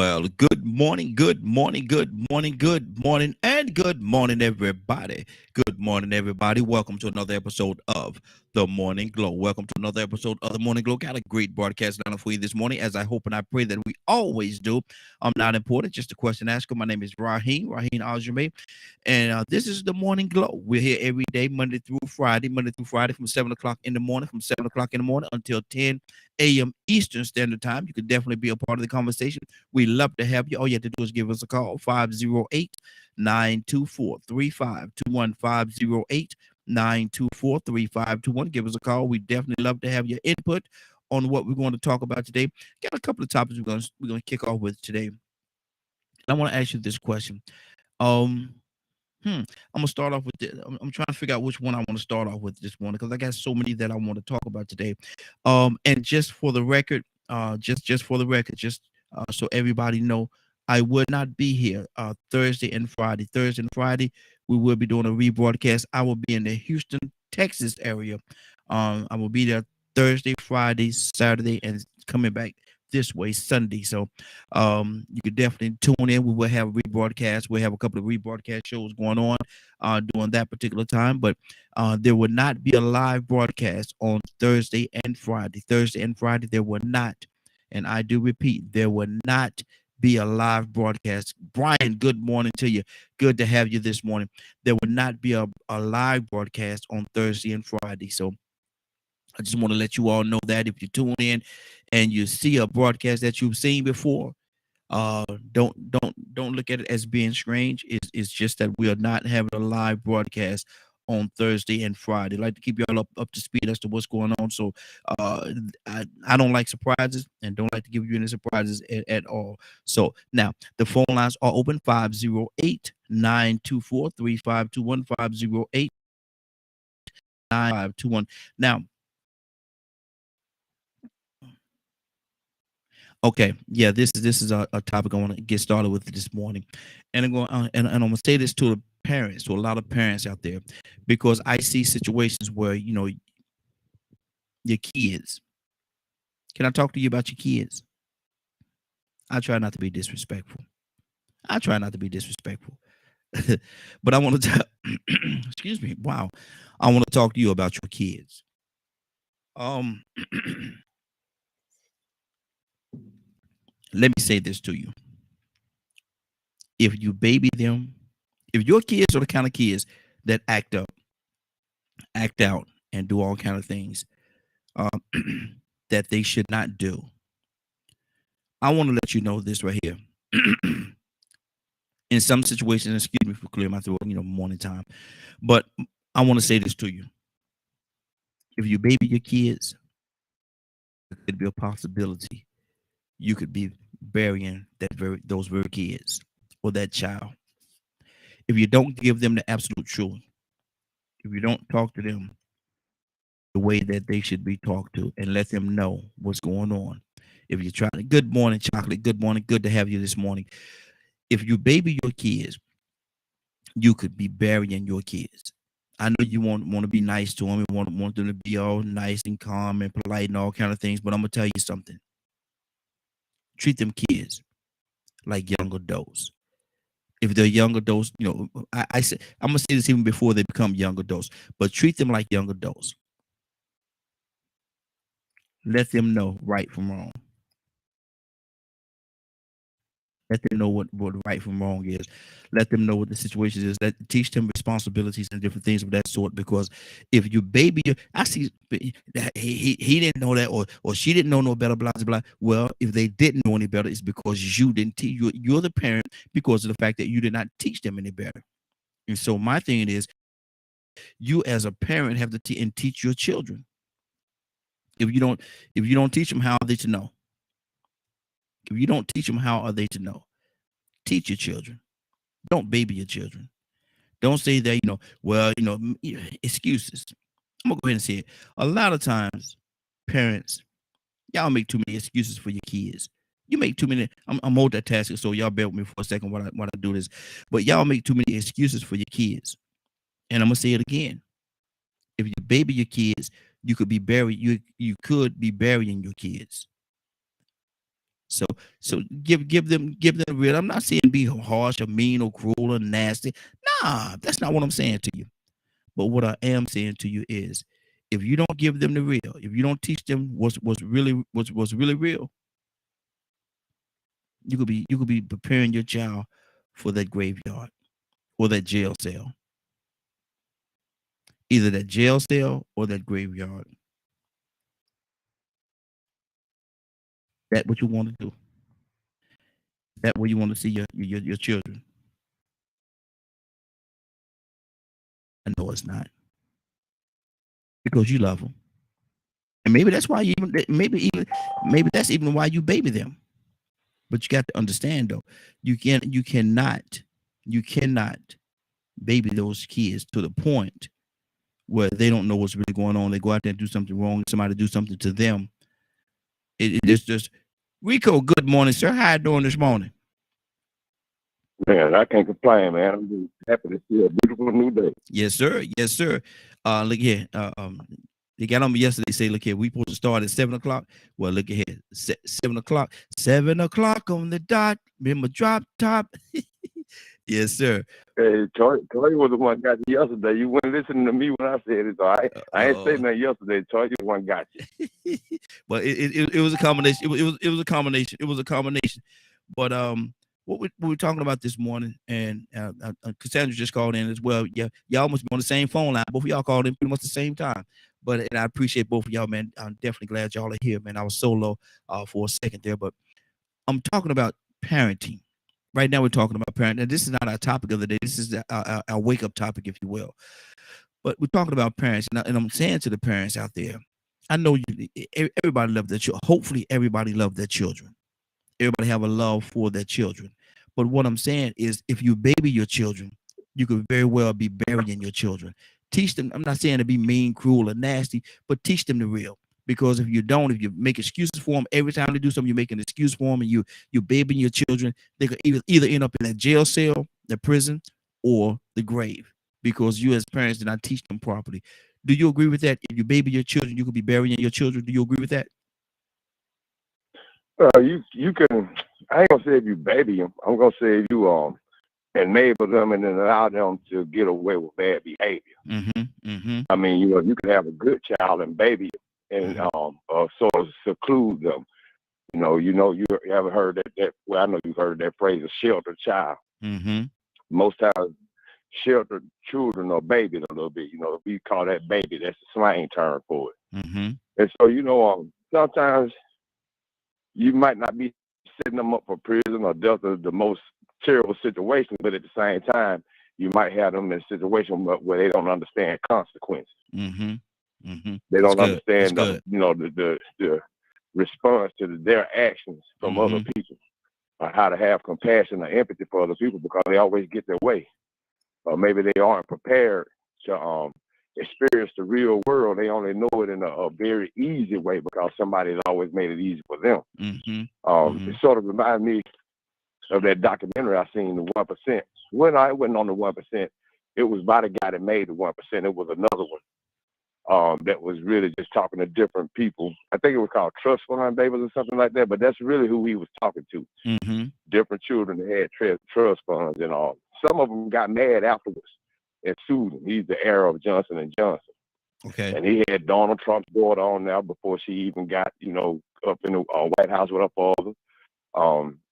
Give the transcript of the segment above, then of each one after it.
Well, good morning, and good morning, everybody. Good morning, everybody. Welcome to another episode of The Morning Glow. Welcome to another episode of The Morning Glow. Got a great broadcast lineup for you this morning, as I hope and I pray that we always do. I'm not important, just a question asker. My name is Raheen Aljamain, and this is The Morning Glow. We're here every day, Monday through Friday from 7 o'clock in the morning, until 10 a.m. Eastern Standard Time. You can definitely be a part of the conversation. We love to have you. All you have to do is give us a call, 508-924-3521, 508-924-3521. Give us a call. We definitely love to have your input on what we're going to talk about today. Got a couple of topics we're going to kick off with today. I want to ask you this question. Um, I'm gonna start off with I'm trying to figure out which one I want to start off with this morning because I got so many that I want to talk about today. And just for the record, so everybody know, I would not be here Thursday and Friday. We will be doing a rebroadcast. I will be in the Houston, Texas area. I will be there Thursday, Friday, Saturday, and coming back this way Sunday. So you could definitely tune in. We will have a rebroadcast. We'll have a couple of rebroadcast shows going on during that particular time, but there will not be a live broadcast on Thursday and Friday. There will not, and I do repeat, there will not be a live broadcast. Brian, good morning to you. Good to have you this morning. There will not be a live broadcast on Thursday and Friday. So I just want to let you all know that if you tune in and you see a broadcast that you've seen before, don't look at it as being strange. It's just that we are not having a live broadcast on Thursday and Friday. I'd like to keep y'all up to speed as to what's going on. So I don't like surprises and don't like to give you any surprises at all. So now the phone lines are open, 508-924-3521, 508-92521. Now, okay, yeah, this is a topic I want to get started with this morning, and I'm gonna say this to the parents, to a lot of parents out there, because I see situations where your kids. Can I talk to you about your kids? I try not to be disrespectful. I try not to be disrespectful, but I want to excuse me. Wow, I want to talk to you about your kids. Um, let me say this to you: if you baby them, if your kids are the kind of kids that act up, act out, and do all kind of things um, that they should not do, I want to let you know this right here. In some situations, excuse me for clearing my throat, morning time, but I want to say this to you: if you baby your kids, it could be a possibility you could be burying those very kids or that child if you don't give them the absolute truth. If you don't talk to them the way that they should be talked to and let them know what's going on. If you try to, good morning, chocolate. Good morning. Good to have you this morning. If you baby your kids, you could be burying your kids. I know you want to be nice to them, and want them to be all nice and calm and polite and all kind of things, but I'm gonna tell you something. Treat them kids like young adults. If they're young adults, I say, I'm gonna say this even before they become young adults, but treat them like young adults. Let them know right from wrong. Let them know what right from wrong is. Let them know what the situation is. Teach them responsibilities and different things of that sort. Because if you baby, I see he didn't know that, or she didn't know no better, blah blah blah. Well, if they didn't know any better, it's because you didn't teach. You're the parent because of the fact that you did not teach them any better. And so my thing is, you as a parent have to teach your children. If you don't, teach them, how are they to know? If you don't teach them, how are they to know? Teach your children. Don't baby your children. Don't say that, well, excuses. I'm going to go ahead and say it. A lot of times, parents, y'all make too many excuses for your kids. You make too many. I'm multitasking, so y'all bear with me for a second while I do this. But y'all make too many excuses for your kids. And I'm going to say it again. If you baby your kids, you could be burying your kids. So give them the real. I'm not saying be harsh or mean or cruel or nasty. Nah, that's not what I'm saying to you. But what I am saying to you is, if you don't give them the real, if you don't teach them what's really real, you could be preparing your child for that graveyard or that jail cell. Either that jail cell or that graveyard. That what you want to do. That where you want to see your children. I know it's not, because you love them, and maybe that's why you even maybe that's even why you baby them. But you got to understand though, you cannot baby those kids to the point where they don't know what's really going on. They go out there and do something wrong. Somebody do something to them. It's just Rico. Good morning, sir. How you doing this morning? Man, I can't complain, man. I'm just happy to see a beautiful new day. Yes, sir. Yes, sir. Look here. They got on me yesterday. Say, look here, we supposed to start at 7 o'clock. Well, look here, 7 o'clock. 7 o'clock on the dot. Remember, drop top. Yes, sir. Hey, Troy was the one got you yesterday. You weren't listening to me when I said it, so I ain't saying nothing yesterday. Troy, you the one got you. But it was a combination. It was a combination. It was a combination. But what we talking about this morning, and Cassandra just called in as well. Yeah, y'all must be on the same phone line. Both of y'all called in pretty much the same time. But and I appreciate both of y'all, man. I'm definitely glad y'all are here, man. I was solo for a second there, but I'm talking about parenting. Right now, we're talking about parenting. And this is not our topic of the day. This is our wake up topic, if you will. But we're talking about parents, and I'm saying to the parents out there, I know everybody loves their children. Hopefully, everybody loves their children. Everybody have a love for their children. But what I'm saying is, if you baby your children, you could very well be burying your children. Teach them. I'm not saying to be mean, cruel, or nasty, but teach them the real. Because if you don't, if you make excuses for them every time they do something, you make an excuse for them, and you babying your children, they could either end up in a jail cell, the prison, or the grave. Because you as parents did not teach them properly. Do you agree with that? If you baby your children, you could be burying your children. Do you agree with that? You can. I ain't gonna say if you baby them. I'm gonna say if you enable them and then allow them to get away with bad behavior. I mean, you can have a good child and baby and sort of seclude them. You haven't heard that. Well, I know you've heard that phrase, a sheltered child. Most times, sheltered children are babied a little bit. We call that baby. That's the slang term for it. And so, sometimes you might not be setting them up for prison or death of the most terrible situation, but at the same time, you might have them in a situation where they don't understand consequences. They don't understand the response to their actions from other people, or how to have compassion or empathy for other people, because they always get their way, or maybe they aren't prepared to experience the real world. They only know it in a very easy way because somebody's always made it easy for them. It sort of reminds me of that documentary I seen, The 1%. When I wasn't on the 1%, it was by the guy that made the 1%. It was another one that was really just talking to different people. I think it was called Trust Fund Babies or something like that, but that's really who he was talking to. Different children that had trust funds and all. Some of them got mad afterwards and sued him. He's the heir of Johnson and Johnson. Okay. And he had Donald Trump's daughter on there before she even got, up in the White House with her father.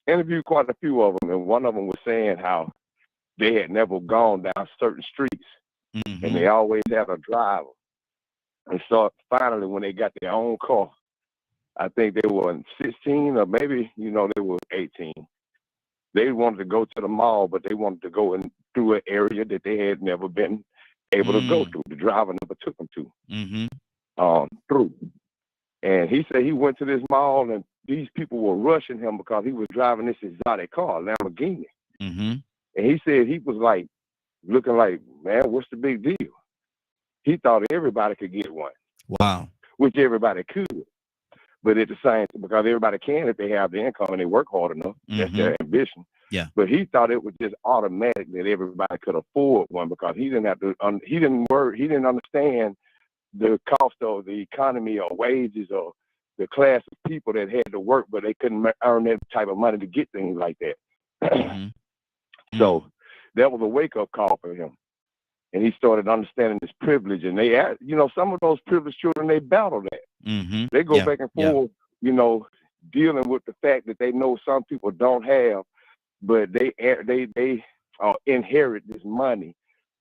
Interviewed quite a few of them, and one of them was saying how they had never gone down certain streets, and they always had a driver. And so finally, when they got their own car, I think they were 16 or maybe, they were 18. They wanted to go to the mall, but they wanted to go through an area that they had never been able to go through. The driver never took them through. And he said he went to this mall, and these people were rushing him because he was driving this exotic car, Lamborghini. And he said he was like, looking like, man, what's the big deal? He thought everybody could get one. Wow. Which everybody could. But at the same time, because everybody can if they have the income and they work hard enough. That's their ambition. Yeah. But he thought it was just automatic that everybody could afford one, because he didn't have to. He didn't understand the cost of the economy or wages or the class of people that had to work, but they couldn't earn that type of money to get things like that. So that was a wake-up call for him. And he started understanding this privilege. And they, some of those privileged children, they battle that. They go back and forth, dealing with the fact that they know some people don't have, but they inherit this money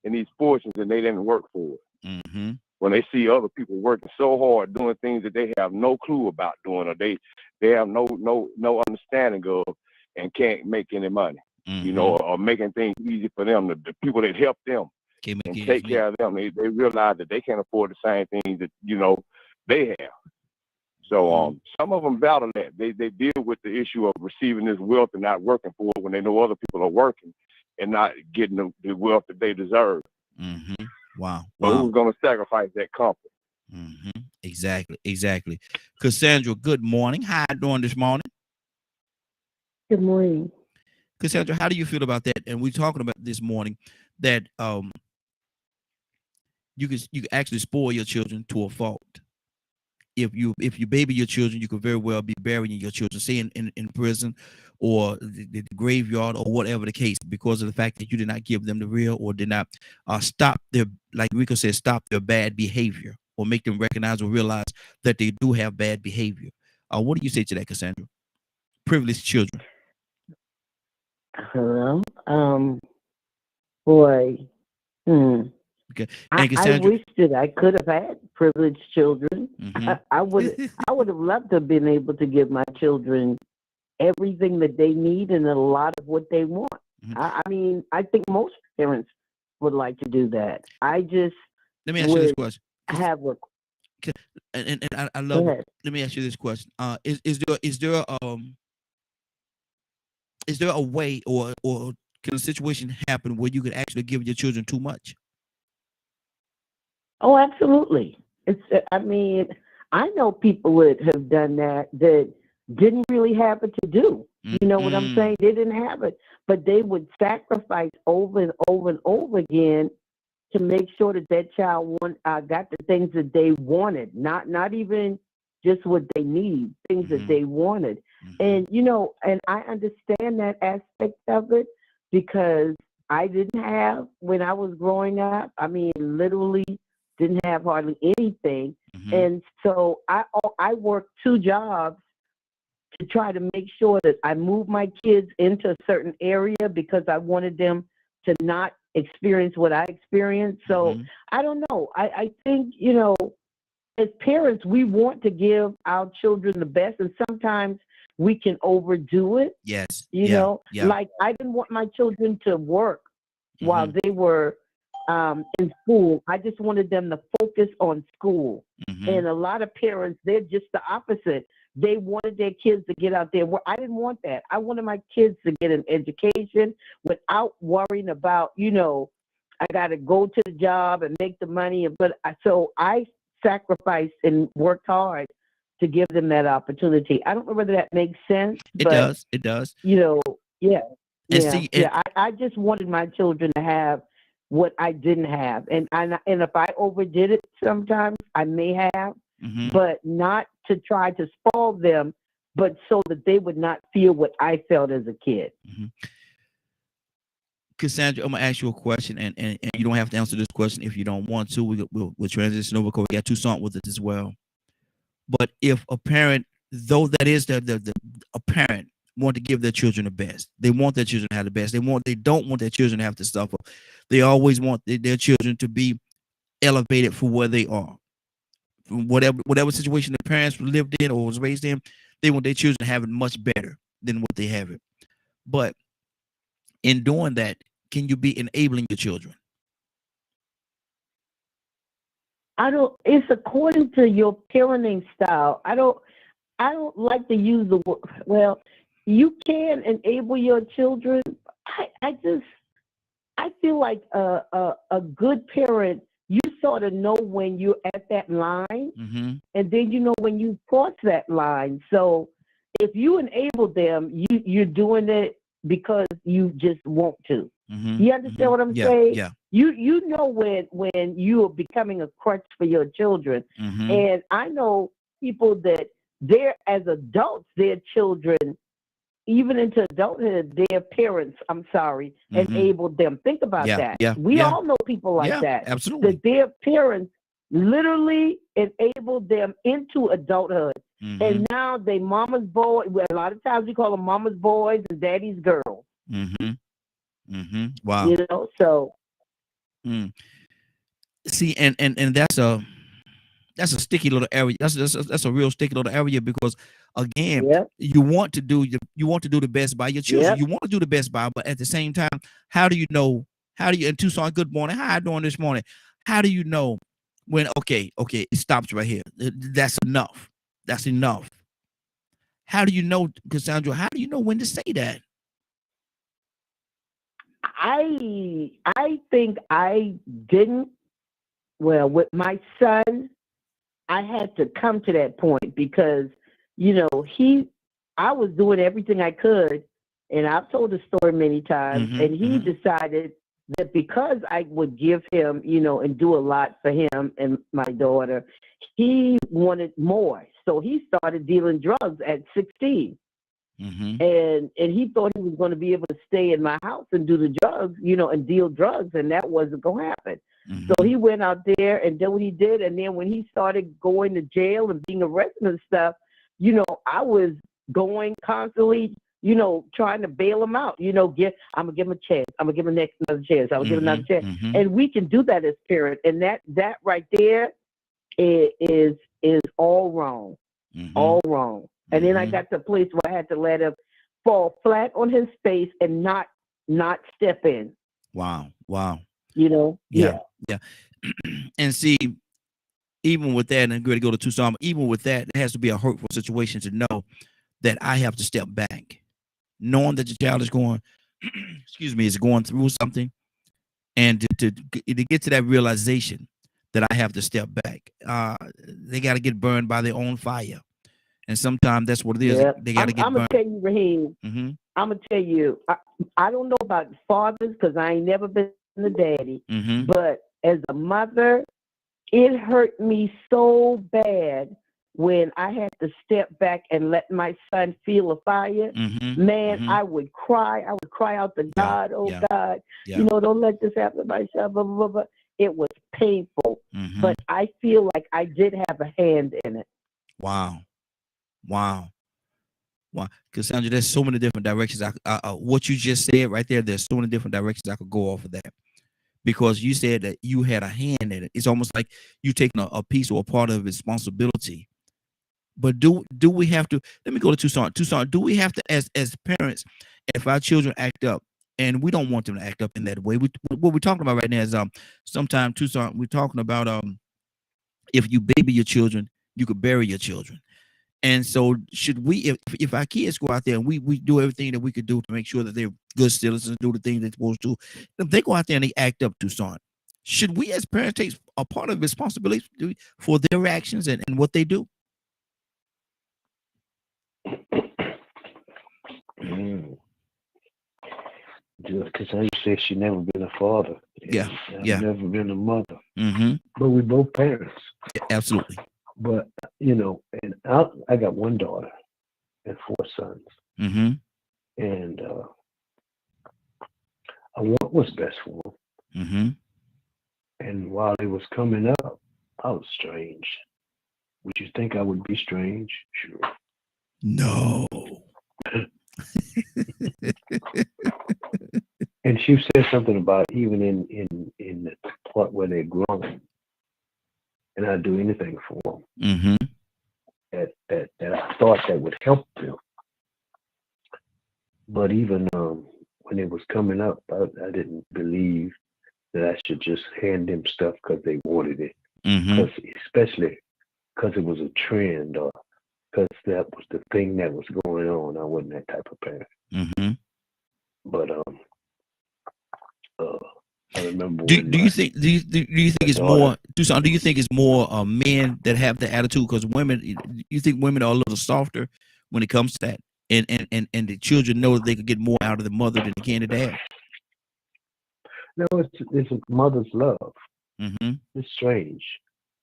and these fortunes, and they didn't work for it. When they see other people working so hard, doing things that they have no clue about doing, or they have no understanding of, and can't make any money, or making things easy for them, the people that help them and take care of them, they realize that they can't afford the same things that, they have. So some of them battle that. They deal with the issue of receiving this wealth and not working for it when they know other people are working and not getting the wealth that they deserve. Wow. But who's going to sacrifice that comfort? Exactly. Cassandra, good morning. How are you doing this morning? Good morning. Cassandra, how do you feel about that? And we're talking about this morning that you can actually spoil your children to a fault. If you baby your children, you could very well be burying your children, say in prison or the graveyard or whatever the case, because of the fact that you did not give them the real, or did not stop their, like Rico said, stop their bad behavior, or make them recognize or realize that they do have bad behavior. What do you say to that, Cassandra? Privileged children. Hello. Boy. Okay. I wish that I could have had privileged children. I would have loved to have been able to give my children everything that they need and a lot of what they want. I mean, I think most parents would like to do that. I just let me ask you this question. Have a and I love it. Let me ask you this question. Is there a way or can a situation happen where you could actually give your children too much? Oh, absolutely. I mean, I know people would have done that didn't really have it to do. You know what I'm saying? They didn't have it, but they would sacrifice over and over and over again to make sure that child got the things that they wanted, not even just what they need, things that they wanted. And, and I understand that aspect of it, because I didn't have, when I was growing up, I mean, literally didn't have hardly anything. And so I worked 2 jobs to try to make sure that I moved my kids into a certain area, because I wanted them to not experience what I experienced. So I don't know. I think, as parents, we want to give our children the best, and sometimes we can overdo it. Yes. Like I didn't want my children to work while they were in school. I just wanted them to focus on school. And a lot of parents, they're just the opposite. They wanted their kids to get out there. I didn't want that. I wanted my kids to get an education without worrying about, I got to go to the job and make the money. So I sacrificed and worked hard to give them that opportunity. I don't know whether that makes sense. It does. I just wanted my children to have what I didn't have. And if I overdid it sometimes, I may have, but not to try to spoil them, but so that they would not feel what I felt as a kid. Cassandra, I'm gonna ask you a question, and you don't have to answer this question if you don't want to. We'll transition over because we got Toussaint with it as well. But if a parent, though that is a parent, want to give their children the best, they want their children to have the best. They don't want their children to have to suffer. They always want their children to be elevated for where they are. Whatever situation the parents lived in or was raised in, they want their children to have it much better than what they have it. But in doing that, can you be enabling your children? It's according to your parenting style. I don't like to use the word, well, you can enable your children. I feel like a good parent, you sort of know when you're at that line, and then you know when you cross that line. So if you enable them, you're doing it because you just want to. You understand what I'm saying? Yeah. You know when you are becoming a crutch for your children. And I know people that they're, as adults, their children, even into adulthood, their parents, enabled them. Think about that. We all know people like that. Absolutely. That their parents literally enabled them into adulthood. And now they mama's boy. Well, a lot of times we call them mama's boys and daddy's girls. Wow. You know, so. See, and that's a sticky little area. That's a real sticky little area because again, you want to do the best by your children. You want to do the best by, but at the same time, how do you know? And Tucson, good morning. How you doing this morning? How do you know when? Okay, it stops right here. That's enough. That's enough. How do you know, Cassandra? How do you know when to say that? I think I didn't. Well, with my son, I had to come to that point because, you know, I was doing everything I could, and I've told the story many times, and he decided that because I would give him, you know, and do a lot for him and my daughter, he wanted more. So he started dealing drugs at 16. And he thought he was going to be able to stay in my house and do the drugs, you know, and deal drugs, and that wasn't going to happen. So he went out there and did what he did, and then when he started going to jail and being arrested and stuff, you know, I was going constantly, you know, trying to bail him out. You know, I'm gonna give him a chance. I'm gonna give him another chance. I'm gonna give him another chance, and we can do that as parents. And that right there is all wrong, all wrong. And then I got to a place where I had to let him fall flat on his face and not step in. Wow. You know? Yeah. And see, even with that, and I'm going to go to Tucson, even with that, it has to be a hurtful situation to know that I have to step back, knowing that your child is going, is going through something, and to get to that realization that I have to step back. They got to get burned by their own fire. And sometimes that's what it is. They got to get burned. I'm going to tell you, Raheem, I'm going to tell you, I don't know about fathers because I ain't never been a daddy, but as a mother, it hurt me so bad when I had to step back and let my son feel a fire. Man, I would cry. I would cry out to God, God, you know, don't let this happen to my son, blah, blah, blah. It was painful, but I feel like I did have a hand in it. Wow. Cassandra, there's so many different directions. What you just said right there's so many different directions I could go off of that. Because you said that you had a hand in it. It's almost like you taking a piece or a part of responsibility. But do we have to, let me go to Tucson. Tucson, do we have to, as parents, if our children act up, and we don't want them to act up in that way, what we're talking about right now is sometimes, Tucson, we're talking about if you baby your children, you could bury your children. And so should we, if our kids go out there and we do everything that we could do to make sure that they're good citizens, do the things they're supposed to, if they go out there and they act up, Tucson, should we as parents take a part of responsibility for their actions and what they do? Just because I said she never been a father. I've never been a mother. But we both parents. Yeah, absolutely. But, you know, and I got one daughter and 4 sons. And I want what's best for them. And while it was coming up, I was strange. Would you think I would be strange? Sure. No. And she said something about even in the part where they're grown, and I'd do anything for them. That I thought that would help them. But even when it was coming up, I didn't believe that I should just hand them stuff because they wanted it. Especially because it was a trend or because that was the thing that was going on. I wasn't that type of parent. But I remember. Do you think it's more, Tucson? Do you think it's more men that have the attitude? Because women, you think women are a little softer when it comes to that, and the children know that they could get more out of the mother than they can the dad. No, it's a mother's love. It's strange.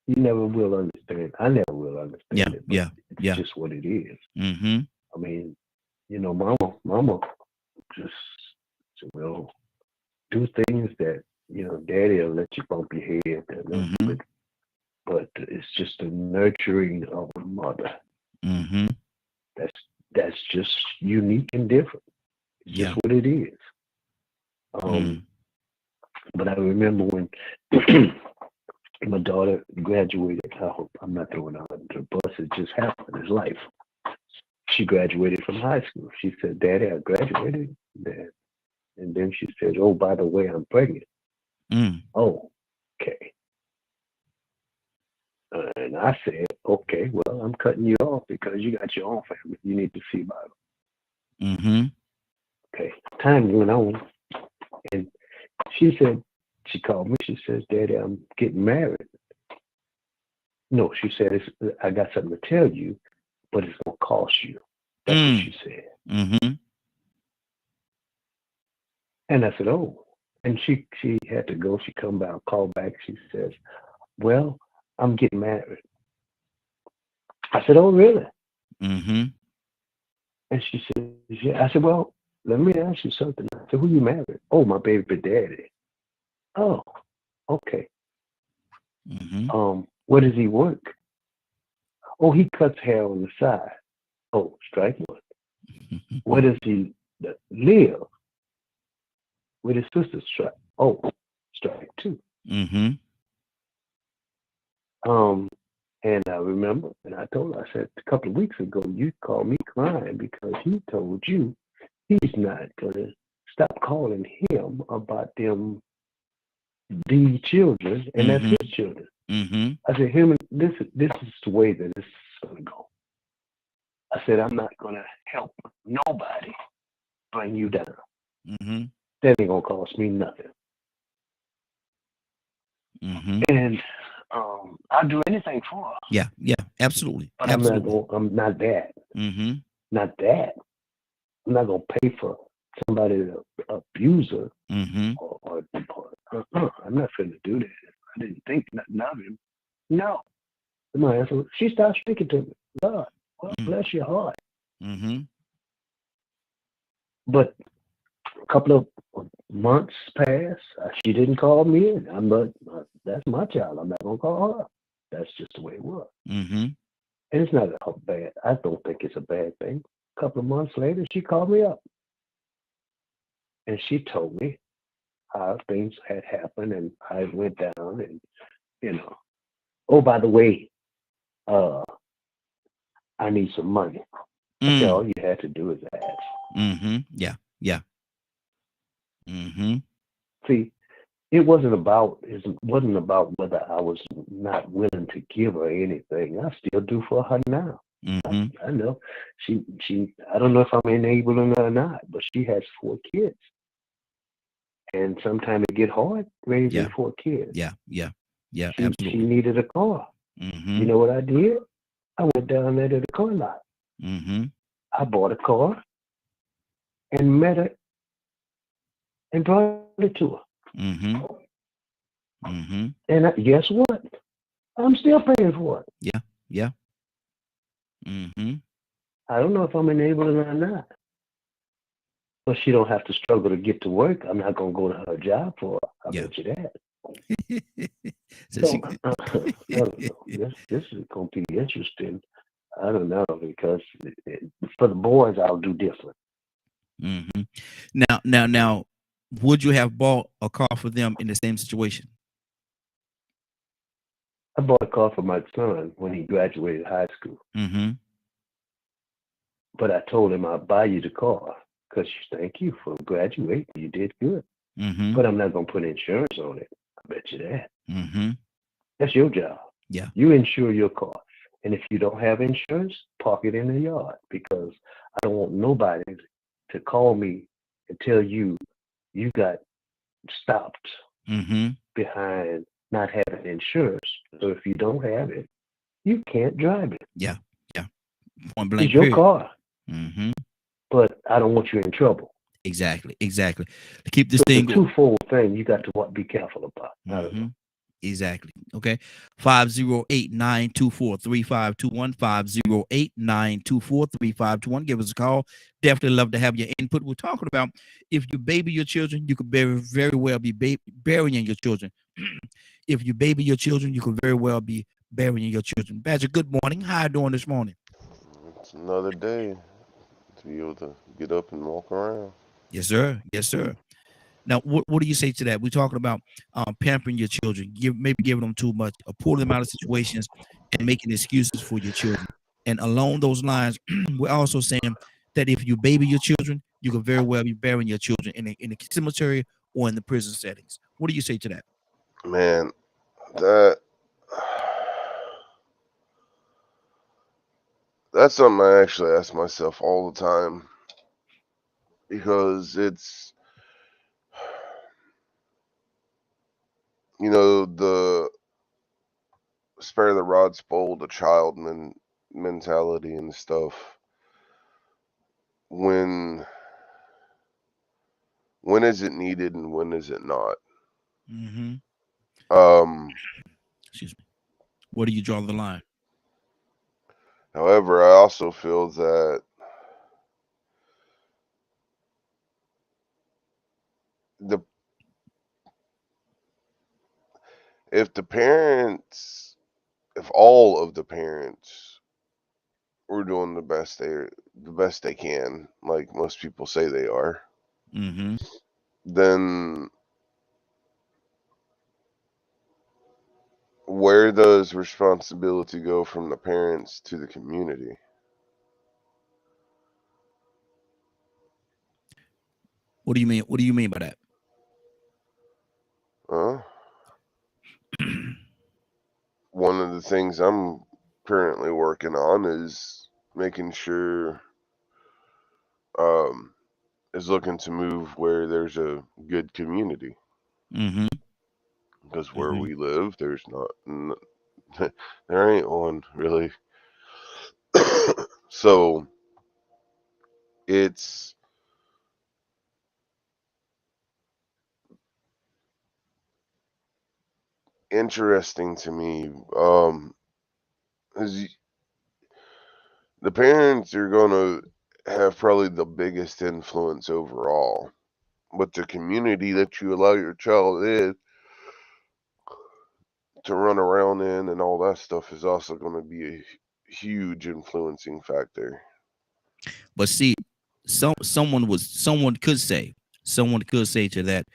You never will understand. I never will understand it. Yeah. It's just what it is. Mm-hmm. I mean, mama just, will do things that, daddy will let you bump your head. Mm-hmm. But it's just the nurturing of a mother. Mm-hmm. That's just unique and different. It's just what it is. But I remember when my daughter graduated. I hope I'm not throwing out under the bus. It just happened. It's life. She graduated from high school. She said, "Daddy, I graduated." And then she said, "Oh, by the way, I'm pregnant." Oh, okay. And I said, "Okay, well, I'm cutting you off because you got your own family. You need to see about it." Mm-hmm. Okay. Time went on, and she called me. She says, "Daddy, I'm getting married." No, she said, "I got something to tell you, but it's gonna cost you." That's what she said. Mm-hmm. And I said, "Oh." And she had to go. She come back, call back. She says, "Well, I'm getting married." I said, "Oh, really?" Mm-hmm. And she said, "Yeah." I said, "Well, let me ask you something." I said, "Who you married?" "Oh, my baby daddy." "Oh, okay." Mm-hmm. Where does he work?" "Oh, he cuts hair on the side." "Oh, strike one." "Where does he live?" "With his sister." Strike. "Oh, strike two." Mm-hmm. And I remember, and I told her, I said, "A couple of weeks ago, you called me crying because he told you he's not going to stop calling him about the children, and that's his children." Mm-hmm. I said, this is the way that this is going to go." I said, "I'm not going to help nobody bring you down. Mm-hmm. That ain't going to cost me nothing." Mm-hmm. And I'll do anything for her. Yeah, absolutely. But absolutely. I'm not that. Mm-hmm. Not that. I'm not going to pay for somebody to abuse her. Mm-hmm. Or I'm not finna do that. I didn't think nothing of him. No. My answer, she started speaking to me. God, well, bless your heart. Mm-hmm. But a couple of months passed. She didn't call me in. That's my child. I'm not gonna call her. That's just the way it was. Mm-hmm. And it's not bad. I don't think it's a bad thing. A couple of months later, she called me up, and she told me how things had happened and how it went down, and oh, by the way, I need some money. I said, all you had to do is ask. Mm-hmm. Yeah. Mm-hmm. See, it wasn't about whether I was not willing to give her anything. I still do for her now. Mm-hmm. I know she. I don't know if I'm enabling her or not, but she has 4 kids, and sometimes it get hard raising 4 kids. Yeah. She Absolutely. needed a car. Mm-hmm. You know what I did? I went down there to the car lot. Mm-hmm. I bought a car and met her and brought it to her. Mm-hmm. Mm-hmm. And guess what? I'm still paying for it. Yeah. Mm-hmm. I don't know if I'm enabling her or not. But she don't have to struggle to get to work. I'm not going to go to her job for her. I bet you that. So, I don't know. This is going to be interesting. I don't know, because for the boys, I'll do different. Mm-hmm. Now, would you have bought a car for them in the same situation? I bought a car for my son when he graduated high school. Mm-hmm. But I told him I'll buy you the car because thank you for graduating. You did good. Mm-hmm. But I'm not going to put insurance on it. I bet you that. Mm-hmm. That's your job. Yeah. You insure your car. And if you don't have insurance, park it in the yard, because I don't want nobody to call me and tell you got stopped behind not having insurance. So if you don't have it, you can't drive it. Yeah. Point blank. It's your car. Mm-hmm. But I don't want you in trouble. Exactly. To keep this thing going. It's a twofold thing you got to be careful about. Mm-hmm. Exactly. Okay. 508-924-3521. 508-924-3521. Give us a call. Definitely love to have your input. We're talking about if you baby your children, you could very well be burying your children. If you baby your children, you could very well be burying your children. Badger, good morning. How you doing this morning? It's another day to be able to get up and walk around. Yes, sir. Yes, sir. Now, what do you say to that? We're talking about pampering your children, maybe giving them too much, or pulling them out of situations and making excuses for your children. And along those lines, we're also saying that if you baby your children, you could very well be burying your children in a cemetery or in the prison settings. What do you say to that? Man, that's something I actually ask myself all the time, because it's, the spare the rod, spoil the child mentality and stuff. When is it needed and when is it not? Mm-hmm. Excuse me. Where do you draw the line? However, I also feel that if all of the parents were doing the best they can, like most people say they are, Mm-hmm. then where does responsibility go from the parents to the community? What do you mean? What do you mean by that? One of the things I'm currently working on is making sure is looking to move where there's a good community. Mm-hmm. Because where we live, there's not there ain't one really. So it's interesting to me, is the parents are going to have probably the biggest influence overall, but the community that you allow your child in to run around in and all that stuff is also going to be a huge influencing factor. But see, someone could say to that,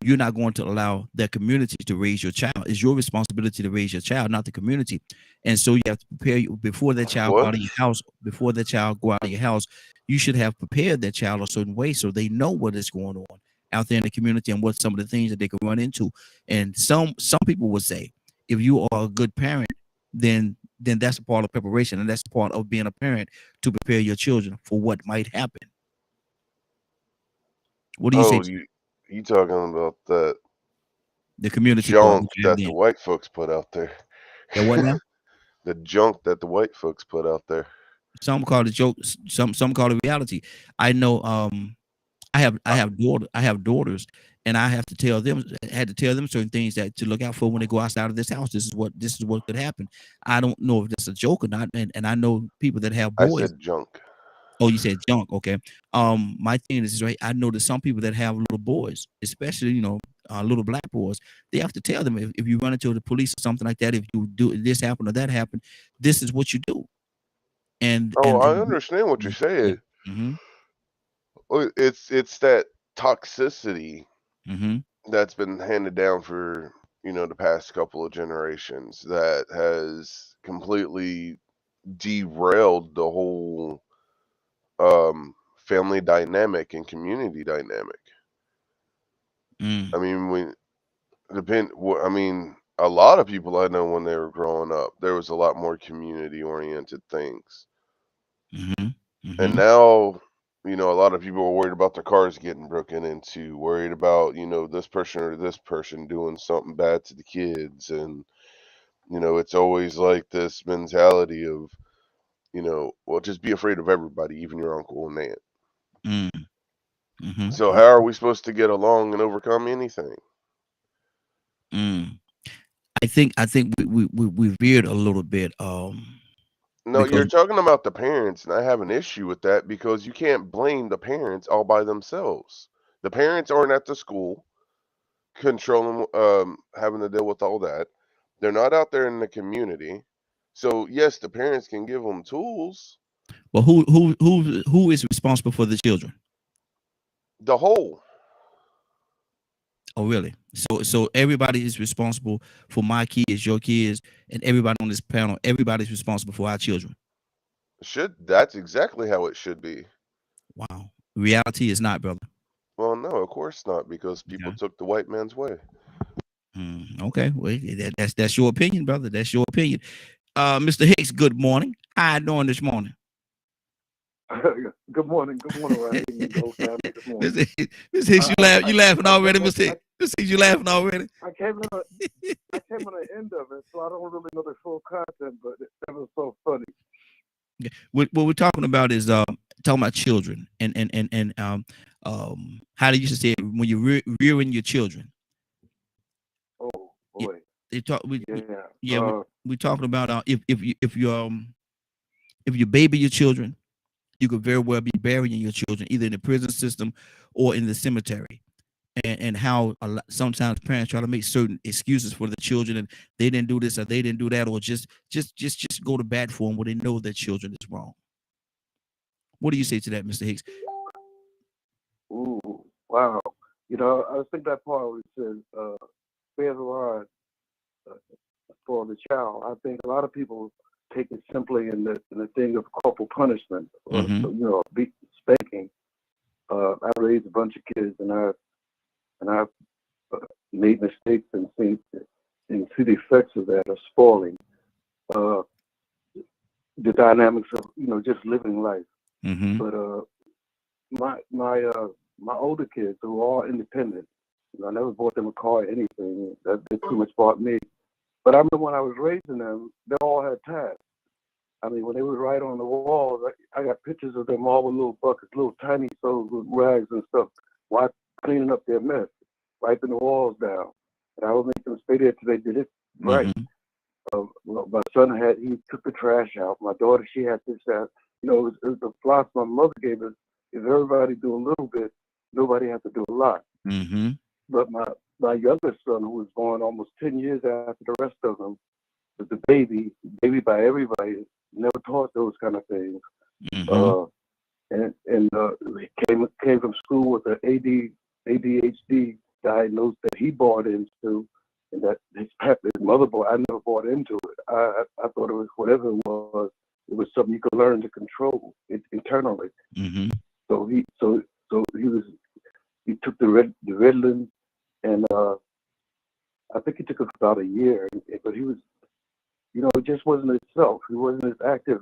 you're not going to allow that community to raise your child. It's your responsibility to raise your child, not the community. And so you have to prepare you before that child go out of your house. Before that child go out of your house, you should have prepared that child a certain way so they know what is going on out there in the community and what some of the things that they could run into. And some people would say, if you are a good parent, then that's a part of preparation, and that's part of being a parent, to prepare your children for what might happen. What do you say? You talking about that the community junk that the white folks put out there? The what now? The junk that the white folks put out there. Some call it jokes. Some call it reality. I know. I have daughters, and I had to tell them certain things that to look out for when they go outside of this house. This is what could happen. I don't know if that's a joke or not, and I know people that have boys. I said junk. Oh, you said junk. Okay. My thing is right. I know that some people that have little boys, especially little black boys, they have to tell them if you run into the police or something like that, if you do this happen or that happen, this is what you do. And I understand what you're saying. Mm-hmm. It's that toxicity mm-hmm. that's been handed down for the past couple of generations that has completely derailed the whole family dynamic and community dynamic. I mean, a lot of people I know when they were growing up, there was a lot more community oriented things. Mm-hmm. Mm-hmm. And now, a lot of people are worried about their cars getting broken into, worried about, this person or this person doing something bad to the kids. And, it's always like this mentality of, well, just be afraid of everybody, even your uncle and aunt. Mm-hmm. So how are we supposed to get along and overcome anything? I think we veered a little bit. No, Because you're talking about the parents, and I have an issue with that because you can't blame the parents all by themselves. The parents aren't at the school controlling, having to deal with all that. They're not out there in the community. So yes, the parents can give them tools. well, who is responsible for the children? The whole. Oh, really? So everybody is responsible for my kids, your kids, and everybody on this panel. Everybody's responsible for our children. That's exactly how it should be. Wow. Reality is not, brother. Well, no, of course not, because people Okay. took the white man's way. Okay. Well, that's your opinion, brother. That's your opinion. Mr. Hicks, good morning. How you doing this morning? Good morning, Randy and Gold family. Good morning. Mr. Hicks, you laughing already, Mr. Hicks? Mr. Hicks, you laughing already? I came on the end of it, so I don't really know the full content, but it was so funny. Yeah. What we're talking about is talking about children and how do you say it when you're rearing your children? Oh boy. We're talking about if you baby your children, you could very well be burying your children either in the prison system or in the cemetery, and how sometimes parents try to make certain excuses for the children, and they didn't do this or they didn't do that, or just go to bat for them when they know their children is wrong. What do you say to that, Mr. Hicks? Ooh, wow. I think that part where it says spare the rod for the child. I think a lot of people take it simply in the thing of corporal punishment, or spanking. I raised a bunch of kids, and I've made mistakes and see the effects of that are spoiling the dynamics of just living life. Mm-hmm. But my older kids who are all independent, I never bought them a car or anything. That they pretty much bought me. But I remember when I was raising them, they all had tasks. I mean, when they would write on the walls, I got pictures of them all with little buckets, little tiny souls with rags and stuff, while cleaning up their mess, wiping the walls down. And I would make them stay there till they did it right. Mm-hmm. My son he took the trash out. My daughter, she had this, it was the philosophy my mother gave us. If everybody do a little bit, nobody has to do a lot. Mm-hmm. But my youngest son, who was born almost 10 years after the rest of them, was the baby by everybody, never taught those kind of things. Mm-hmm. And came from school with an ADHD diagnosis that he bought into, and that his mother bought. I never bought into it. I thought it was whatever it was something you could learn to control it internally. Mm-hmm. So he took the Ritalin, and I think it took about a year, but he was, it just wasn't himself. He wasn't his active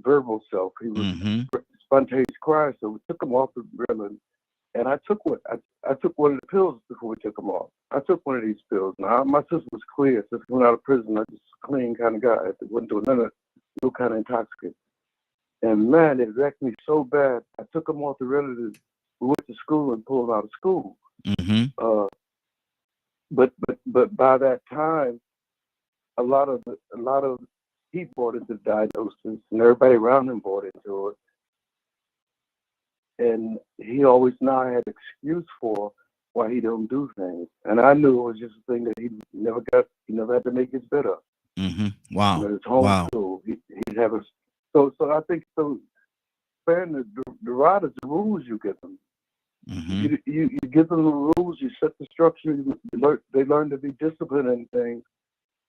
verbal self. He was spontaneous cry. So we took him off the Ritalin, and I took one of the pills before we took him off. I took one of these pills. Now my system was clear. Since coming out of prison, I just a clean kind of guy. I wasn't doing no kind of intoxicant. And man, it wrecked me so bad. I took him off the Ritalin. We went to school and pulled him out of school. Mm-hmm. But by that time, a lot of he bought into the diagnosis, and everybody around him bought into it. And he always now had an excuse for why he don't do things. And I knew it was just a thing that he never had to make his bed up. Mm-hmm. Wow. His home school. He'd have so I think so. The riders, the rules you give them. Mm-hmm. You give them the rules, you set the structure, they learn to be disciplined in things,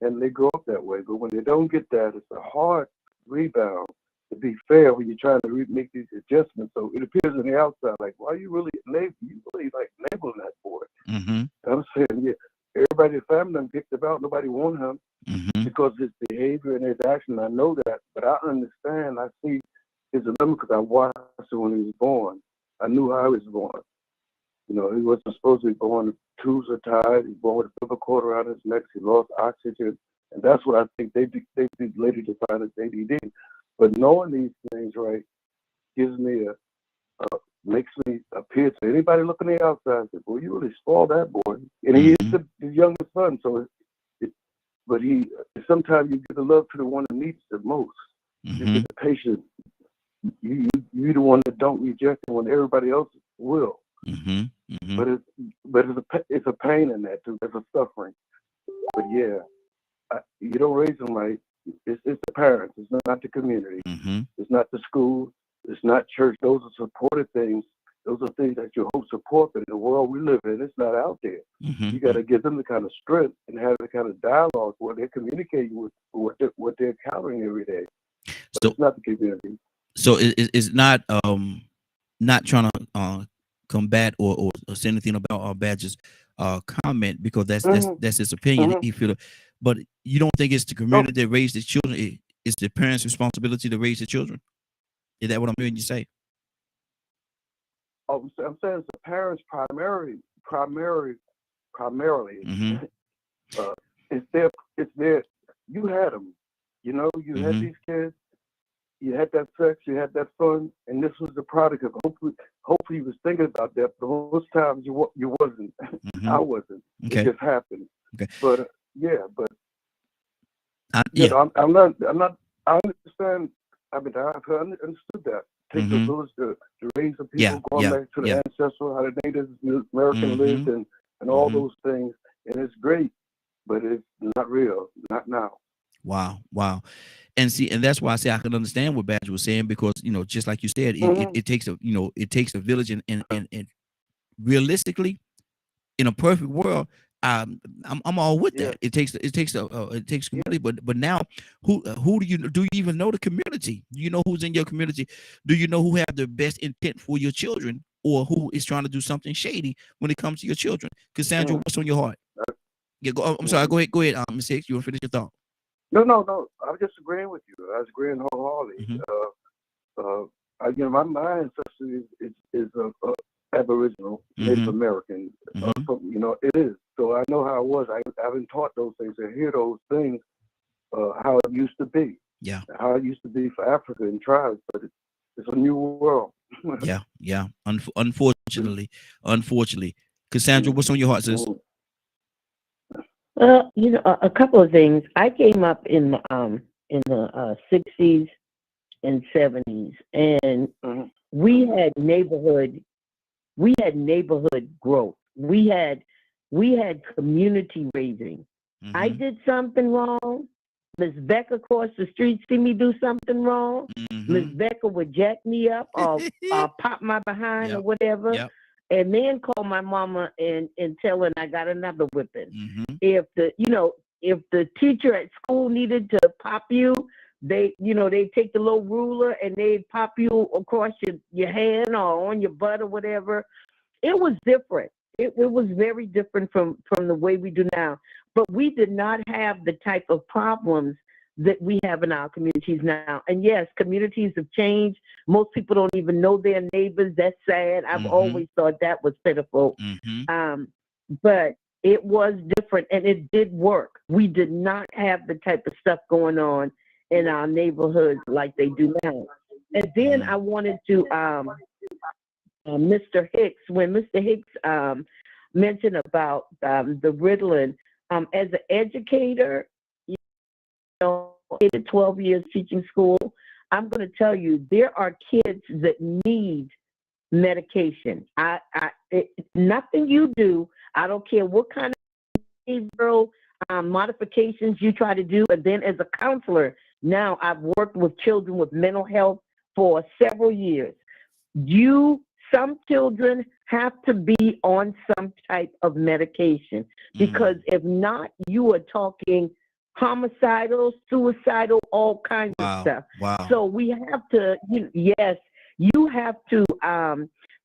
and they grow up that way. But when they don't get that, it's a hard rebound, to be fair, when you're trying to make these adjustments. So it appears on the outside like, why are you really labeling that boy? Mm-hmm. I'm saying, yeah, everybody in the family done kicked him out. Nobody wanted him because of his behavior and his action. I know that, but I understand. I see his limit because I watched him when he was born. I knew how he was born. He wasn't supposed to be born. The tubes are tied. He was born with a silver cord around his neck. He lost oxygen, and that's what I think they later defined as ADD. But knowing these things, right, gives me makes me appear to anybody looking at the outside. Say, boy, you really spoiled that boy, and he is the youngest son, so but sometimes you give the love to the one that needs it the most. You get the patient. You the one that don't reject it when everybody else will. But it's a pain in that too. There's a suffering. But yeah, you don't raise them right. It's the parents. It's not the community. It's not the school. It's not church. Those are supported things. Those are things that you hope support. But in the world we live in, it's not out there. You got to give them the kind of strength and have the kind of dialogue where they're communicating with what they're encountering every day. But so it's not the community. So it's not trying to combat or say anything about Badger's comment, because that's his opinion. He feel it. But you don't think it's the community that raised the children? It's the parents' responsibility to raise the children? Is that what I'm hearing you say? Oh, I'm saying it's the parents primarily. It's their. You had them. You know, you had these kids. You had that sex. You had that fun, and this was the product of. Hopefully, you was thinking about that. But most times you wasn't. I wasn't. Okay. It just happened. Okay. But I'm not. I understand. I mean, I've understood that. Take the village to raise the people, going back to the ancestral, how the Native American lived, and all those things, and it's great, but it's not real, not now. Wow. And see, and that's why I say I can understand what Badger was saying, because just like you said, it takes a village, and realistically, in a perfect world, I'm all with that. It takes community, but now who do you even know the community? Do you know who's in your community? Do you know who have the best intent for your children, or who is trying to do something shady when it comes to your children? Cassandra, what's on your heart? Yeah, I'm sorry. Go ahead, Ms. Hicks. You want to finish your thought? No. I'm just agreeing with you. I was agreeing wholeheartedly. My ancestry is Aboriginal, Native American. It is. So I know how it was. I've been taught those things and hear those things, how it used to be. Yeah. How it used to be for Africa and tribes, but it's a new world. Yeah. Unfortunately. Cassandra, what's on your heart, sis? A couple of things. I came up in the 60s and 70s, and we had neighborhood growth. We had community raising. I did something wrong. Miss Becca across the street see me do something wrong. Miss Becca would jack me up or pop my behind or whatever. And then call my mama and tell her I got another whipping. If the teacher at school needed to pop you, they take the little ruler and they'd pop you across your hand or on your butt or whatever. It was different. It was very different from the way we do now. But we did not have the type of problems that we have in our communities now. And yes, communities have changed. Most people don't even know their neighbors. That's sad. I've always thought that was pitiful. But it was different, and it did work. We did not have the type of stuff going on in our neighborhoods like they do now. And then I wanted to, Mr. Hicks, when Mr. Hicks mentioned about the Ritalin, as an educator, 12 years teaching school, I'm going to tell you, there are kids that need medication. Nothing you do, I don't care what kind of behavioral modifications you try to do. And then as a counselor, now I've worked with children with mental health for several years. Some children have to be on some type of medication, because if not, you are talking homicidal, suicidal, all kinds of stuff. Wow. So we have to, you have to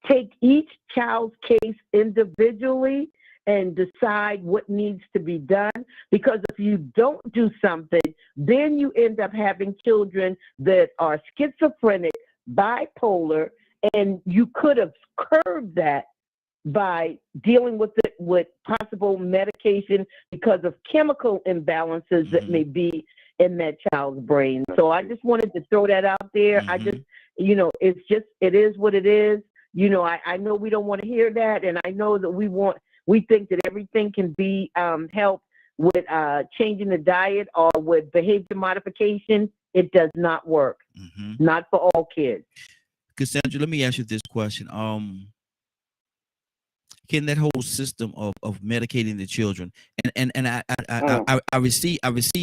take each child's case individually and decide what needs to be done. Because if you don't do something, then you end up having children that are schizophrenic, bipolar, and you could have curbed that by dealing with it with possible medication because of chemical imbalances that may be in that child's brain. So I just wanted to throw that out there. I just, it is what it is. I know we don't want to hear that, and I know that we think that everything can be helped, with changing the diet or with behavior modification, it does not work. Not for all kids. Cassandra, let me ask you this question. Can that whole system of medicating the children, and I receive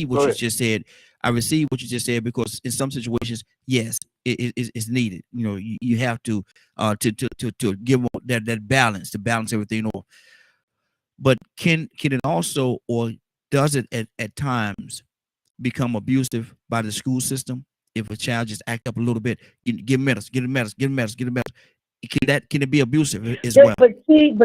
what you just said. I receive what you just said, because in some situations, yes, it's needed. You know, you have to give them that balance, to balance everything off. But can it also, or does it at times become abusive by the school system? If a child just act up a little bit, give medicine, get a medicine, get a medicine, get a medicine. Can it be abusive as well? But see,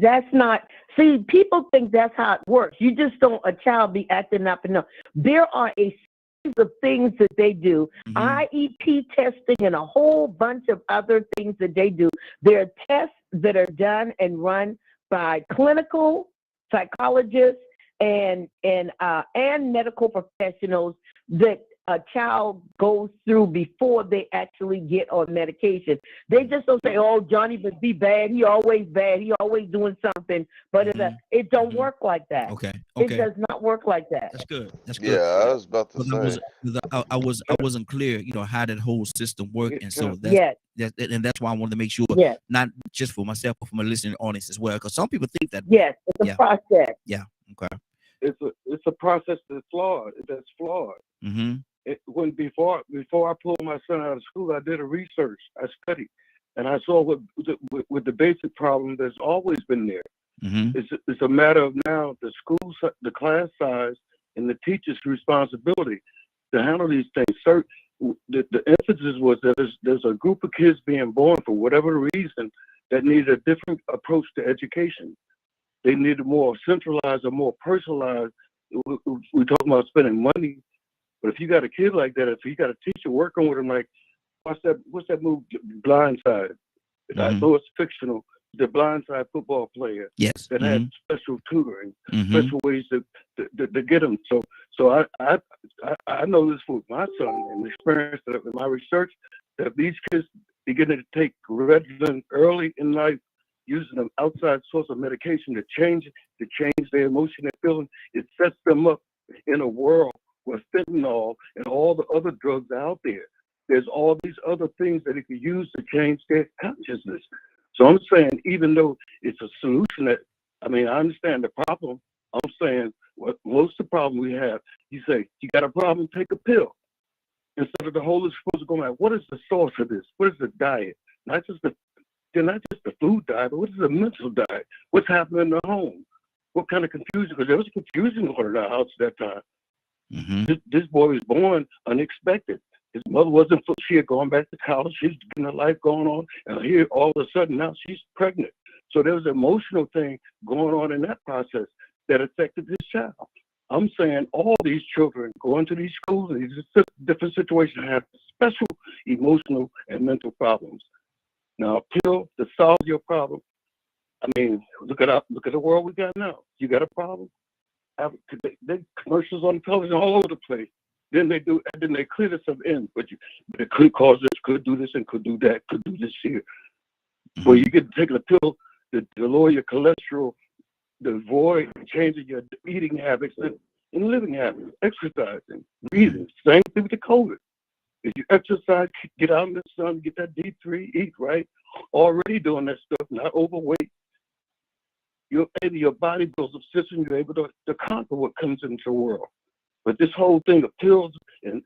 that's not. See, people think that's how it works. You just don't a child be acting up and no. There are a series of things that they do, IEP testing and a whole bunch of other things that they do. There are tests that are done and run by clinical psychologists and medical professionals that a child goes through before they actually get on medication. They just don't say, "Oh, Johnny must be bad. He always bad. He always doing something." But it don't work like that. Okay. It does not work like that. That's good. That's good. Yeah, I was about to say. I wasn't clear, you know, how that whole system worked, and so that's why I wanted to make sure, not just for myself, but for my listening audience as well, because some people think that. Yes, it's a process. Yeah. Okay. It's a process that's flawed. Before I pulled my son out of school, I did a research. I studied, and I saw with the basic problem that's always been there. It's a matter of now the class size, and the teacher's responsibility to handle these things. The emphasis was that there's a group of kids being born for whatever reason that need a different approach to education. They need a more centralized or more personalized. We're talking about spending money. But if you got a kid like that, if you got a teacher working with him, like, what's that movie, Blindside? I know it's fictional. The Blindside football player that had special tutoring, special ways to get him. So I know this with my son and the experience that in my research, that these kids beginning to take Ritalin early in life, using an outside source of medication to change their emotion and feeling. It sets them up in a world with fentanyl and all the other drugs out there. There's all these other things that it could use to change their consciousness. So I'm saying, even though it's a solution I understand the problem. I'm saying what most of the problem we have, you say, you got a problem, take a pill. Instead of the whole is supposed to go like, what is the source of this? What is the diet? Not just the food diet, but what is the mental diet? What's happening in the home? What kind of confusion? Because there was confusion going on in our house at that time. This boy was born unexpected. His mother wasn't. She had gone back to college. She's getting her life going on, and here all of a sudden now she's pregnant. So there was an emotional thing going on in that process that affected this child. I'm saying all these children going to these schools, these different situations, have special emotional and mental problems. Now, a pill to solve your problem. Look at the world we got now. You got a problem. They commercials on television all over the place. Then they clear this up in, but it could cause this, could do this, and could do that, could do this here. Well, you get taking a pill to lower your cholesterol, to avoid changing your eating habits and living habits, exercising, breathing. Same thing with the COVID. If you exercise, get out in the sun, get that D3, eat right, already doing that stuff, not overweight. Your body builds a system, you're able to conquer what comes into the world. But this whole thing of pills and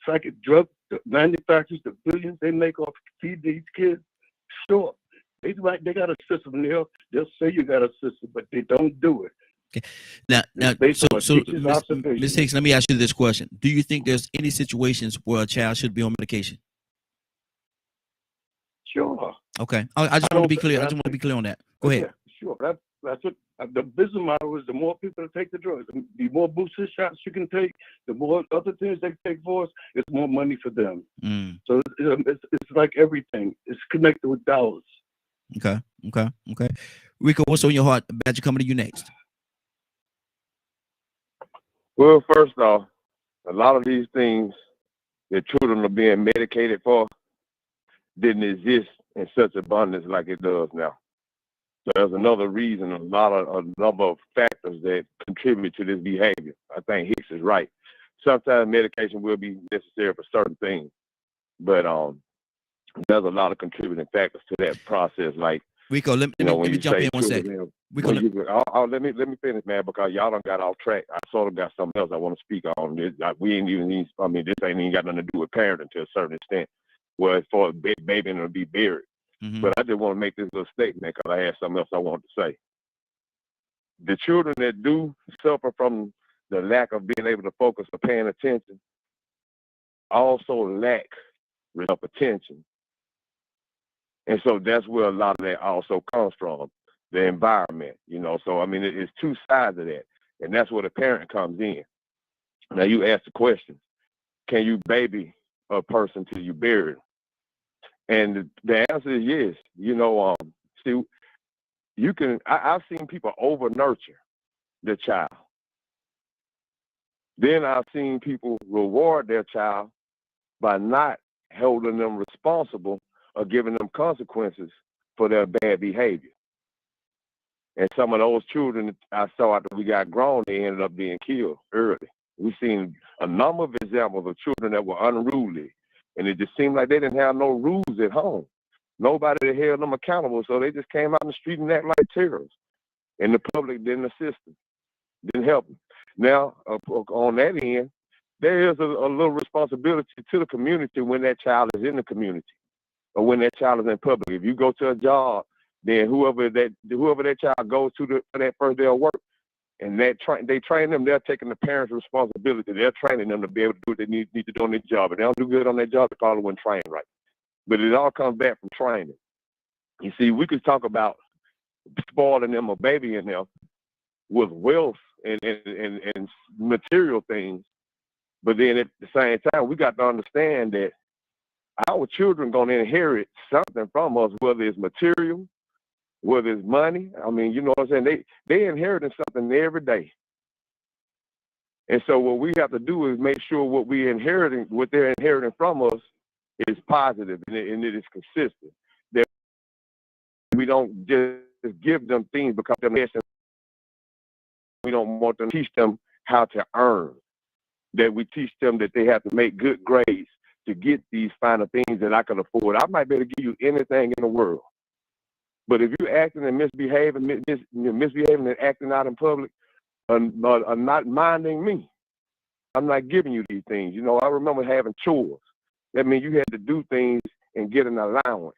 psychic drug manufacturers, the billions they make off feed these kids, sure, they got a system there. They'll say you got a system, but they don't do it. Okay. Now, so Ms. Hicks, let me ask you this question: do you think there's any situations where a child should be on medication? Sure. Okay. I just want to be clear. I just want to be clear on that. Go ahead. Yeah, sure. That's what the business model is. The more people that take the drugs, the more booster shots you can take, the more other things they take for us, it's more money for them. So it's like everything. It's connected with dollars. Okay. Rico, what's on your heart? Badger coming to you next. Well, first off, a lot of these things that children are being medicated for didn't exist in such abundance like it does now. So there's another reason, a number of factors that contribute to this behavior. I think Hicks is right. Sometimes medication will be necessary for certain things, but there's a lot of contributing factors to that process. Like Rico, let me jump in one second. Let me finish, man, because y'all done got off track. I sort of got something else I want to speak on. This ain't even got nothing to do with parenting to a certain extent. Well, as far as baby to be buried. Mm-hmm. But I just want to make this little statement because I had something else I wanted to say. The children that do suffer from the lack of being able to focus or paying attention also lack of attention. And so that's where a lot of that also comes from, the environment, So, I mean, it's two sides of that. And that's where the parent comes in. Now, you ask the question, can you baby a person till you bury them? And the answer is yes. See, you can. I've seen people over nurture the child. Then I've seen people reward their child by not holding them responsible or giving them consequences for their bad behavior. And some of those children I saw after we got grown, they ended up being killed early. We've seen a number of examples of children that were unruly. And it just seemed like they didn't have no rules at home. Nobody held them accountable, so they just came out in the street and acted like terrorists. And the public didn't assist them, didn't help them. Now, on that end, there is a little responsibility to the community when that child is in the community or when that child is in public. If you go to a job, then whoever that child goes to for that first day of work, and they train them, they're taking the parents' responsibility. They're training them to be able to do what they need to do on their job. If they don't do good on their job, they probably wouldn't train right. But it all comes back from training. You see, we could talk about spoiling them or babying them with wealth and material things. But then at the same time, we got to understand that our children going to inherit something from us, whether it's material, whether it's money. I mean, you know what I'm saying? They inheriting something every day. And so what we have to do is make sure what they're inheriting from us is positive and it is consistent. That we don't just give them things because we don't want them to teach them how to earn. That we teach them that they have to make good grades to get these finer things that I can afford. I might be able to give you anything in the world. But if you're acting and misbehaving and acting out in public, or not minding me, I'm not giving you these things. I remember having chores. That means you had to do things and get an allowance.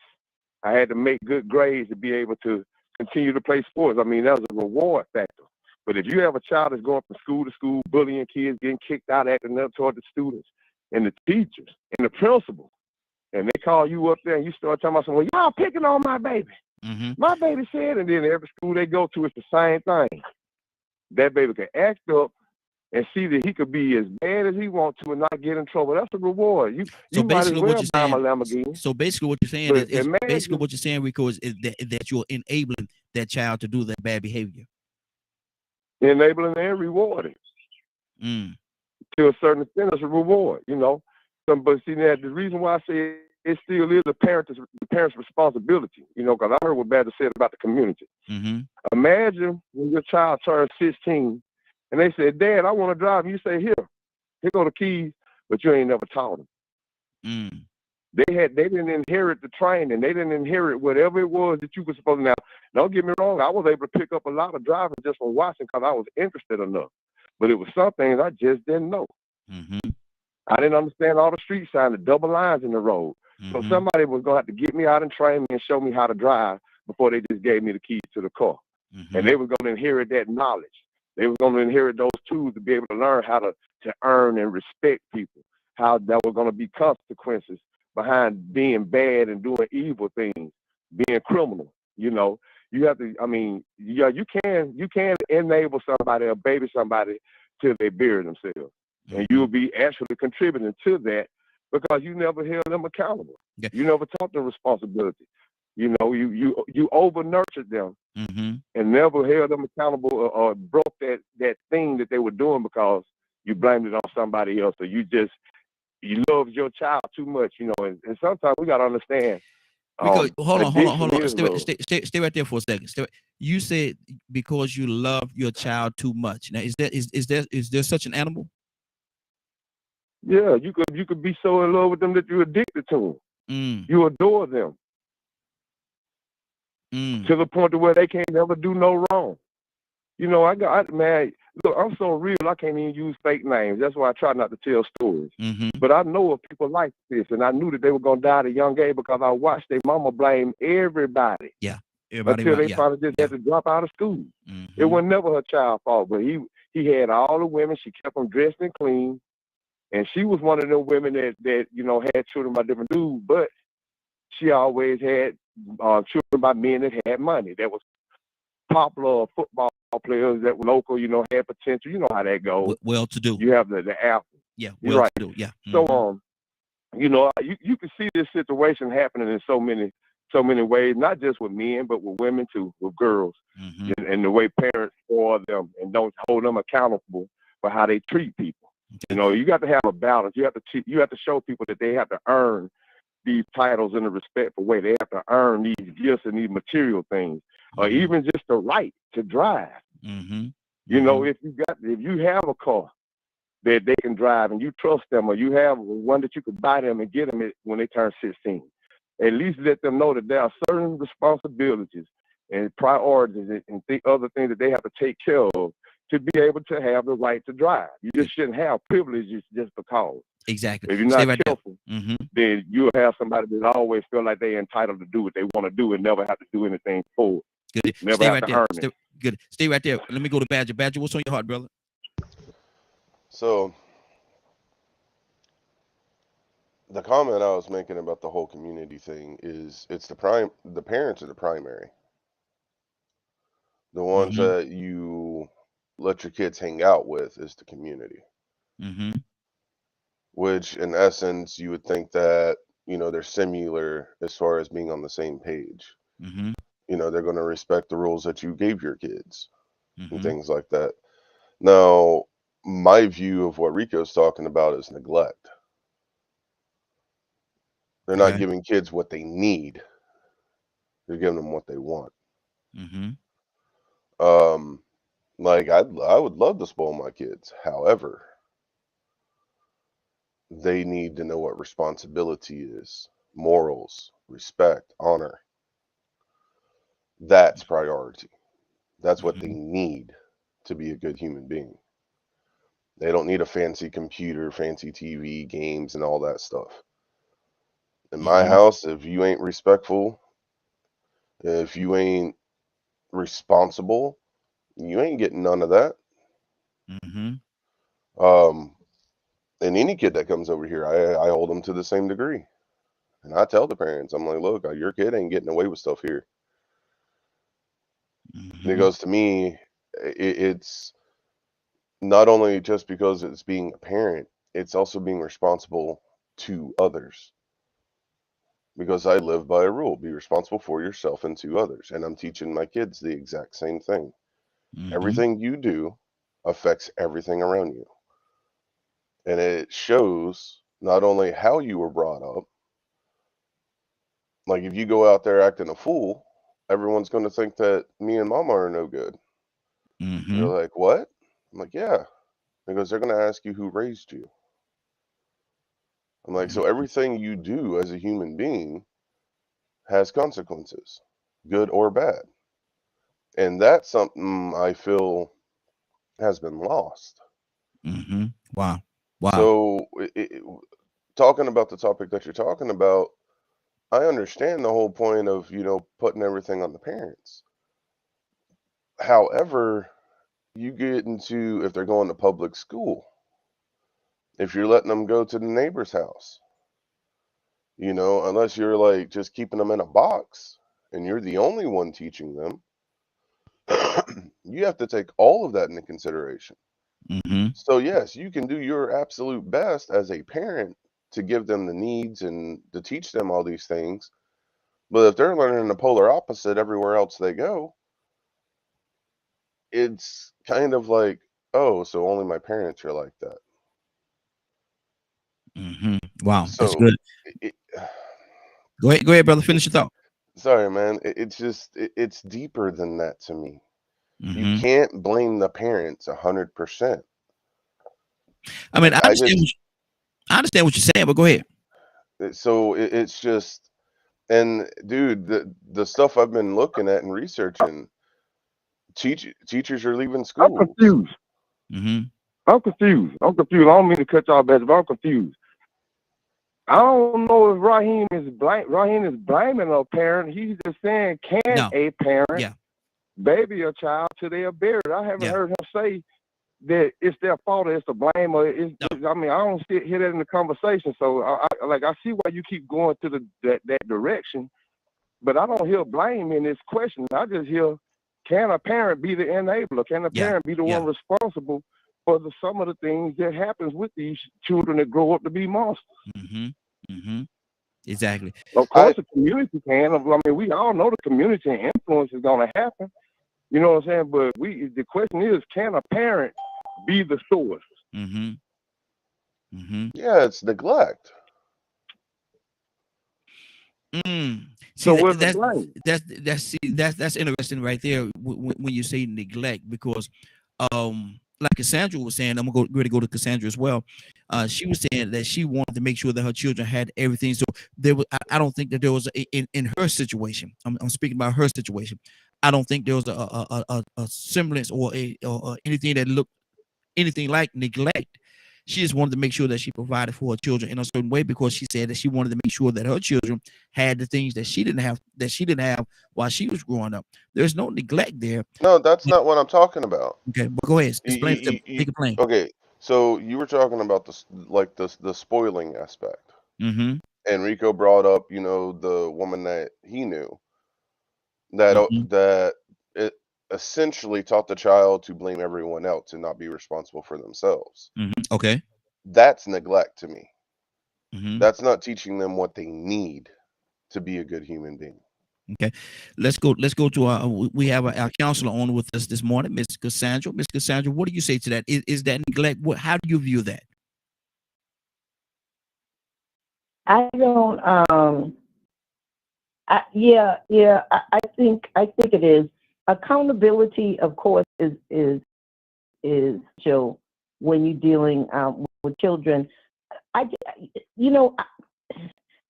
I had to make good grades to be able to continue to play sports. I mean, that was a reward factor. But if you have a child that's going from school to school, bullying kids, getting kicked out, acting up toward the students and the teachers and the principal, and they call you up there and you start talking about something, well, y'all picking on my baby. Mm-hmm. My baby said, and then every school they go to, it's the same thing. That baby can act up and see that he could be as bad as he wants to and not get in trouble. That's a reward. You might as well buy him a Lamborghini. So basically what you're saying Rico, is that you're enabling that child to do that bad behavior. Enabling and rewarding. To a certain extent, it's a reward, But see, now the reason why I say it still is the parent's responsibility, because I heard what Badger said about the community. Mm-hmm. Imagine when your child turns 16 and they say, Dad, I want to drive. And you say, here go the keys, but you ain't never taught them. They didn't inherit the training. They didn't inherit whatever it was that you were supposed to. Now, don't get me wrong. I was able to pick up a lot of driving just from watching because I was interested enough. But it was some things I just didn't know. Mm-hmm. I didn't understand all the street signs, the double lines in the road. Mm-hmm. So somebody was going to have to get me out and train me and show me how to drive before they just gave me the keys to the car. Mm-hmm. And they were going to inherit that knowledge. They were going to inherit those tools to be able to learn how to earn and respect people, how there were going to be consequences behind being bad and doing evil things, being criminal. You have to, you can enable somebody or baby somebody till they bury themselves. Mm-hmm. And you'll be actually contributing to that because you never held them accountable. Yeah. You never taught them responsibility. You over nurtured them and never held them accountable or broke that thing that they were doing because you blamed it on somebody else, or you loved your child too much, and sometimes we got to understand Because hold on. addiction is Stay right there for a second. You said because you love your child too much. Now, is there such an animal? Yeah, you could be so in love with them that you're addicted to them. You adore them to the point to where they can't never do no wrong. You know, man, look, I'm so real, I can't even use fake names. That's why I try not to tell stories. But I know of people like this, and I knew that they were going to die at a young age because I watched their mama blame everybody. Yeah, everybody. Until they finally just had to drop out of school. It was never her child's fault, but he had all the women. She kept them dressed and clean. And she was one of them women that you know, had children by different dudes, but she always had children by men that had money. That was popular football players that were local, you know, had potential. You know how that goes. Well to do. You have the apple. Yeah, well right. To do. Yeah. So you know, you can see this situation happening in so many ways, not just with men, but with women too, with girls, and the way parents spoil them and don't hold them accountable for how they treat people. You know, you got to have a balance. You have to show people that they have to earn these titles in a respectful way. They have to earn these gifts and these material things, or even just the right to drive. You know, if you have a car that they can drive and you trust them, or you have one that you could buy them and get them when they turn 16, at least let them know that there are certain responsibilities and priorities and other things that they have to take care of to be able to have the right to drive. You just shouldn't have privileges just because. Exactly. If you're not careful, then you'll have somebody that always feel like they're entitled to do what they want to do and never have to do anything for it. Good. Never Stay have right to there. earn it. Good. Stay right there. Let me go to Badger. Badger, what's on your heart, brother? So the comment I was making about the whole community thing is the parents are the primary. The ones that you let your kids hang out with is the community. Which in essence you would think that, you know, they're similar as far as being on the same page. You know, they're going to respect the rules that you gave your kids and things like that. Now, my view of what Rico's talking about is neglect. They're not giving kids what they need. They're giving them what they want. Like I would love to spoil my kids. However, they need to know what responsibility is, morals, respect, honor. That's priority. That's what they need to be a good human being. They don't need a fancy computer, fancy TV, games, and all that stuff. In my house, if you ain't respectful, if you ain't responsible, you ain't getting none of that. And any kid that comes over here, I hold them to the same degree. And I tell the parents, I'm like, look, your kid ain't getting away with stuff here. Because to me, it's not only just because it's being a parent, it's also being responsible to others. Because I live by a rule, be responsible for yourself and to others. And I'm teaching my kids the exact same thing. Everything you do affects everything around you. And it shows not only how you were brought up, like if you go out there acting a fool, everyone's going to think that me and mama are no good. They're like, what? I'm like, yeah. Because they're going to ask you who raised you. I'm like, so everything you do as a human being has consequences, good or bad. And that's something I feel has been lost. Wow. So talking about the topic that you're talking about, I understand the whole point of, you know, putting everything on the parents. However, you get into, if they're going to public school, if you're letting them go to the neighbor's house, you know, unless you're like just keeping them in a box and you're the only one teaching them, you have to take all of that into consideration. So yes, you can do your absolute best as a parent to give them the needs and to teach them all these things. But if they're learning the polar opposite everywhere else they go, it's kind of like, oh, so only my parents are like that. Wow, So that's good. Go ahead, brother. Finish your thought. Sorry, man. It's just it's deeper than that to me. You Mm-hmm. can't blame the parents 100%. I mean, I understand what you're saying, but go ahead. So it's just, and dude, the stuff I've been looking at and researching, teachers are leaving school. I'm confused. Mm-hmm. I'm confused. I don't mean to cut y'all back, but I'm confused. I don't know if Raheem is blaming a parent. He's just saying, can a parent baby a child till they are buried? I haven't heard him say that it's their fault or it's the blame, or I mean, I don't hear that in the conversation. So I see why you keep going to that direction, but I don't hear blame in this question. I just hear, can a parent be the enabler? Can a parent be the one responsible for some of the things that happens with these children that grow up to be monsters? Mm-hmm. Mm-hmm. Exactly. Of course, the community can. I mean, we all know the community influence is going to happen. You know what I'm saying? But the question is, can a parent be the source? Mm-hmm. Mm-hmm. Yeah, it's neglect. Mm. See, so what's the blame? That's interesting right there when you say neglect, because like Cassandra was saying, I'm gonna go to Cassandra as well. She was saying that she wanted to make sure that her children had everything. So there was, I don't think that there was in her situation. I'm speaking about her situation. I don't think there was a semblance or anything that looked anything like neglect. She just wanted to make sure that she provided for her children in a certain way, because she said that she wanted to make sure that her children had the things that she didn't have while she was growing up. There's no neglect there. No, that's not what I'm talking about. Okay, but go ahead. Explain it to me. Make it plain. Okay, so you were talking about the spoiling aspect. Mm-hmm. And Rico brought up, the woman that he knew that it essentially taught the child to blame everyone else and not be responsible for themselves. Mm-hmm. Okay. That's neglect to me. Mm-hmm. That's not teaching them what they need to be a good human being. Okay, let's go to we have our counselor on with us this morning, Miss Cassandra. Miss Cassandra, what do you say to that? Is that neglect? How do you view that? I don't. I think it is. Accountability, of course, is Joe, when you're dealing with children.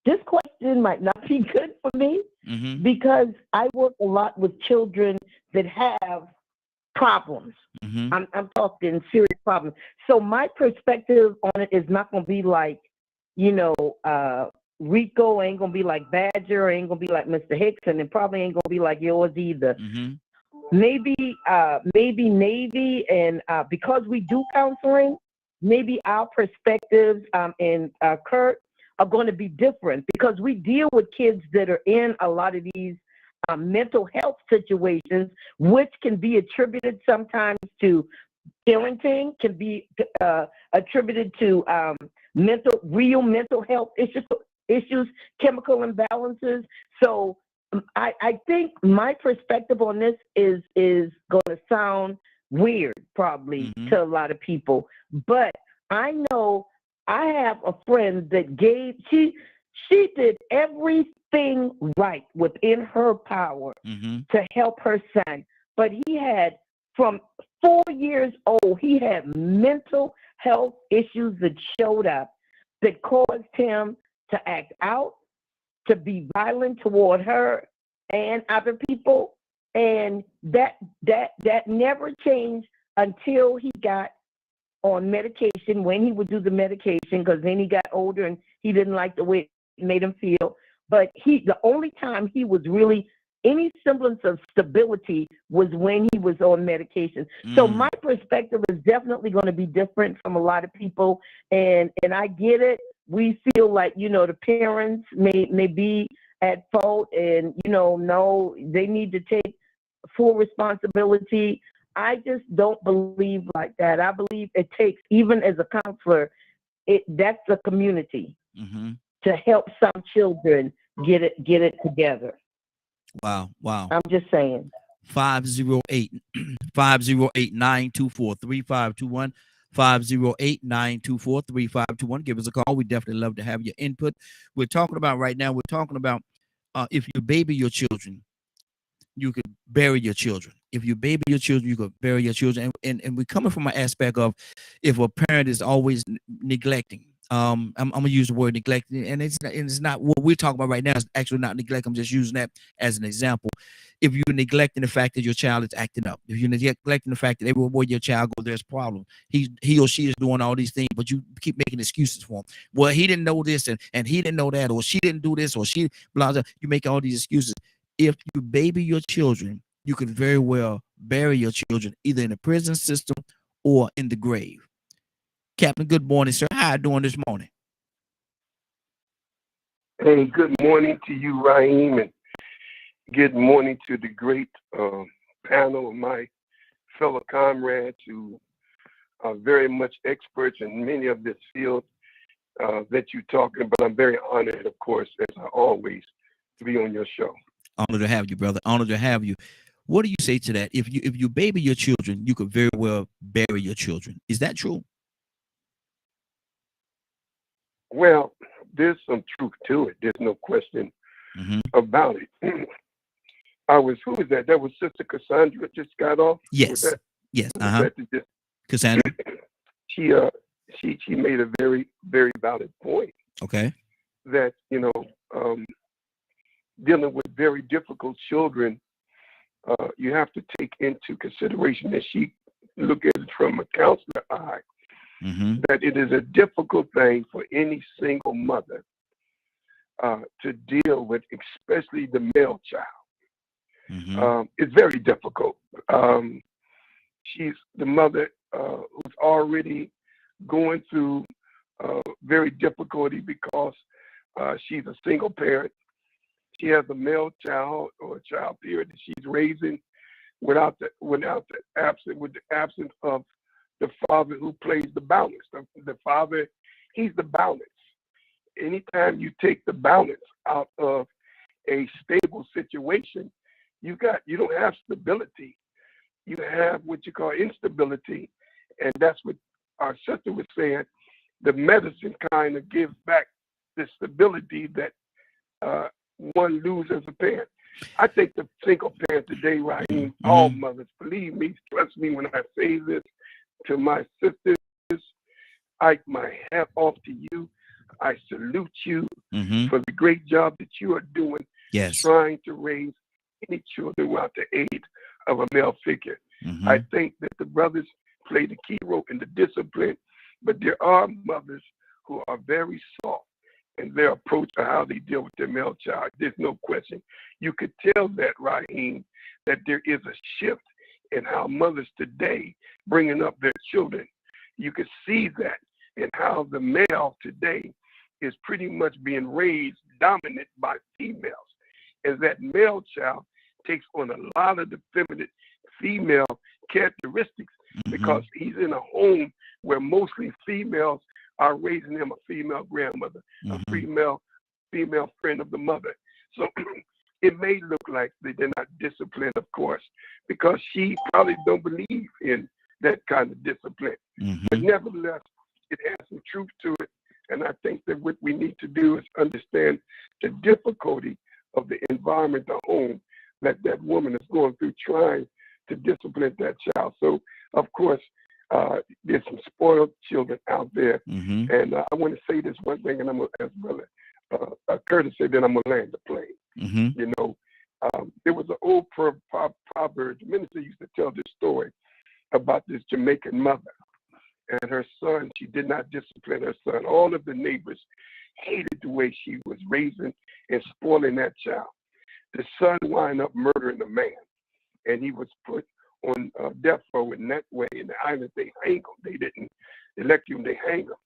This question might not be good for me, mm-hmm. because I work a lot with children that have problems. Mm-hmm. I'm talking serious problems. So my perspective on it is not going to be like, Rico ain't going to be like Badger, ain't going to be like Mr. Hicks, and it probably ain't going to be like yours either. Mm-hmm. Maybe Navy, and because we do counseling, maybe our perspectives and Kurt are going to be different, because we deal with kids that are in a lot of these mental health situations, which can be attributed sometimes to parenting, can be attributed to real mental health issues, chemical imbalances. So I think my perspective on this is going to sound weird probably mm-hmm. to a lot of people, but I know I have a friend that she did everything right within her power mm-hmm. to help her son, but he had, from 4 years old, he had mental health issues that showed up that caused him to act out, to be violent toward her and other people, and that never changed until he got on medication, when he would do the medication, because then he got older and he didn't like the way it made him feel. But the only time he was really any semblance of stability was when he was on medication. So my perspective is definitely going to be different from a lot of people, and I get it. We feel like, the parents may be at fault, and no, they need to take full responsibility. I just don't believe like that. I believe it takes, even as a counselor, that's a community mm-hmm. to help some children get it together. Wow. I'm just saying. 508-924-3521. 508-924-3521. Give us a call. We definitely love to have your input. We're talking about if you baby your children, you could bury your children. If you baby your children, you could bury your children. And we're coming from an aspect of if a parent is always neglecting. I'm gonna use the word neglecting, and it's not what we're talking about right now. It's actually not neglect. I'm just using that as an example. If you're neglecting the fact that your child is acting up, if you're neglecting the fact that everywhere your child goes, there's a problem. He or she is doing all these things, but you keep making excuses for him. Well, he didn't know this, and he didn't know that, or she didn't do this, or she blah blah. You make all these excuses. If you baby your children, you could very well bury your children either in the prison system or in the grave. Captain, good morning, sir. How are you doing this morning? Hey, good morning to you, Raheem, and good morning to the great panel of my fellow comrades who are very much experts in many of this field that you're talking about. I'm very honored, of course, as I always, to be on your show. Honored to have you, brother. Honored to have you. What do you say to that? If you baby your children, you could very well bury your children. Is that true? Well, there's some truth to it. There's no question about it. Who was that? That was Sister Cassandra just got off? Yes. Yes. Cassandra? She made a very, very valid point. Okay. That, dealing with very difficult children, you have to take into consideration that she looked at it from a counselor eye. That it is a difficult thing for any single mother to deal with, especially the male child. It's very difficult. She's the mother who's already going through very difficulty because she's a single parent. She has a male child or a child period that she's raising with the absence of the father who plays the balance. The father, he's the balance. Anytime you take the balance out of a stable situation, you don't have stability. You have what you call instability, and that's what our sister was saying. The medicine kind of gives back the stability that one loses as a parent. I think the single parent today, Raheem, all mothers, believe me, trust me when I say this to my sisters, my hat off to you. I salute you for the great job that you are doing, trying to raise any children without the aid of a male figure. I think that the brothers play the key role in the discipline, but there are mothers who are very soft in their approach to how they deal with their male child. There's no question. You could tell that, Raheem, that there is a shift in how mothers today bringing up their children. You could see that in how the male today is pretty much being raised dominant by females. As that male child takes on a lot of the feminine female characteristics because he's in a home where mostly females are raising him, a female grandmother, a female friend of the mother. So it may look like they're not disciplined, of course, because she probably don't believe in that kind of discipline. But nevertheless, it has some truth to it. And I think that what we need to do is understand the difficulty of the environment, the home that woman is going through trying to discipline that child. So, of course, there's some spoiled children out there. And I want to say this one thing, and I'm going to, as Brother Curtis said, then I'm going to land the plane. There was an old proverb, the minister used to tell this story about this Jamaican mother and her son. She did not discipline her son. All of the neighbors hated the way she was raising and spoiling that child. The son wound up murdering the man, and he was put on death row in that way. In the island, they hang him. They didn't elect him, they hang him.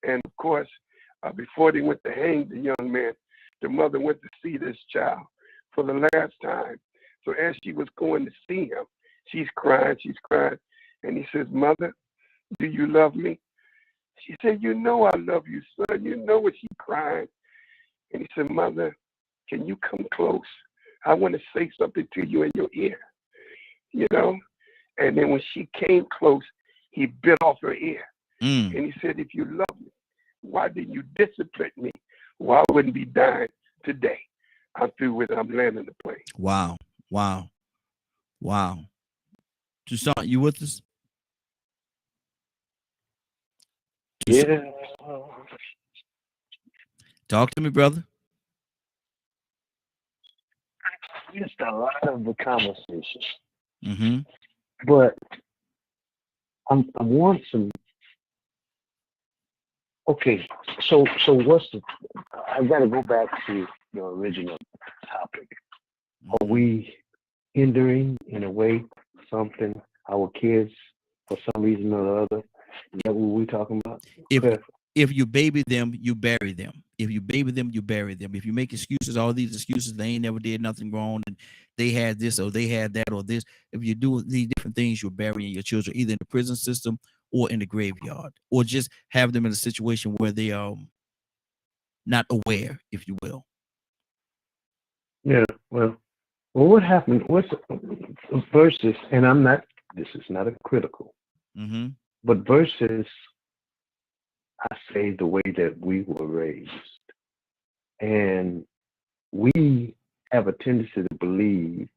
And of course, before they went to hang the young man, the mother went to see this child for the last time. So as she was going to see him, she's crying. And he says, "Mother, do you love me?" She said, "You know I love you, son." You know what? She's crying. And he said, "Mother, can you come close? I want to say something to you in your ear." And then when she came close, he bit off her ear. Mm. And he said, if you love me, why didn't you discipline me? Well, I wouldn't be dying today. I'm through with it. I'm landing the plane. Wow. Wow. Wow. Toussaint, you with us? Yeah. Talk to me, brother. It's a lot of the conversation. Mm-hmm. But I want some. Okay, so what's the? I've got to go back to the original topic. Are we hindering, in a way, something our kids for some reason or other? Is that what we're talking about? If you baby them, you bury them. If you baby them, you bury them. If you make excuses, all these excuses, they ain't never did nothing wrong, and they had this or they had that or this. If you do these different things, you're burying your children either in the prison system or in the graveyard, or just have them in a situation where they are not aware, if you will. Yeah. Well, what happened? What's versus? And I'm not. This is not a critical. Mm-hmm. But versus, I say the way that we were raised. And we have a tendency to believe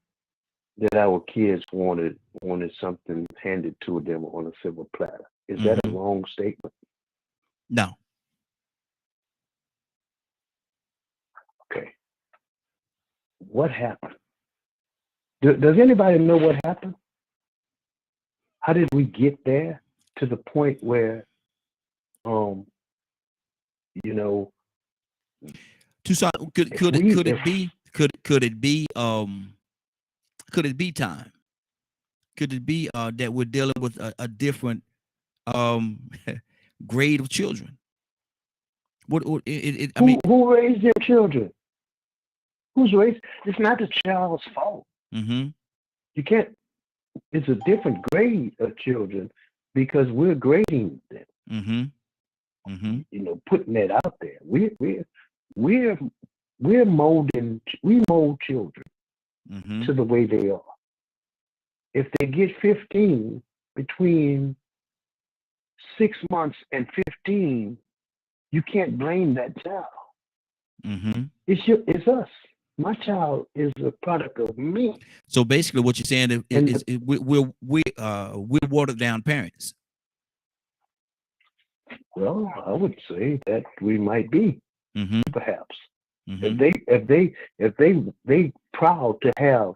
that our kids wanted something handed to them on a silver platter. Is that a wrong statement? No. Okay. What happened? Does anybody know what happened? How did we get there to the point where Toussaint, could it be time? Could it be that we're dealing with a different grade of children? Who raised their children? Who's raised? It's not the child's fault. Mm-hmm. You can't. It's a different grade of children because we're grading them. Mm-hmm. Mm-hmm. Putting that out there. We're molding. We mold children to the way they are. If they get 15, between 6 months and 15, you can't blame that child. Mm-hmm. It's us. My child is a product of me. So basically, what you're saying is we're watered down parents. Well, I would say that we might be, perhaps. Mm-hmm. If they proud to have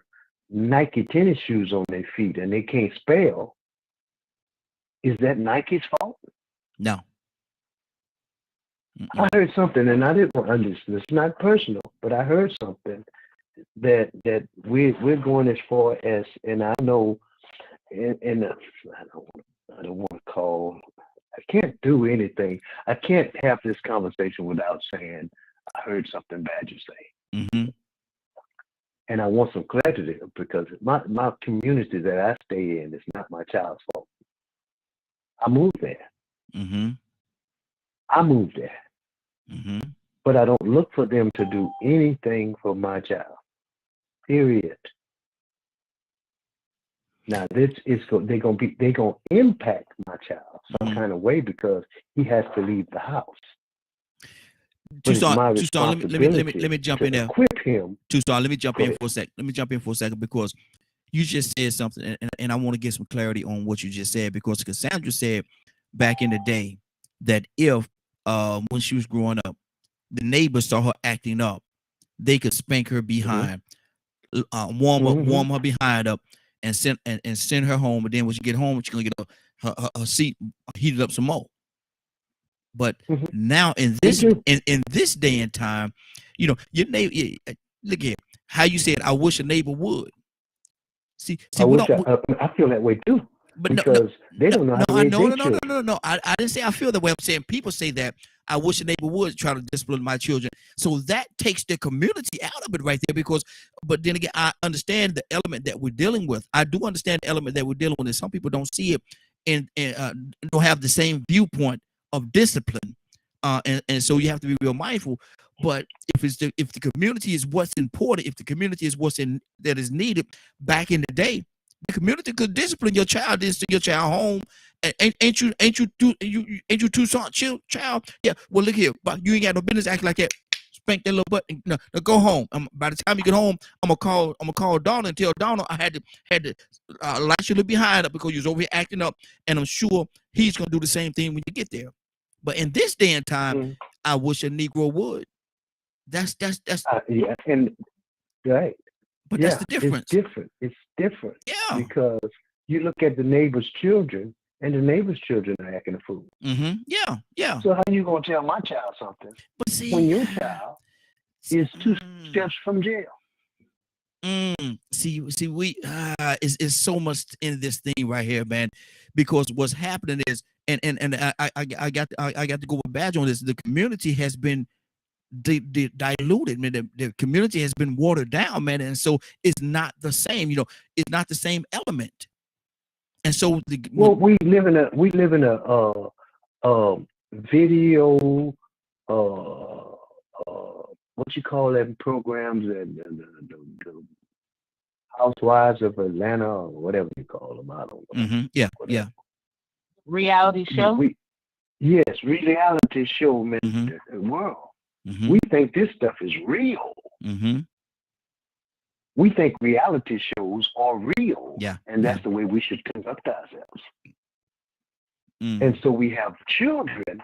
Nike tennis shoes on their feet and they can't spell, is that Nike's fault? No. I heard something, and I didn't understand. It's not personal, but I heard something that we're going as far as, and I know, and I don't want to call. I can't do anything. I can't have this conversation without saying I heard something bad you say. Mm-hmm. And I want some clarity because my community that I stay in is not my child's fault. I moved there. Mm-hmm. I moved there. Mm-hmm. But I don't look for them to do anything for my child. Period. Now they're gonna impact my child some kind of way because he has to leave the house. Toussaint, let me jump in there. Equip him. Toussaint, let me jump in for a second. Let me jump in for a second because you just said something, and I want to get some clarity on what you just said, because Cassandra said back in the day that if when she was growing up, the neighbors saw her acting up, they could spank her behind, warm her behind up, and send her home. And then when she get home, she's gonna get her seat heated up some more. But now in this in this day and time, your neighbor. Look here, how you said, I wish a neighbor would. See, I feel that way too. But because they don't know how to raise their children. No. I didn't say I feel that way. I'm saying people say that I wish a neighbor would try to discipline my children. So that takes the community out of it right there. But then again, I understand the element that we're dealing with. I do understand the element that we're dealing with, and some people don't see it and don't have the same viewpoint of discipline. And so you have to be real mindful. But if the community is what's important, if the community is that is needed, back in the day, the community could discipline your child, home, Ain't you too soft, child? Yeah. Well, look here, but you ain't got no business acting like that. Spank that little butt. No, go home. By the time you get home, I'm gonna call Donna and tell Donna I had to light you behind up because you was over here acting up, and I'm sure he's gonna do the same thing when you get there. But in this day and time, I wish a Negro would. That's yeah, and right. But that's the difference. It's different. Yeah. Because you look at the neighbor's children, and the neighbor's children are acting a fool. Yeah. So how you gonna tell my child something? But see, when your child is 2 steps from jail. See, we is so much in this thing right here, man. Because what's happening is, and I got to go with Badge on this. The community has been diluted, man. The community has been watered down, man, and so it's not the same. It's not the same element. And so, we live in a video, what you call them programs, and the Housewives of Atlanta, or whatever you call them. I don't know. Yeah. Reality show. Yes, reality show, man. The world. We think this stuff is real. We think reality shows are real. And that's the way we should conduct ourselves. And so we have children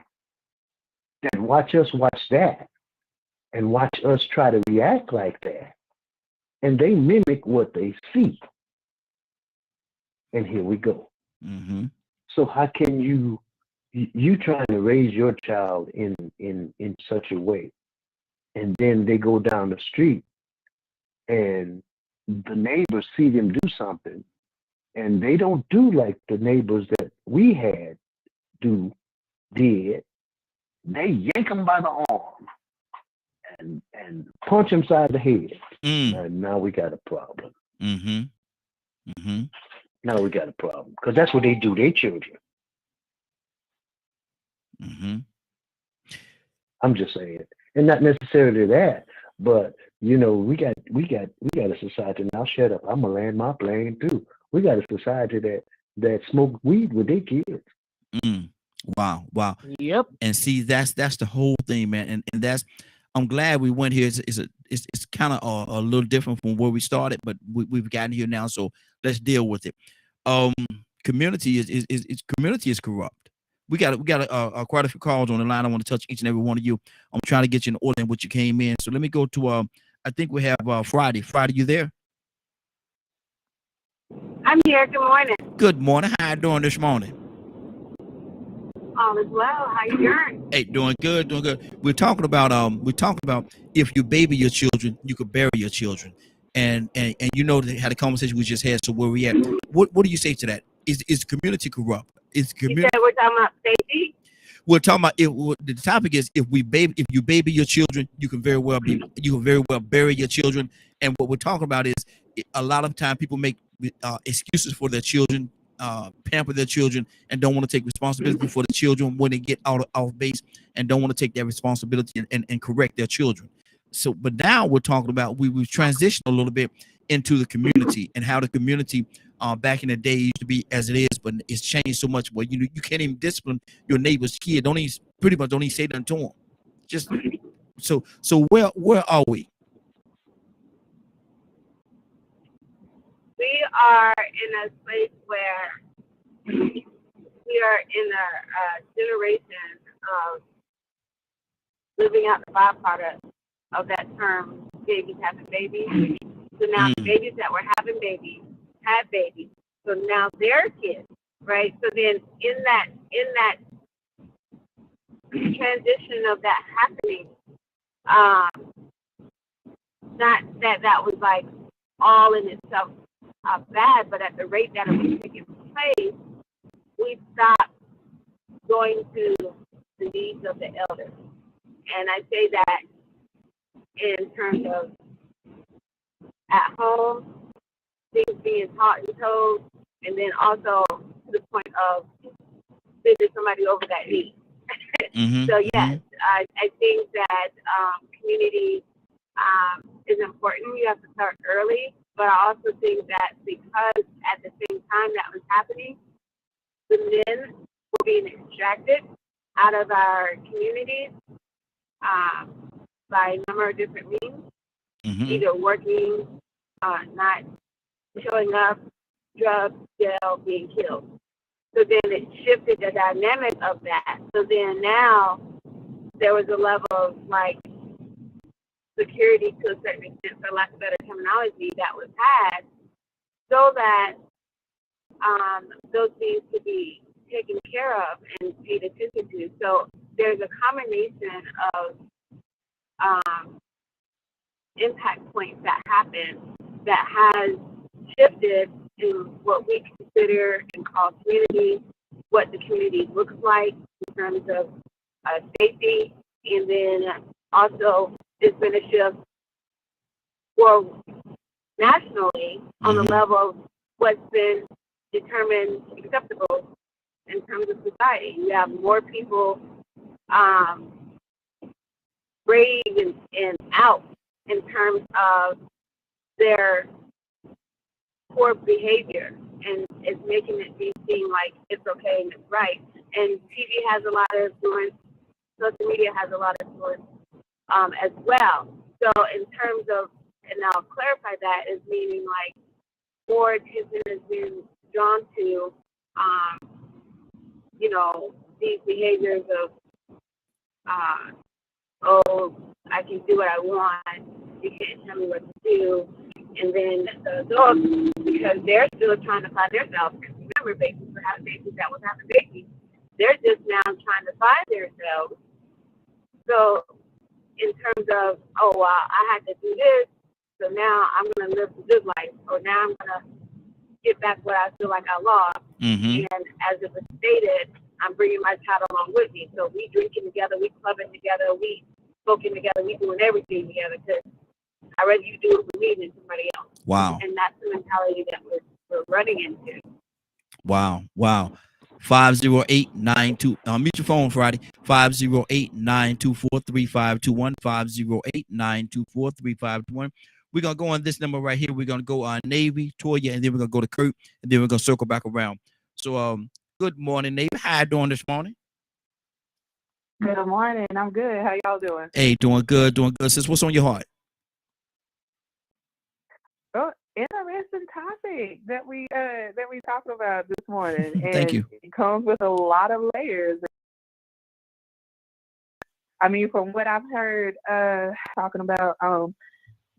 that watch us watch that and watch us try to react like that. And they mimic what they see. And here we go. So how can you trying to raise your child in such a way, and then they go down the street and the neighbors see them do something, and they don't do like the neighbors that we had did. They yank them by the arm and punch them side the head. And now we got a problem. Now we got a problem, because that's what they do to their children. I'm just saying, and not necessarily that, but we got a society. Now shut up. I'm gonna land my plane too. We got a society that smoke weed with their kids. Wow. Yep. And see, that's the whole thing, man. And that's, I'm glad we went here. It's kind of a little different from where we started, but we've gotten here now, so let's deal with it. Community is corrupt. We got quite a few calls on the line. I want to touch each and every one of you. I'm trying to get you in order in which you came in. So let me go to I think we have Friday. Friday, you there? I'm here. Good morning. Good morning. How you doing this morning? All is well. How you doing? Hey, doing good. We're talking about if you baby your children, you could bury your children. And they had a conversation we just had. So where we at? What do you say to that? Is community corrupt? Is community? You said we're talking about safety. We're talking about the topic is if you baby your children, you can very well bury your children. And what we're talking about is a lot of time people make excuses for their children, pamper their children, and don't want to take responsibility for the children when they get out of base, and don't want to take that responsibility and correct their children. So, but now we're talking about we've transitioned a little bit into the community and how the community back in the day used to be as it is, but it's changed so much. Well, you can't even discipline your neighbor's kid. Don't even say nothing to them. Just so where are we? We are in a place where we are in a generation of living out the byproduct of that term, babies having babies. So now the babies that were having babies had babies. So now they're kids, right? So then in that transition of that happening, not that was like all in itself bad, but at the rate that it was taking place, we stopped going to the needs of the elders. And I say that in terms of at home, things being taught and told, and then also to the point of sending somebody over that need. So yes, I think that community is important. You have to start early, but I also think that because at the same time that was happening, the men were being extracted out of our communities by a number of different means, either working, not showing up, drugs, jail, being killed. So then it shifted the dynamic of that. So then now there was a level of like security to a certain extent, for lack of better terminology, that was had so that those things could be taken care of and paid attention to. So there's a combination of impact points that happen that has shifted in what we consider and call community, what the community looks like in terms of safety, and then also there's been a shift, well, nationally on the level of what's been determined acceptable in terms of society. You have more people brave and out in terms of their poor behavior, and it's making it seem like it's okay and it's right. And TV has a lot of influence, social media has a lot of influence as well. So in terms of, and I'll clarify that, is meaning like more attention has been drawn to, these behaviors of, I can do what I want, you can't tell me what to do. And then the adults, because they're still trying to find themselves, because remember, babies that was having babies, they're just now trying to find themselves. So in terms of, I had to do this, so now I'm going to live the good life, or now I'm going to get back what I feel like I lost. And as it was stated, I'm bringing my child along with me. So we drinking together, we clubbing together, we smoking together, we doing everything together, because I'd rather you do it for me than somebody else. Wow. And that's the mentality that we're running into. Wow. 508-92. Mute your phone, Friday. 508-924-3521. 508-924-3521. We're gonna go on this number right here. We're gonna go on Navy, Toya, and then we're gonna go to Kurt, and then we're gonna circle back around. So good morning, Navy. How you doing this morning? Good morning. I'm good. How y'all doing? Hey, doing good. Sis, what's on your heart? Oh, interesting topic that we talked about this morning. And Thank you. It comes with a lot of layers. I mean, from what I've heard talking about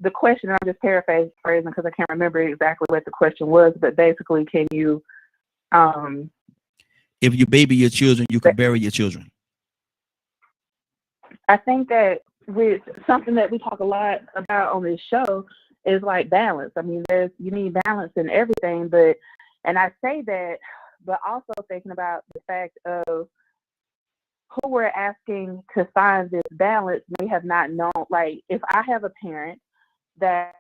the question, I'm just paraphrasing because I can't remember exactly what the question was, but basically, can you if you baby your children, you can bury your children. I think that with something that we talk a lot about on this show is like balance. I mean, you need balance in everything, and I say that, but also thinking about the fact of who we're asking to find this balance may have not known. Like, if I have a parent that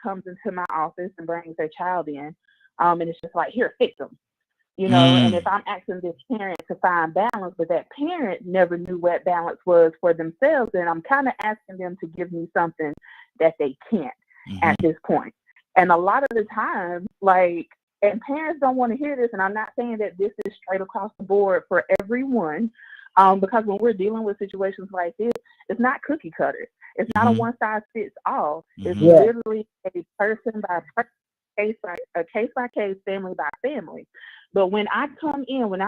comes into my office and brings their child in, and it's just like, here, fix them. And if I'm asking this parent to find balance, but that parent never knew what balance was for themselves, then I'm kind of asking them to give me something that they can't at this point. And a lot of the time, and parents don't want to hear this, and I'm not saying that this is straight across the board for everyone, because when we're dealing with situations like this, it's not cookie cutter. It's not a one size fits all. It's literally a person by person, case by case, family by family. But when I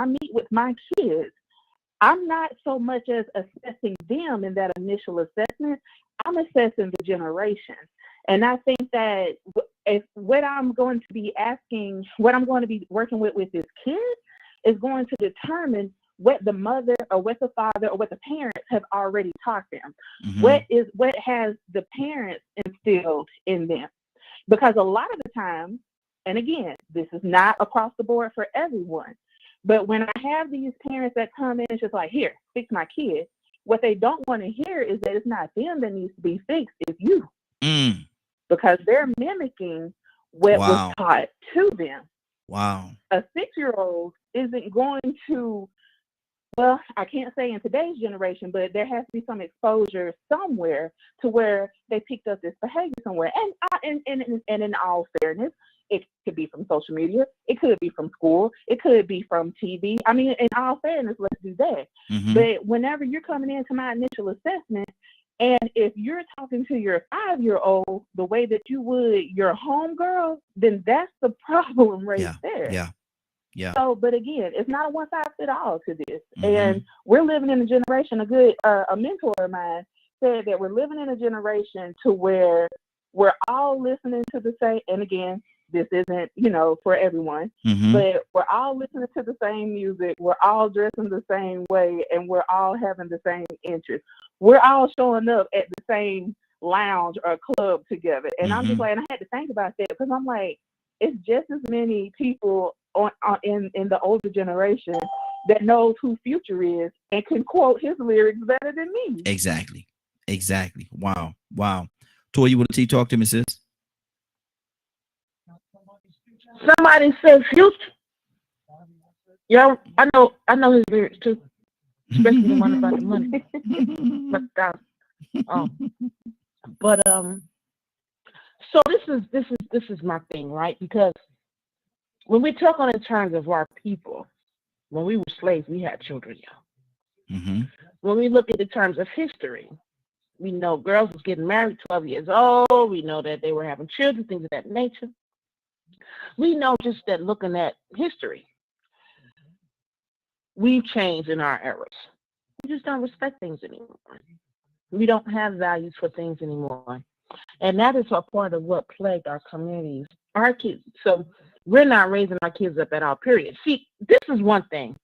meet with my kids, I'm not so much as assessing them in that initial assessment. I'm assessing the generation. And I think that what I'm going to be working with this kid is going to determine what the mother or what the father or what the parents have already taught them. What has the parents instilled in them? Because a lot of the time, and again, this is not across the board for everyone, but when I have these parents that come in and just like, here, fix my kid, what they don't want to hear is that it's not them that needs to be fixed, it's you. Because they're mimicking what was taught to them. Wow. A 6-year-old isn't going to, well, I can't say in today's generation, but there has to be some exposure somewhere to where they picked up this behavior somewhere. And in all fairness, It could be from social media. It could be from school. It could be from TV. I mean, in all fairness, let's do that. But whenever you're coming into my initial assessment, and if you're talking to your 5-year-old the way that you would your homegirl, then that's the problem there. Yeah. So, but again, it's not a one-size-fits-all to this. And we're living in a generation, a mentor of mine said that we're living in a generation to where we're all listening to the same, and again, this isn't, for everyone, but we're all listening to the same music, we're all dressing the same way, and we're all having the same interests. We're all showing up at the same lounge or club together. And I'm just like, and I had to think about that because I'm like, it's just as many people in the older generation that knows who Future is and can quote his lyrics better than me. Exactly. Wow. Toy, you want to talk to me, sis? Somebody said Future. Yeah, I know his lyrics too, especially the one about the money. But so this is my thing, right? Because when we talk on in terms of our people, when we were slaves, we had children young. When we look at the terms of history, we know girls was getting married 12 years old. We know that they were having children, things of that nature. We know just that looking at history, we've changed in our eras. We just don't respect things anymore. We don't have values for things anymore. And that is a part of what plagued our communities, our kids. So we're not raising our kids up at all, period. See, this is one thing.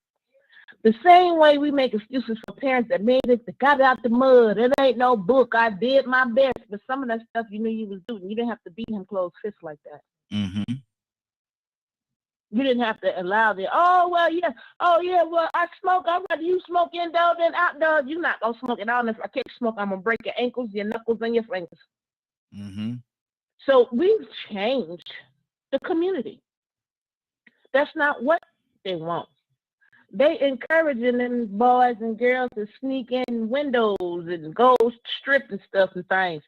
The same way we make excuses for parents that made it, that got out the mud. It ain't no book. I did my best. But some of that stuff you knew you was doing. You didn't have to beat him closed fist like that. You didn't have to allow the, well, I smoke. I'd rather you smoke indoor than outdoors. You're not going to smoke it out. And if I can't smoke, I'm going to break your ankles, your knuckles, and your fingers. So we've changed the community. That's not what they want. They encouraging them boys and girls to sneak in windows and go strip and stuff and things.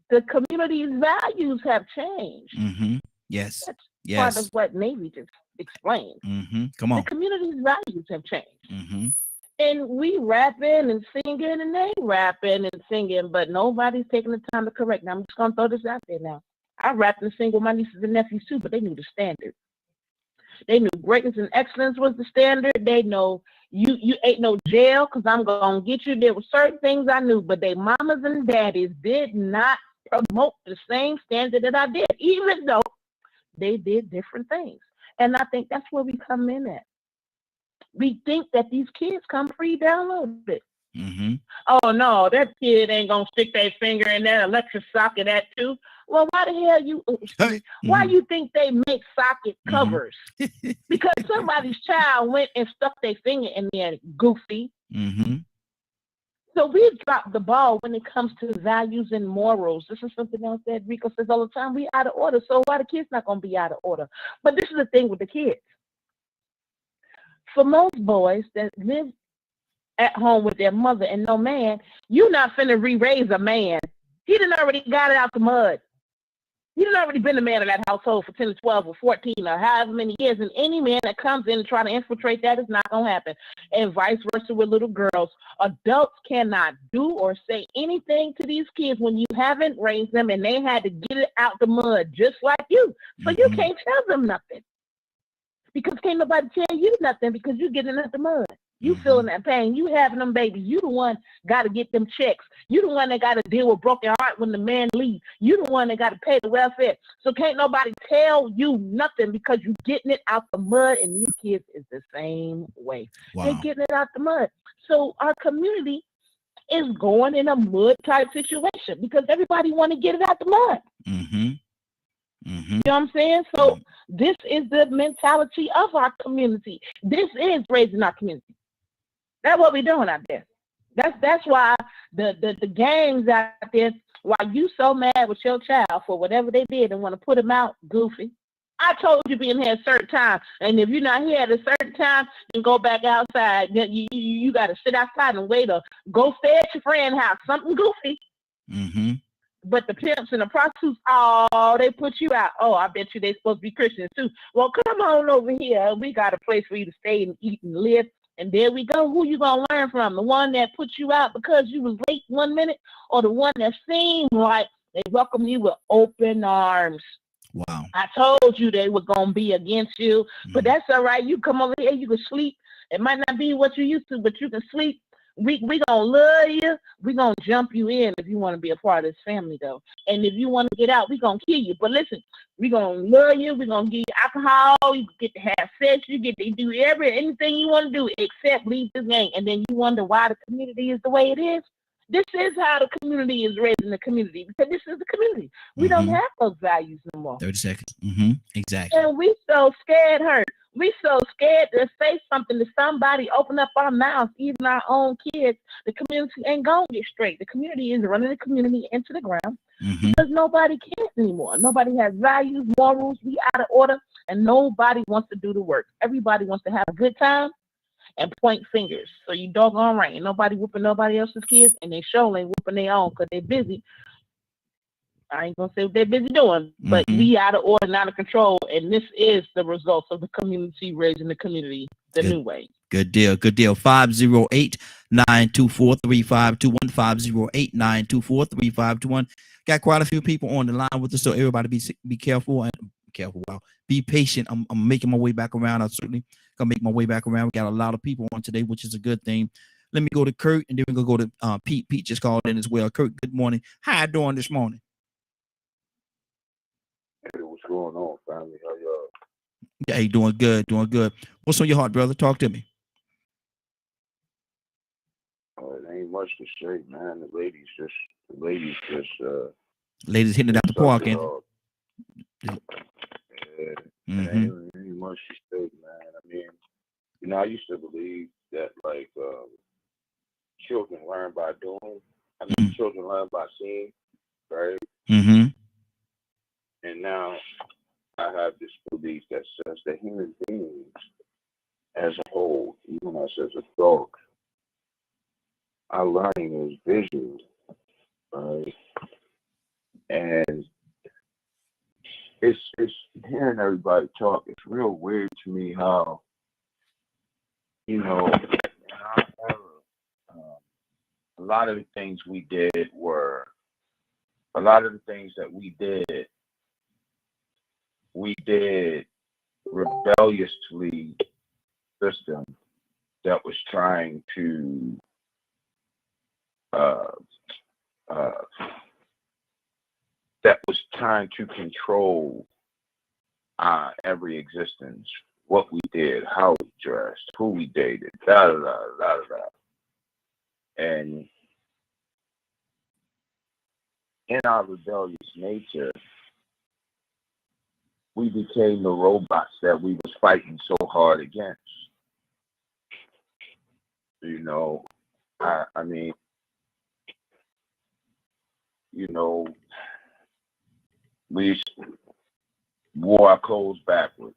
The community's values have changed. Yes. That's part of what Navy just explained. Come on. The community's values have changed. And we rapping and singing and they rapping and singing, but nobody's taking the time to correct. Now, I'm just going to throw this out there now. I rap and sing with my nieces and nephews too, but they knew the standard. They knew greatness and excellence was the standard. They know you ain't no jail because I'm going to get you. There were certain things I knew, but they mamas and daddies did not promote the same standard that I did, even though they did different things. And I think that's where we come in at. We think that these kids come pre-downloaded. Oh, no, that kid ain't going to stick their finger in that electric socket at too. Well, why the hell why you think they make socket covers? Because somebody's child went and stuck their finger in there, goofy. So we've dropped the ball when it comes to values and morals. This is something else that Rico says all the time. We out of order. So why the kids not going to be out of order? But this is the thing with the kids. For most boys that live at home with their mother and no man, you're not finna re-raise a man. He done already got it out the mud. He done already been the man of that household for 10 or 12 or 14 or however many years. And any man that comes in and try to infiltrate that is not going to happen. And vice versa with little girls. Adults cannot do or say anything to these kids when you haven't raised them and they had to get it out the mud just like you. So you can't tell them nothing. Because can't nobody tell you nothing because you're getting out the mud. You feeling that pain. You having them babies. You the one got to get them checks. You the one that got to deal with broken heart when the man leaves. You the one that got to pay the welfare. So can't nobody tell you nothing because you getting it out the mud. And these kids is the same way. They're getting it out the mud. So our community is going in a mud type situation because everybody want to get it out the mud. You know what I'm saying? So this is the mentality of our community. This is raising our community. That's what we're doing out there. That's why the games out there, why you so mad with your child for whatever they did and want to put them out, goofy. I told you be in here at a certain time. And if you're not here at a certain time, then go back outside. You got to sit outside and wait or go stay at your friend's house. Something goofy. But the pimps and the prostitutes, oh, they put you out. Oh, I bet you they supposed to be Christians too. Well, come on over here. We got a place for you to stay and eat and live. And there we go. Who you gonna learn from? The one that put you out because you was late 1 minute, or the one that seemed like they welcomed you with open arms? Wow. I told you they were gonna be against you, but that's all right. You come over here, you can sleep. It might not be what you used to, but you can sleep. We gonna love you. We gonna jump you in if you want to be a part of this family, though. And if you want to get out, we gonna kill you. But listen, we gonna love you. We gonna give you alcohol. You get to have sex. You get to do anything you want to do except leave this gang. And then you wonder why the community is the way it is. This is how the community is raised in the community, because this is the community. We don't have those values no more. 30 seconds. Exactly. And we so scared, hurt. We so scared to say something to somebody, open up our mouths, even our own kids. The community ain't gonna get straight. The community is running the community into the ground because nobody cares anymore. Nobody has values, morals. We out of order, and nobody wants to do the work. Everybody wants to have a good time and point fingers. So you doggone right. Ain't nobody whooping nobody else's kids, and they sure ain't whooping their own because they're busy. I ain't gonna say what they're busy doing, but we out of order and out of control, and this is the results of the community raising the community the new way. Good deal. 508-924-3521. 508-924-3521. Got quite a few people on the line with us, so everybody be careful and be patient. I'm making my way back around. I certainly gonna make my way back around. We got a lot of people on today, which is a good thing. Let me go to Kurt, and then we're gonna go to Pete. Pete just called in as well. Kurt, good morning. How you doing this morning? Hey, what's going on, family? How y'all? Yeah, hey, doing good. What's on your heart, brother? Talk to me. It ain't much to say, man. The ladies just ladies hitting it out the park, and ain't much to say, man. I mean, I used to believe that children learn by doing. I mean, children learn by seeing, right? And now I have this belief that says that human beings as a whole, even us as adults, our learning is visual, right? And it's hearing everybody talk, it's real weird to me how, a lot of the things we did were, a lot of the things that we did rebelliously system that was trying to control our every existence, what we did, how we dressed, who we dated, da da da da da. And in our rebellious nature, we became the robots that we was fighting so hard against. I mean, we wore our clothes backwards.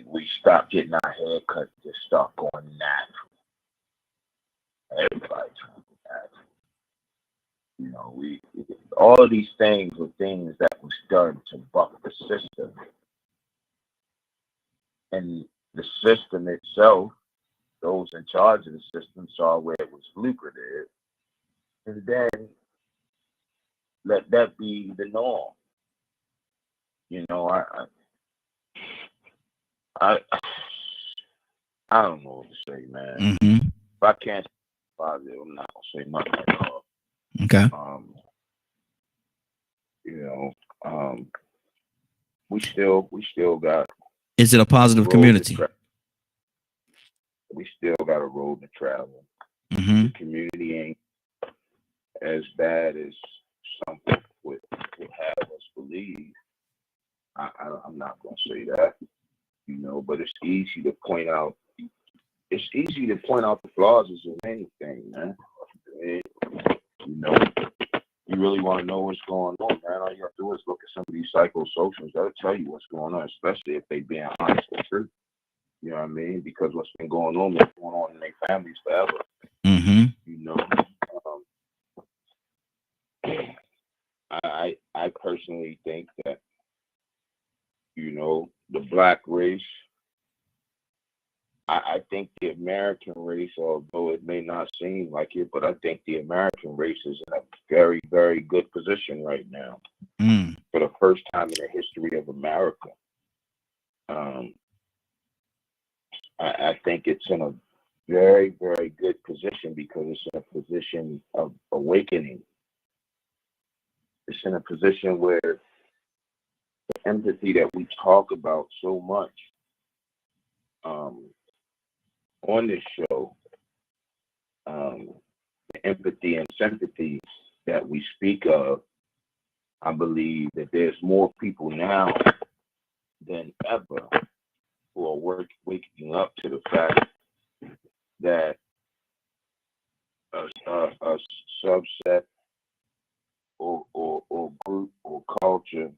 We stopped getting our hair cut, just start going natural. Everybody trying to go natural. All of these things were things that was done to buck the system. And the system itself, those in charge of the system saw where it was lucrative, and then let that be the norm. I don't know what to say, man. If I can't say positive, I'm not gonna say nothing at all. Okay. We still got. Is it a positive community? We still got a road to travel. The community ain't as bad as some people would have us believe. I'm not gonna say that, but it's easy to point out. It's easy to point out the flaws in anything, man. You really want to know what's going on, man. All you have to do is look at some of these psychosocials. That'll tell you what's going on, especially if they being honest and true. You know what I mean? Because what's been going on in their families forever. Mm-hmm. You know, I personally think that, you know, the black race, I think the American race, although it may not seem like it, but I think the American race is in a very, very good position right now. For the first time in the history of America. I think it's in a very, very good position because it's in a position of awakening. It's in a position where the empathy that we talk about so much on this show, the empathy and sympathy that we speak of, I believe that there's more people now than ever who are waking up to the fact that a subset or group or culture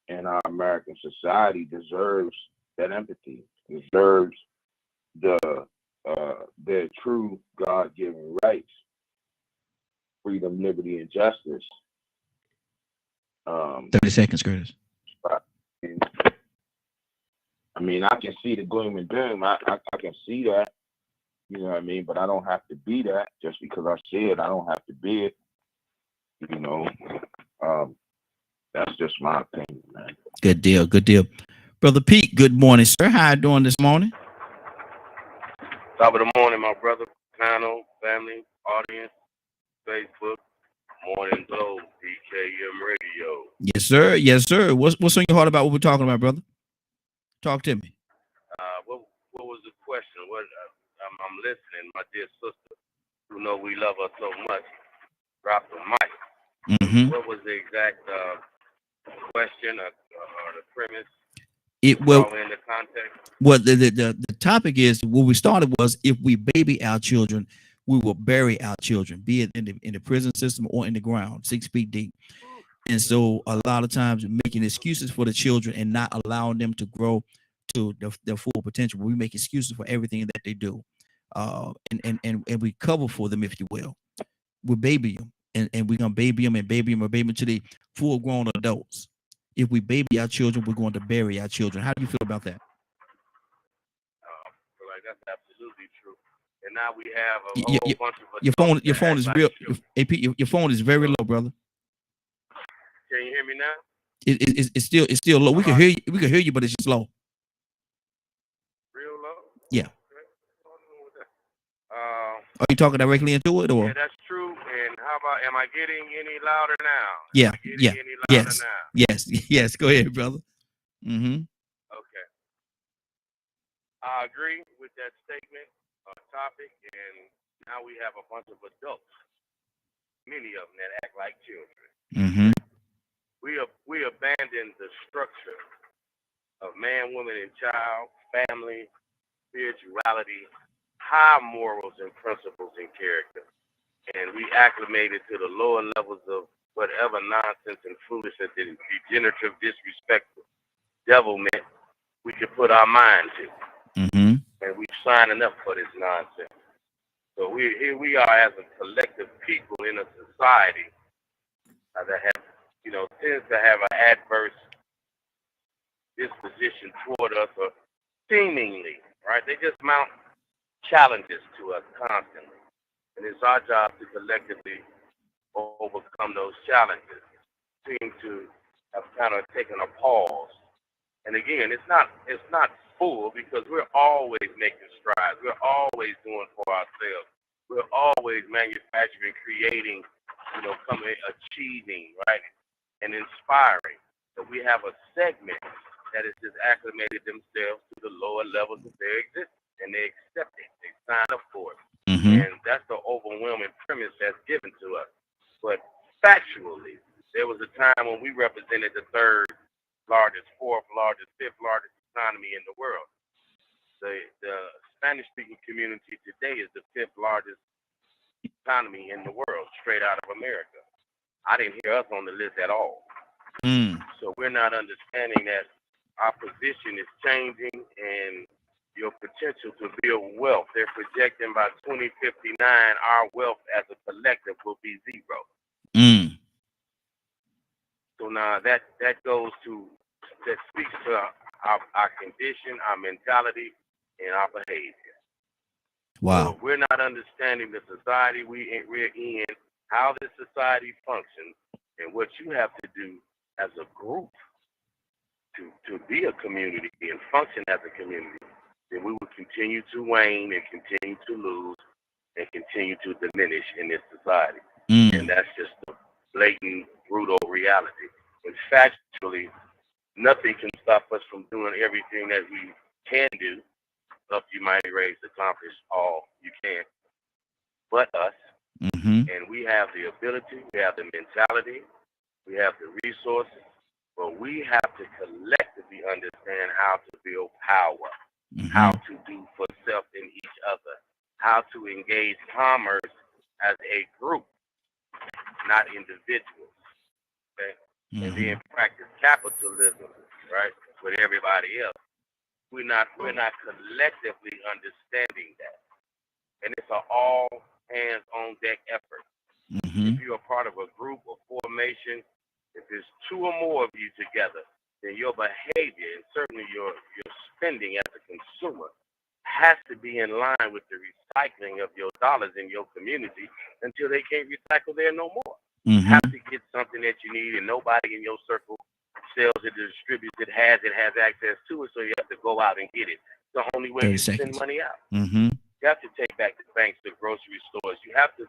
in our American society deserves that empathy, deserves their true God-given rights, freedom, liberty, and justice. 30 seconds, Curtis. I mean, I can see the gloom and doom. I can see that. You know what I mean? But I don't have to be that. Just because I see it, I don't have to be it. You know, that's just my opinion, man. Good deal. Good deal. Brother Pete, good morning, sir. How you doing this morning? Top of the morning, my brother, panel, family, audience, Facebook, Morning Glow, DKM Radio. Yes, sir. Yes, sir. What's on your heart about what we're talking about, brother? Talk to me. What was the question? I'm listening, my dear sister, who know we love her so much. Drop the mic. Mm-hmm. What was the exact question or the premise? In the context. Well, the topic is what we started was if we baby our children, we will bury our children, be it in the prison system or in the ground, 6 feet deep. And so a lot of times making excuses for the children and not allowing them to grow to their full potential. We make excuses for everything that they do. And we cover for them, if you will. We baby them and we're going to baby them and baby them to the full grown adults. If we baby our children, we're going to bury our children. How do you feel about that? I feel like that's absolutely true. And now we have a whole bunch of your phone is real. AP, your phone is very low, brother. Can you hear me now? It's still low. We can hear you, but it's just low. Real low? Yeah. Okay. Are you talking directly into it, or? Yeah, that's true. And how about, am I getting any louder now? Yeah. Any louder now? Yes. Go ahead, brother. Mm-hmm. Okay. I agree with that statement, topic, and now we have a bunch of adults, many of them that act like children. Mm-hmm. We abandoned the structure of man, woman, and child, family, spirituality, high morals and principles and character. And we acclimated to the lower levels of whatever nonsense and foolishness and degenerative, disrespectful devilment we could put our mind to. Mm-hmm. And we're signing up for this nonsense. So here we are as a collective people in a society that have, tends to have an adverse disposition toward us, or seemingly, right? They just mount challenges to us constantly. And it's our job to collectively overcome those challenges. Seem to have kind of taken a pause. And again, it's not full because we're always making strides. We're always doing for ourselves. We're always manufacturing, creating, achieving, right? And inspiring. So we have a segment that has just acclimated themselves to the lower levels of their existence. And they accept it. They sign up for it. Mm-hmm. And that's the overwhelming premise that's given to us. But factually, there was a time when we represented the third largest, fourth largest, fifth largest economy in the world. The Spanish-speaking community today is the fifth largest economy in the world, straight out of America. I didn't hear us on the list at all. So we're not understanding that our position is changing, and your potential to build wealth. They're projecting by 2059, our wealth as a collective will be zero. Mm. So now that speaks to our condition, our mentality, and our behavior. Wow. So if we're not understanding the society we're in, how this society functions, and what you have to do as a group to be a community and function as a community, then we will continue to wane and continue to lose and continue to diminish in this society. And that's just the blatant, brutal reality. And factually, nothing can stop us from doing everything that we can do. Up you might raise, accomplish all you can, but us. And we have the ability, we have the mentality, we have the resources, but we have to collectively understand how to build power, how to do for self and each other, how to engage commerce as a group, not individuals. Okay? And then practice capitalism, right, with everybody else. We're not collectively understanding that. And it's an all hands on deck effort. If you're a part of a group or formation, if there's two or more of you together, then your behavior and certainly your spending as a consumer has to be in line with the recycling of your dollars in your community until they can't recycle there no more. You have to get something that you need and nobody in your circle sells it, distributes it, has access to it, so you have to go out and get it. It's the only way you send money out. You have to take back the banks, the grocery stores. You have to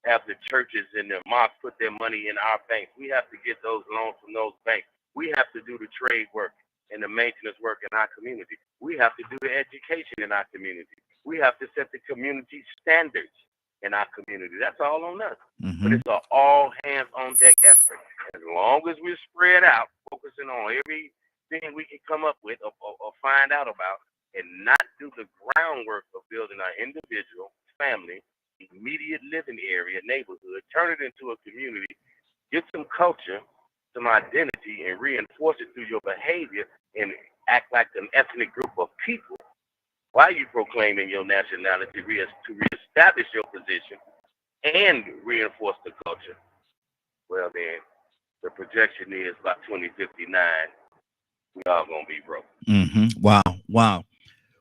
have the churches and the mosques put their money in our banks. We have to get those loans from those banks. We have to do the trade work and the maintenance work in our community. We have to do the education in our community. We have to set the community standards in our community. That's all on us. But it's an all hands on deck effort. As long as we're spread out, focusing on everything we can come up with or find out about, and not do the groundwork of building our individual, family, immediate living area, neighborhood, turn it into a community, get some culture, some identity, and reinforce it through your behavior and act like an ethnic group of people while you proclaiming your nationality to reestablish your position and reinforce the culture. Well, then, the projection is by 2059, we all going to be broke. Wow.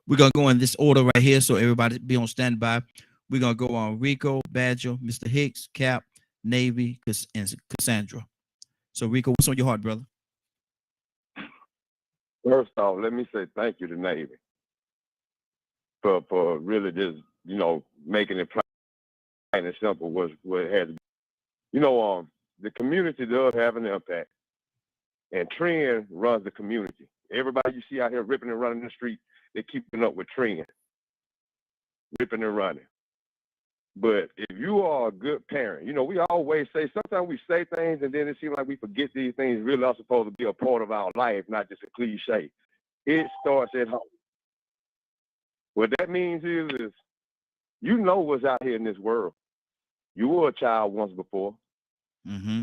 We're going to go in this order right here, so everybody be on standby. We're going to go on Rico, Badger, Mr. Hicks, Cap, Navy, and Cassandra. So, Rico, what's on your heart, brother? First off, let me say thank you to Navy for really just, making it plain and simple what it has. The community does have an impact, and Trend runs the community. Everybody you see out here ripping and running the street, they're keeping up with Trend, ripping and running. But if you are a good parent, we always say, sometimes we say things and then it seems like we forget these things really are supposed to be a part of our life, not just a cliche. It starts at home. What that means is what's out here in this world. You were a child once before.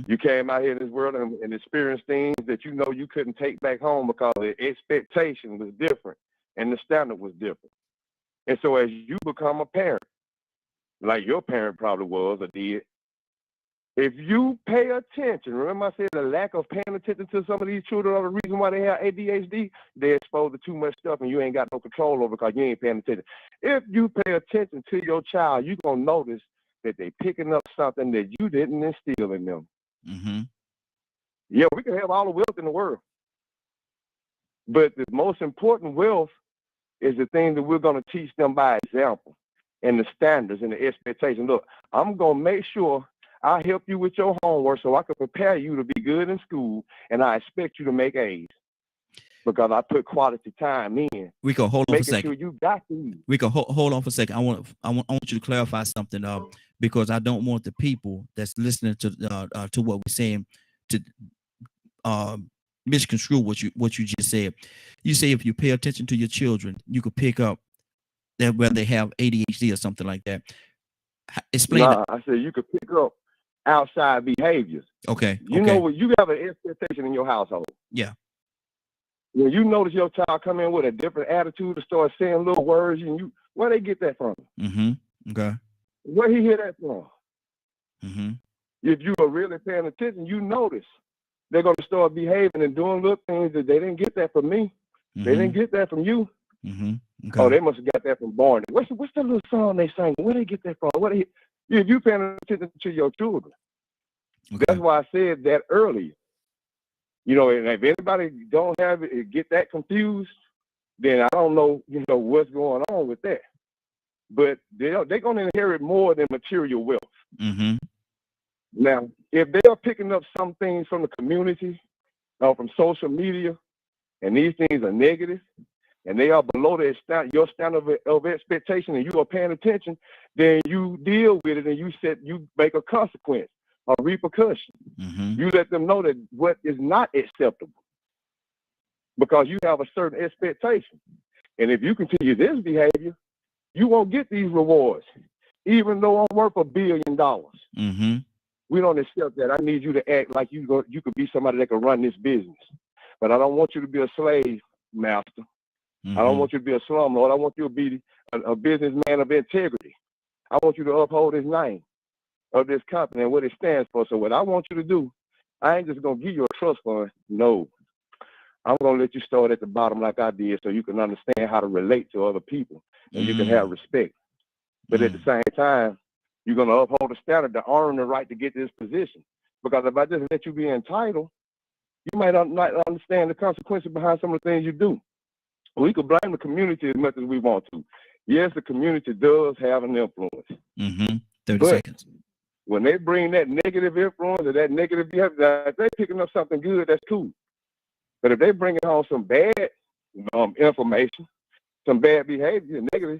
You came out here in this world and experienced things that you couldn't take back home because the expectation was different and the standard was different. And so as you become a parent, like your parent probably was or did, if you pay attention, remember I said the lack of paying attention to some of these children are the reason why they have ADHD, they're exposed to too much stuff and you ain't got no control over because you ain't paying attention. If you pay attention to your child, you're going to notice that they're picking up something that you didn't instill in them. Yeah, we can have all the wealth in the world. But the most important wealth is the thing that we're going to teach them by example and the standards and the expectations. Look, I'm going to make sure I help you with your homework so I can prepare you to be good in school, and I expect you to make A's because I put quality time in. Rico, hold on for a second. Making sure you got these. Rico, hold on for a second. I want you to clarify something because I don't want the people that's listening to what we're saying to misconstrue what you just said. You say if you pay attention to your children, you could pick up that whether they have ADHD or something like that. Explain. I said you could pick up outside behaviors. Okay. You know what? You have an expectation in your household. Yeah. when you notice your child come in with a different attitude to start saying little words, and where they get that from? Okay. Where he hear that from? Mm-hmm. If you are really paying attention, you notice they're going to start behaving and doing little things that they didn't get that from me. They didn't get that from you. Okay. Oh, they must have got that from Barney. What's that little song they sang? Where they get that from? If you paying attention to your children. Okay. That's why I said that earlier. You know, and if anybody don't have it, get that confused, then I don't know, what's going on with that. But they're going to inherit more than material wealth. Now, if they are picking up some things from the community or from social media, and these things are negative, and they are below your standard of expectation, and you are paying attention, then you deal with it and you make a consequence, a repercussion. You let them know that what is not acceptable, because you have a certain expectation. And if you continue this behavior, you won't get these rewards, even though I'm worth $1 billion. We don't accept that. I need you to act like you could be somebody that can run this business. But I don't want you to be a slave master. I don't want you to be a slumlord. I want you to be a businessman of integrity. I want you to uphold his name of this company and what it stands for. So what I want you to do, I ain't just going to give you a trust fund. No. I'm going to let you start at the bottom like I did, so you can understand how to relate to other people and you can have respect. But at the same time, you're going to uphold the standard to earn the right to get this position. Because if I just let you be entitled, you might not understand the consequences behind some of the things you do. We could blame the community as much as we want to. Yes, the community does have an influence. 30 seconds. When they bring that negative influence or that negative behavior, if they're picking up something good, that's cool. But if they bring home some bad information, some bad behavior, negative,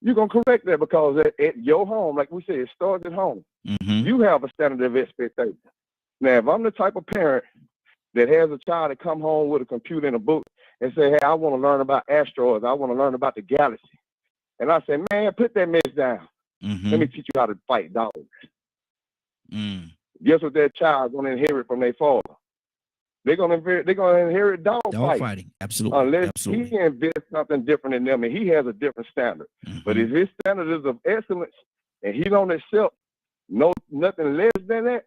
you're going to correct that, because at your home, like we said, it starts at home. You have a standard of expectation. Now, if I'm the type of parent that has a child that come home with a computer and a book and say, hey, I want to learn about asteroids, I want to learn about the galaxy. And I say, man, put that mess down. Let me teach you how to fight dogs. Guess what that child's going to inherit from their father? They're going to inherit dog fighting. Absolutely. Unless he invests something different in them and he has a different standard. But if his standard is of excellence and he don't accept nothing less than that,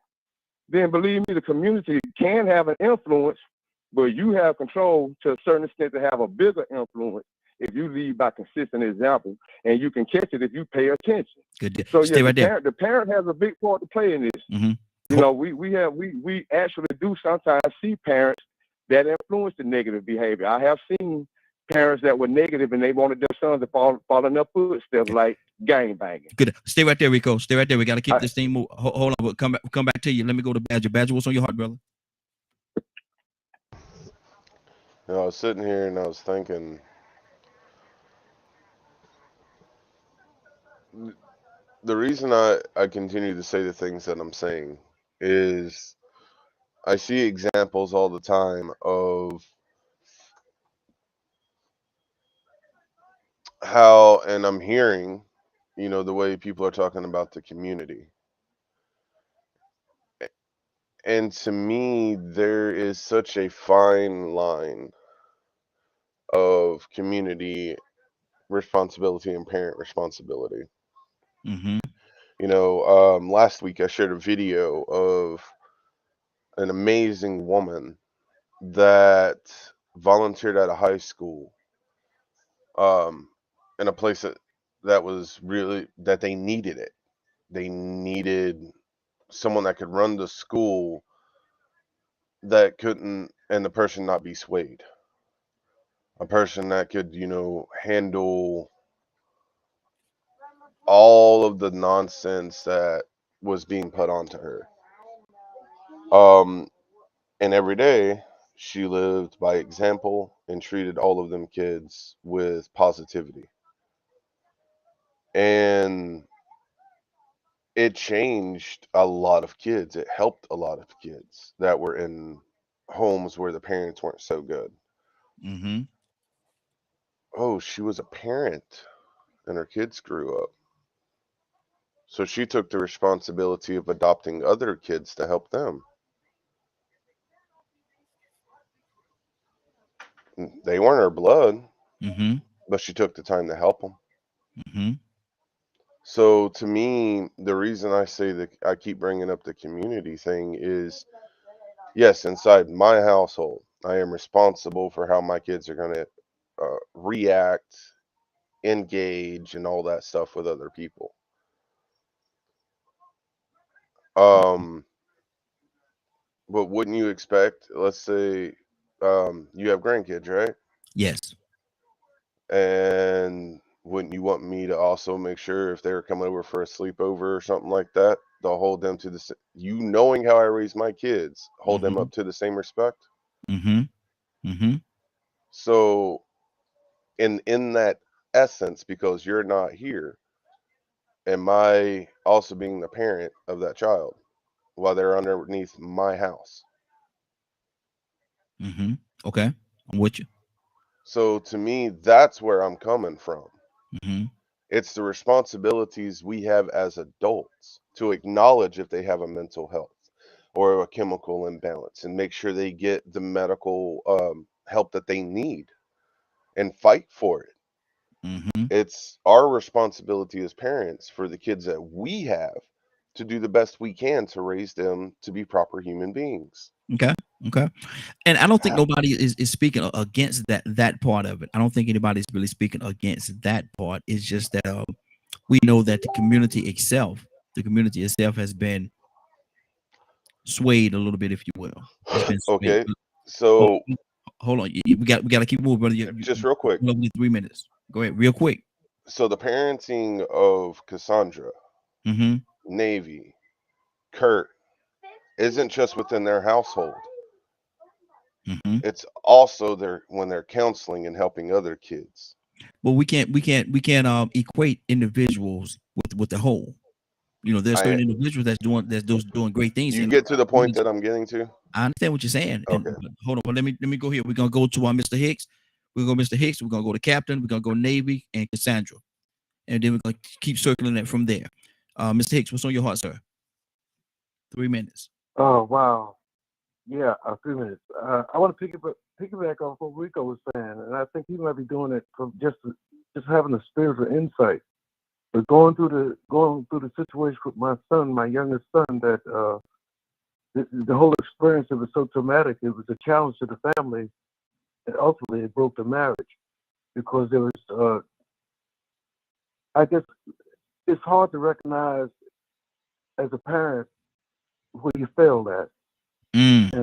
then believe me, the community can have an influence, but you have control to a certain extent to have a bigger influence if you lead by consistent example, and you can catch it if you pay attention. Good. So Stay right there. The parent has a big part to play in this. You know, we actually do sometimes see parents that influence the negative behavior. I have seen parents that were negative and they wanted their sons to follow in their footsteps, like gang banging. Good. Stay right there, Rico. Stay right there. We got to keep this thing moving. Hold on. We'll come back to you. Let me go to Badger. Badger, what's on your heart, brother? I was sitting here and I was thinking, the reason I continue to say the things that I'm saying is I see examples all the time of how, and I'm hearing, the way people are talking about the community. And to me, there is such a fine line of community responsibility and parent responsibility. Last week I shared a video of an amazing woman that volunteered at a high school, in a place that was really, that they needed it. They needed someone that could run the school that couldn't, and the person not be swayed. A person that could, handle all of the nonsense that was being put onto her. And every day she lived by example and treated all of them kids with positivity. And it changed a lot of kids. It helped a lot of kids that were in homes where the parents weren't so good. Oh, she was a parent and her kids grew up. So she took the responsibility of adopting other kids to help them. They weren't her blood, Mm-hmm. but she took the time to help them. Mm-hmm. So to me, the reason I say that I keep bringing up the community thing is, yes, inside my household, I am responsible for how my kids are going to react, engage, and all that stuff with other people. But wouldn't you expect, let's say, you have grandkids, right? Yes. And wouldn't you want me to also make sure if they were coming over for a sleepover or something like that, to hold them to the you knowing how I raise my kids, hold them up to the same respect? Mm-hmm. Mm-hmm. So in that essence, because you're not here, am I also being the parent of that child while they're underneath my house? Mm-hmm. Okay, I'm with you. So to me, that's where I'm coming from. Mm-hmm. It's the responsibilities we have as adults to acknowledge if they have a mental health or a chemical imbalance and make sure they get the medical help that they need and fight for it. Mm-hmm. It's our responsibility as parents for the kids that we have to do the best we can to raise them to be proper human beings. Okay. Okay. And I don't think nobody is speaking against that part of it. I don't think anybody's really speaking against that part. It's just that we know that the community itself has been swayed a little bit, if you will. It's been swayed. Okay. So hold on. We got to keep moving, brother. Just real quick. 3 minutes. Go ahead, real quick. So the parenting of Cassandra, Mm-hmm. Navy, Kurt, isn't just within their household. Mm-hmm. It's also when they're counseling and helping other kids. But we can't equate individuals with the whole. You know, there's certain individuals that's doing great things. You get to the point that I'm getting to. I understand what you're saying. Okay. Hold on, but let me go here. We're gonna go to Mr. Hicks. We're gonna go Mr. Hicks. We're gonna go to Captain. We're gonna go Navy and Cassandra, and then we're gonna keep circling it from there. Mr. Hicks, what's on your heart, sir? 3 minutes. Oh wow, yeah, 3 minutes. I want to piggyback off what Rico was saying, and I think he might be doing it from just having a spiritual insight. But going through the situation with my son, my youngest son, that the whole experience, it was so traumatic. It was a challenge to the family, and ultimately it broke the marriage because there was. I guess it's hard to recognize as a parent where you failed at, and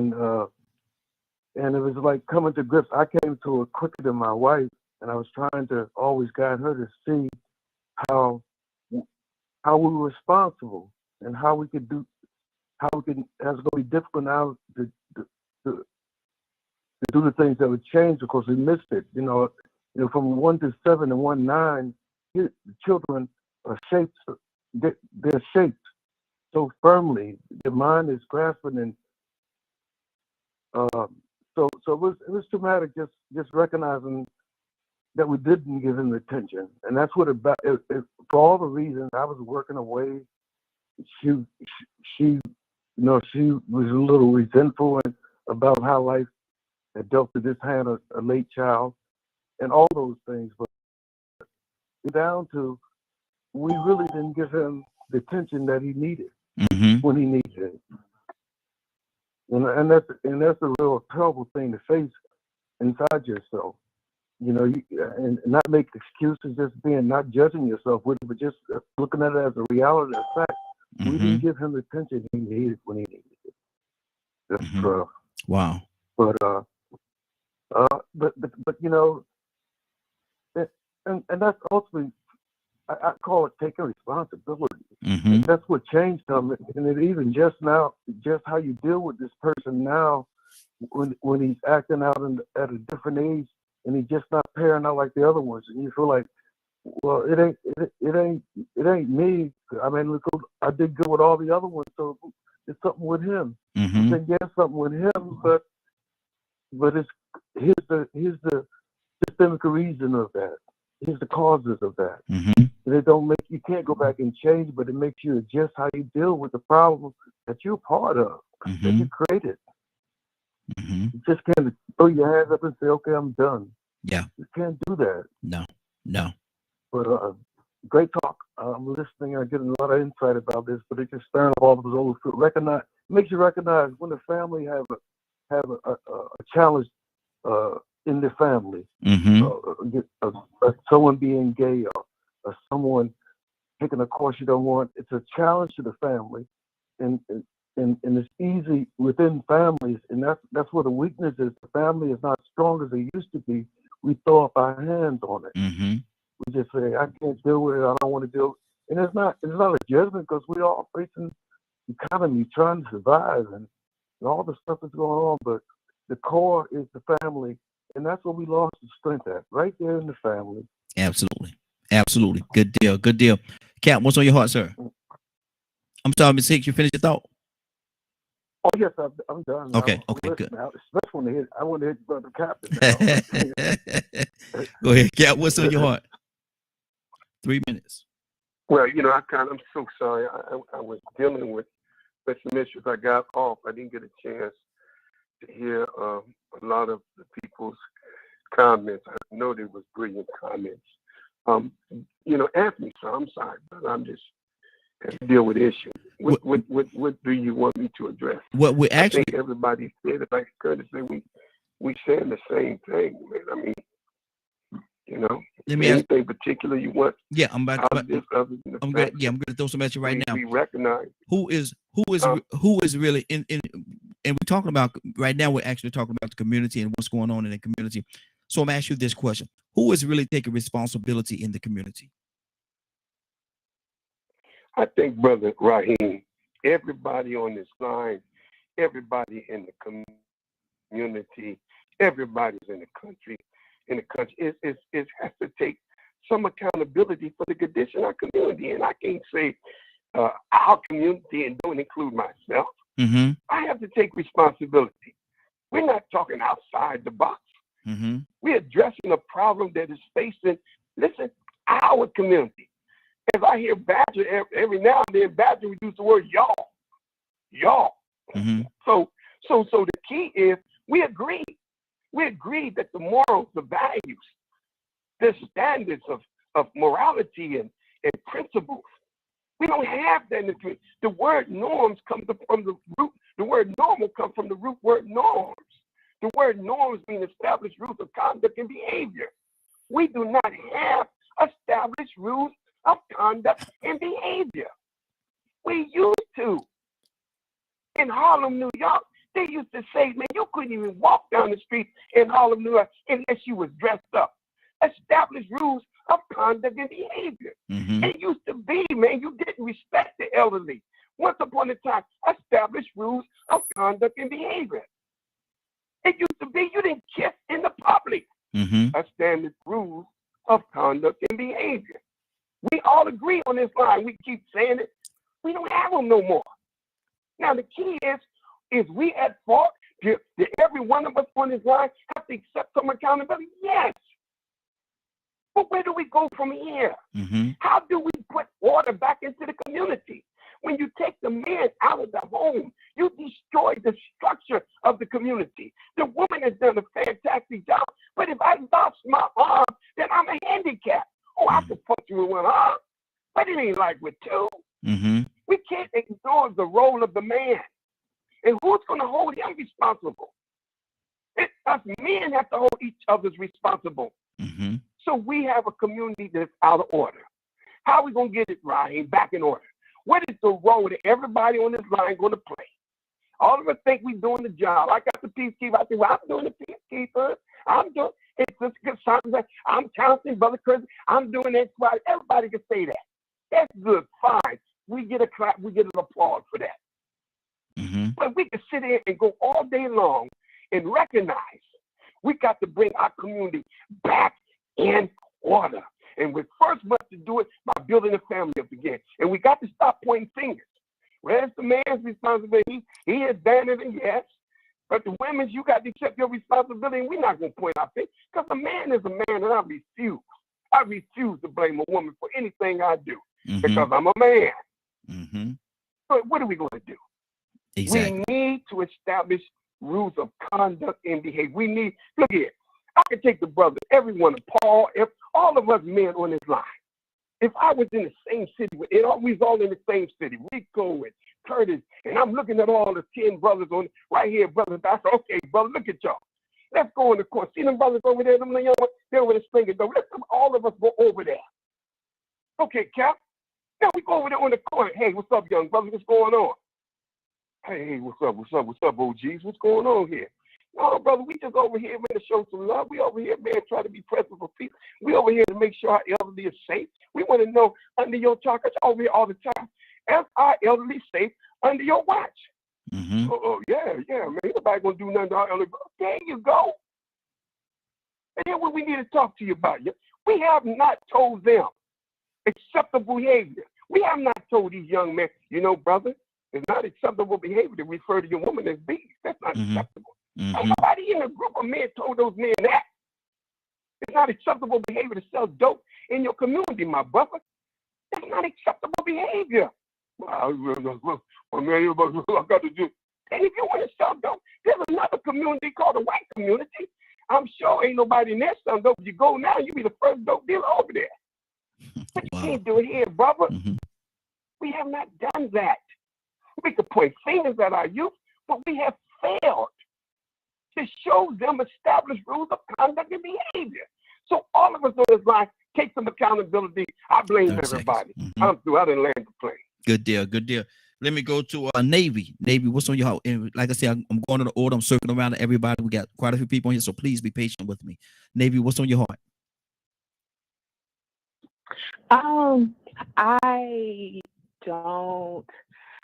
it was like coming to grips. I came to it quicker than my wife, and I was trying to always guide her to see how we were responsible and how we could do, how we could, as it's going to be difficult now to do the things that would change because we missed it. You know, from 1 to 7 and 1 9, the children are shaped. They're shaped so firmly. Their mind is grasping, and so it was traumatic. Just recognizing that we didn't give him attention, and that's what for all the reasons I was working away. She was a little resentful about how life had dealt with this hand a late child, and all those things. But down to we really didn't give him the attention that he needed when he needed it, and that's a real terrible thing to face inside yourself. You know, and not make excuses, just not judging yourself with it, but just looking at it as a reality, a fact. We didn't give him the attention he needed when he needed it. That's rough. Wow. But you know, and that's ultimately, I call it taking responsibility. And that's what changed him. And it even just now, just how you deal with this person now, when he's acting out at a different age, and he's just not pairing out like the other ones, and you feel like, well, it ain't me. I mean, look, I did good with all the other ones, so it's something with him. Then yes, something with him, but here's the systemic reason of that. Here's the causes of that. And it don't make, you can't go back and change, but it makes you adjust how you deal with the problem that you're part of, that you created. You just can't throw your hands up and say, okay, I'm done. Yeah. You can't do that. No. But great talk. I'm listening. I get a lot of insight about this, but it's just stirring up all of those old fruit. Makes you recognize when the family have a challenge in the family. Someone being gay or someone taking a course you don't want. It's a challenge to the family, and it's easy within families, and that's where the weakness is. The family is not strong as they used to be. We throw up our hands on it. We just say, I can't deal with it. I don't want to deal. And it's not a judgment, because we're all facing the economy, trying to survive, and all the stuff that's going on. But the core is the family, and that's where we lost the strength at, right there in the family. Absolutely. Good deal. Cap, what's on your heart, sir? I'm sorry, Ms. Hicks, you finished your thought? Oh, yes, I'm done. Okay, good. Now, especially I want to hit Brother Captain now. Go ahead, Cap, what's on your heart? 3 minutes. Well, I'm so sorry. I was dealing with some issues. I got off. I didn't get a chance to hear a lot of the people's comments. I know they was brilliant comments. Anthony, so I'm sorry, but I'm just have to deal with issues. What do you want me to address? What we actually, I think everybody said it, like Curtis said, we saying the same thing, man. I mean, let me anything particular you want? Yeah, I'm going to throw some at you right now. We recognize who is really in and we're talking about right now. We're actually talking about the community and what's going on in the community. So I'm gonna ask you this question: who is really taking responsibility in the community? I think, Brother Raheem, everybody on this line, everybody in the community, everybody's in the country. It has to take some accountability for the condition of our community. And I can't say our community and don't include myself. I have to take responsibility. We're not talking outside the box. We're addressing a problem that is facing, our community. If I hear Badger every now and then, Badger would use the word y'all. So the key is we agree. We agree that the morals, the values, the standards of morality and principles, we don't have that in the community. The word norms comes from the root. The word normal comes from the root word norms. The word norms mean established rules of conduct and behavior. We do not have established rules of conduct and behavior. We used to. In Harlem, New York, they used to say, man, you couldn't even walk down the street in Harlem, New York, unless you was dressed up. Established rules of conduct and behavior. It used to be, man, you didn't respect the elderly. Once upon a time, established rules of conduct and behavior. It used to be you didn't kiss in the public. Established rules of conduct and behavior. We all agree on this line. We keep saying it. We don't have them no more. Now, the key is we at fault? Did every one of us on this line have to accept some accountability? Yes. But where do we go from here? How do we put order back into the community? When you take the man out of the home, you destroy the structure of the community. The woman has done a fantastic job, but if I lost my arm, then I'm a handicap. Oh, I can function with one arm, but it ain't like with two. We can't ignore the role of the man. And who's going to hold him responsible? Us men have to hold each other's responsible. So we have a community that's out of order. How are we going to get it, Raheem, back in order? What is the role that everybody on this line going to play? All of us think we're doing the job. I got the peacekeeper. I think, well, I'm doing the peacekeeper. I'm doing it's just good something. I'm counseling, Brother Chris. I'm doing X, Y. Everybody can say that. That's good. Fine. We get a clap. We get an applause for that. But we can sit here and go all day long and recognize we got to bring our community back in order. And we first must do it by building a family up again. And we got to stop pointing fingers. Well, it's the man's responsibility. He is vanity, yes. But the women's, you got to accept your responsibility. And we're not going to point our fingers. Because a man is a man, and I refuse. I refuse to blame a woman for anything I do. Because I'm a man. So what are we going to do? Exactly. We need to establish rules of conduct and behavior. We need, look here, I can take the brothers, everyone, Paul, if all of us men on this line. If I was in the same city, we was all in the same city, Rico and Curtis, and I'm looking at all the 10 brothers on right here, brothers. I said, okay, brother, look at y'all. Let's go in the court. See them brothers over there, them young ones, they're over the springer door. Let's all of us go over there. Okay, Cap. Now we go over there on the corner. Hey, what's up, young brother? What's going on? Hey, what's up, OGs? What's going on here? No, brother, we just over here, man, to show some love. We over here, man, try to be present for people. We over here to make sure our elderly is safe. We want to know under your charge, over here all the time. Is our elderly safe under your watch? Mm-hmm. Yeah, man. Nobody gonna do nothing to our elderly. There you go. And then what we need to talk to you about. We have not told them acceptable behavior. We have not told these young men, brother, it's not acceptable behavior to refer to your woman as bees. That's not acceptable. Nobody in a group of men told those men that. It's not acceptable behavior to sell dope in your community, my brother. That's not acceptable behavior. Well, man, I got to do. And if you want to sell dope, there's another community called the white community. I'm sure ain't nobody in there selling dope. You go now, you be the first dope dealer over there. But you can't do it here, brother. We have not done that. We could point fingers at our youth, but we have failed to show them established rules of conduct and behavior. So all of us on this line take some accountability. I blame everybody. I'm through. I didn't land the plane. Good deal. Let me go to Navy. Navy, what's on your heart? And like I said, I'm going to the order. I'm circling around to everybody. We got quite a few people here, so please be patient with me. Navy, what's on your heart?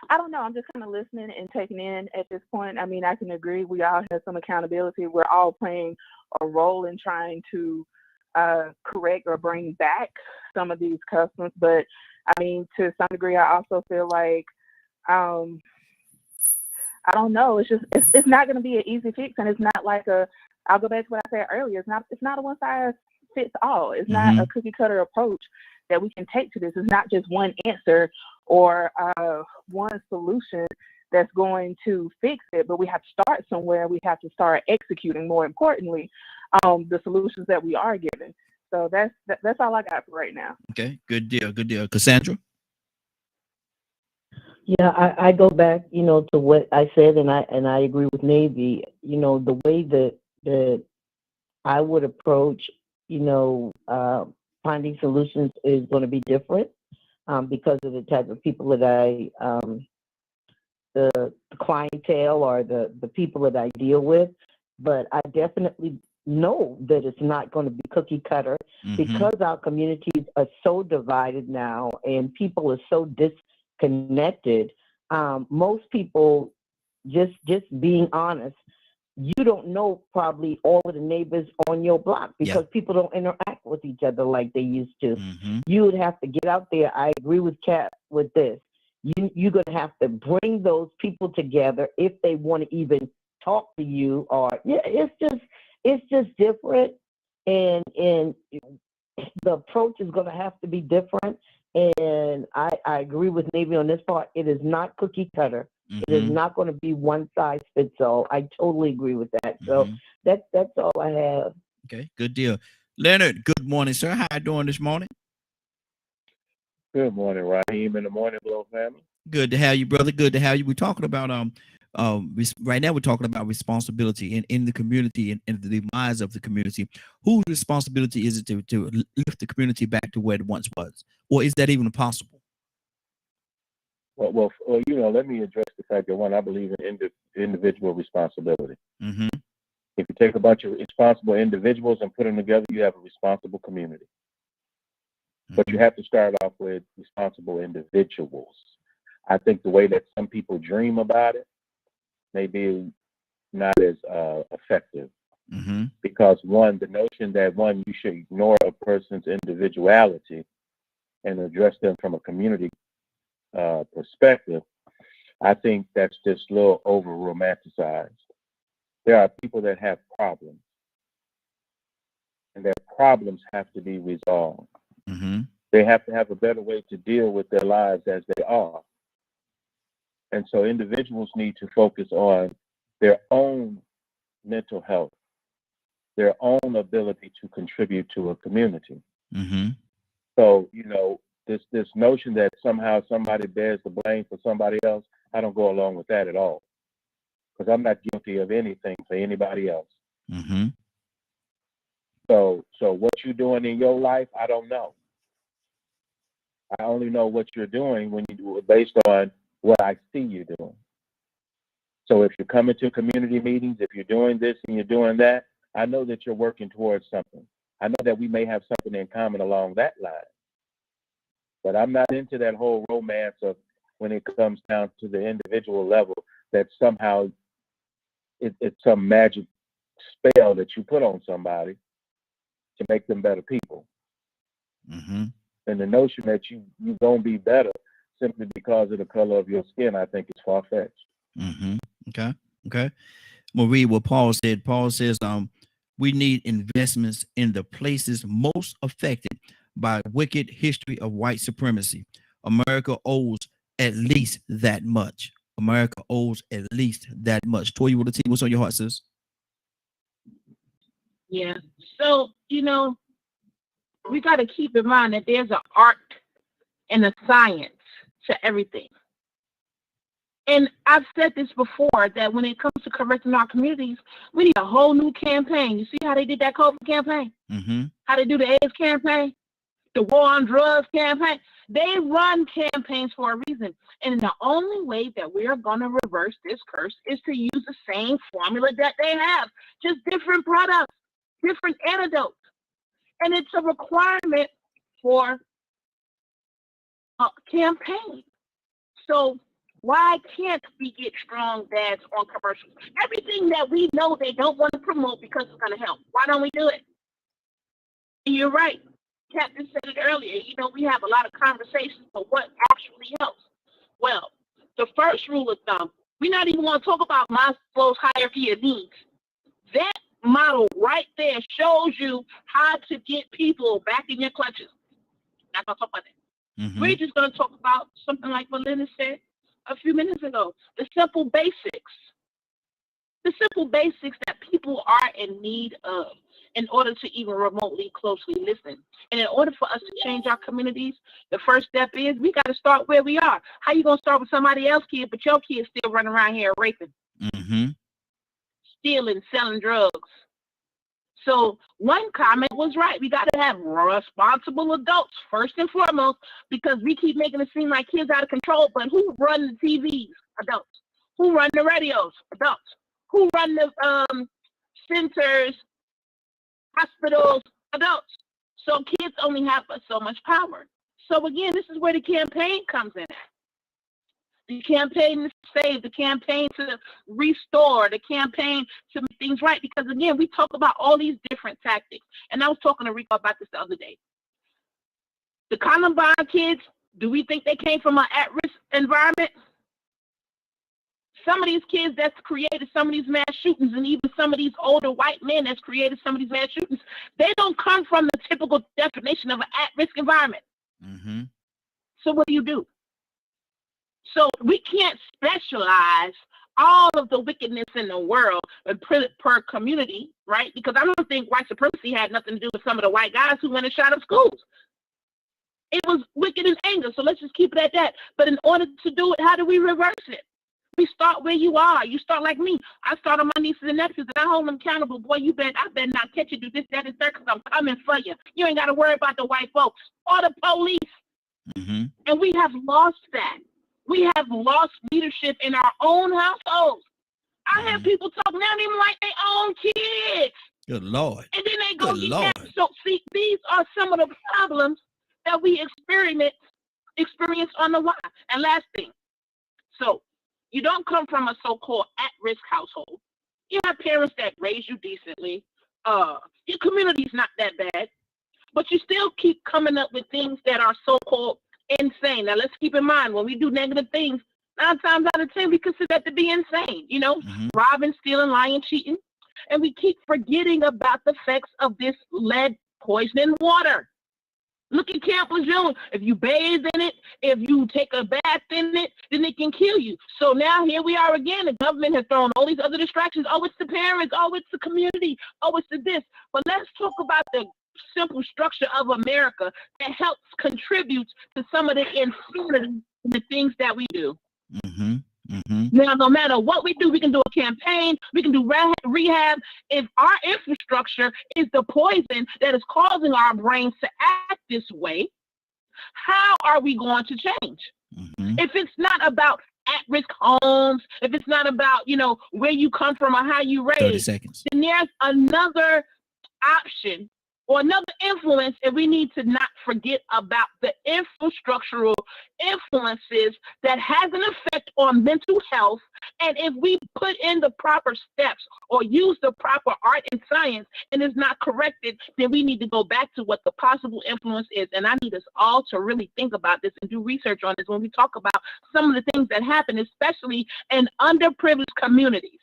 I don't know. I'm just kind of listening and taking in at this point. I mean, I can agree. We all have some accountability. We're all playing a role in trying to correct or bring back some of these customs. But I mean, to some degree, I also feel like, I don't know. It's not going to be an easy fix. And it's not like I'll go back to what I said earlier. It's not a one size fits all. It's not a cookie cutter approach that we can take to this. It's not just one answer or one solution that's going to fix it, but we have to start somewhere. We have to start executing, more importantly, the solutions that we are given. So that's all I got for right now. Okay, good deal. Cassandra? Yeah, I go back, to what I said, and I agree with Navy. The way that I would approach, finding solutions is going to be different because of the type of people that the clientele or the people that I deal with. But I definitely know that it's not going to be cookie cutter because our communities are so divided now and people are so disconnected. Most people, just being honest, you don't know probably all of the neighbors on your block because people don't interact with each other like they used to. You would have to get out there. I agree with Kat with this. You're going to have to bring those people together if they want to even talk to you. Or it's just different, and the approach is going to have to be different. And I agree with Navy on this part. It is not cookie cutter. It is not going to be one size fits all. I totally agree with that. So that's all I have. Okay, good deal. Leonard, good morning, sir. How you doing this morning? Good morning, Raheem, and the Morning Glow family. Good to have you, brother. Good to have you. We're talking about right now we're talking about responsibility in the community and the demise of the community. Whose responsibility is it to lift the community back to where it once was? Or is that even possible? Well, let me address the fact that, one, I believe in individual responsibility. If you take a bunch of responsible individuals and put them together, you have a responsible community. But you have to start off with responsible individuals. I think the way that some people dream about it may be not as effective. Because, one, the notion that, you should ignore a person's individuality and address them from a community perspective, I think that's just a little over romanticized. There are people that have problems, and their problems have to be resolved. They have to have a better way to deal with their lives as they are. And so individuals need to focus on their own mental health, their own ability to contribute to a community. Mm-hmm. So, this notion that somehow somebody bears the blame for somebody else, I don't go along with that at all. Because I'm not guilty of anything for anybody else. Mm-hmm. So what you're doing in your life, I don't know. I only know what you're doing when you do it based on what I see you doing. So if you're coming to community meetings, if you're doing this and you're doing that, I know that you're working towards something. I know that we may have something in common along that line. But I'm not into that whole romance of when it comes down to the individual level, that somehow it's some magic spell that you put on somebody to make them better people. Mm-hmm. And the notion that you're going to be better simply because of the color of your skin, I think is far-fetched. Mm-hmm. Okay. We'll read what Paul said. Paul says, we need investments in the places most affected by wicked history of white supremacy. America owes at least that much. America owes at least that much. Toy, you want to tell what's on your heart, sis? Yeah. So, we got to keep in mind that there's an art and a science to everything. And I've said this before, that when it comes to correcting our communities, we need a whole new campaign. You see how they did that COVID campaign? Mm-hmm. How they do the AIDS campaign? The war on drugs campaign? They run campaigns for a reason. And the only way that we are going to reverse this curse is to use the same formula that they have. Just different products, different antidotes. And it's a requirement for a campaign. So why can't we get strong dads on commercials? Everything that we know they don't want to promote because it's going to help. Why don't we do it? And you're right. Captain said it earlier. We have a lot of conversations, but what actually helps? Well, the first rule of thumb, we're not even going to talk about Maslow's hierarchy of needs. That model right there shows you how to get people back in your clutches. Not going to talk about that. Mm-hmm. We're just going to talk about something like what Linda said a few minutes ago, the simple basics. The simple basics that people are in need of in order to even remotely closely listen. And in order for us to change our communities, the first step is we got to start where we are. How you going to start with somebody else's kid, but your kid's still running around here raping, mm-hmm. stealing, selling drugs? So one comment was right. We got to have responsible adults first and foremost, because we keep making it seem like kids out of control. But who run the TVs? Adults. Who run the radios? Adults. Who run the centers, hospitals? Adults. So kids only have so much power. So again, this is where the campaign comes in. The campaign to save, the campaign to restore, the campaign to make things right. Because again, we talk about all these different tactics. And I was talking to Rico about this the other day. The Columbine kids, do we think they came from an at-risk environment? Some of these kids that's created some of these mass shootings, and even some of these older white men that's created some of these mass shootings, they don't come from the typical definition of an at-risk environment. Mm-hmm. So what do? So we can't specialize all of the wickedness in the world and put it per community, right? Because I don't think white supremacy had nothing to do with some of the white guys who went and shot up schools. It was wicked and anger, so let's just keep it at that. But in order to do it, how do we reverse it? We start where you are. You start like me. I start on my nieces and nephews, and I hold them accountable. Boy, I bet not catch you, do this, that, and third, because I'm coming for you. You ain't got to worry about the white folks or the police. Mm-hmm. And we have lost that. We have lost leadership in our own households. I have people talk now even like their own kids. Good Lord. And then they go get that. So see, these are some of the problems that we experience on the why. And last thing, so you don't come from a so-called at-risk household. You have parents that raise you decently. Your community's not that bad, but you still keep coming up with things that are so-called insane. Now let's keep in mind, when we do negative things, 9 times out of 10 we consider that to be insane. Mm-hmm. Robbing, stealing, lying, cheating, and we keep forgetting about the effects of this lead poisoning water. Look at Camp Lejeune. If you bathe in it, if you take a bath in it, then it can kill you. So now here we are again. The government has thrown all these other distractions. Oh, it's the parents. Oh, it's the community. Oh, it's the this. But let's talk about the simple structure of America that helps contribute to some of the insanity, the things that we do. Now, no matter what we do, we can do a campaign, we can do rehab. If our infrastructure is the poison that is causing our brains to act this way, how are we going to change? If it's not about at-risk homes, if it's not about, where you come from or how you raised, 30 seconds. Then there's another option or another influence, and we need to not forget about the infrastructural influences that has an effect on mental health. And if we put in the proper steps or use the proper art and science and it's not corrected, then we need to go back to what the possible influence is. And I need us all to really think about this and do research on this when we talk about some of the things that happen, especially in underprivileged communities.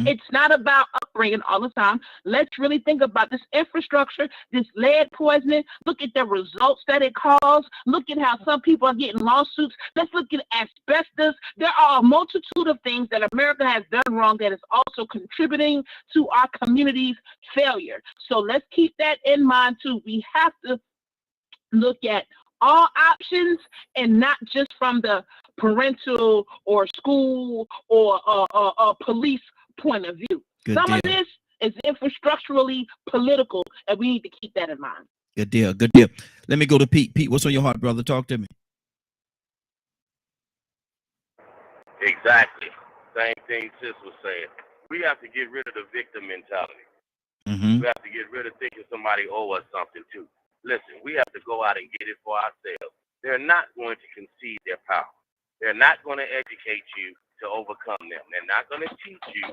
It's not about upbringing all the time. Let's really think about this infrastructure, this lead poisoning. Look at the results that it caused. Look at how some people are getting lawsuits. Let's look at asbestos. There are a multitude of things that America has done wrong that is also contributing to our community's failure. So let's keep that in mind too. We have to look at all options and not just from the parental or school or police point of view. Some of this is infrastructurally political, and we need to keep that in mind. Good deal. Good deal. Let me go to Pete. Pete, what's on your heart, brother? Talk to me. Exactly. Same thing Sis was saying. We have to get rid of the victim mentality. We have to get rid of thinking somebody owe us something too. Listen, we have to go out and get it for ourselves. They're not going to concede their power. They're not going to educate you to overcome them. They're not going to teach you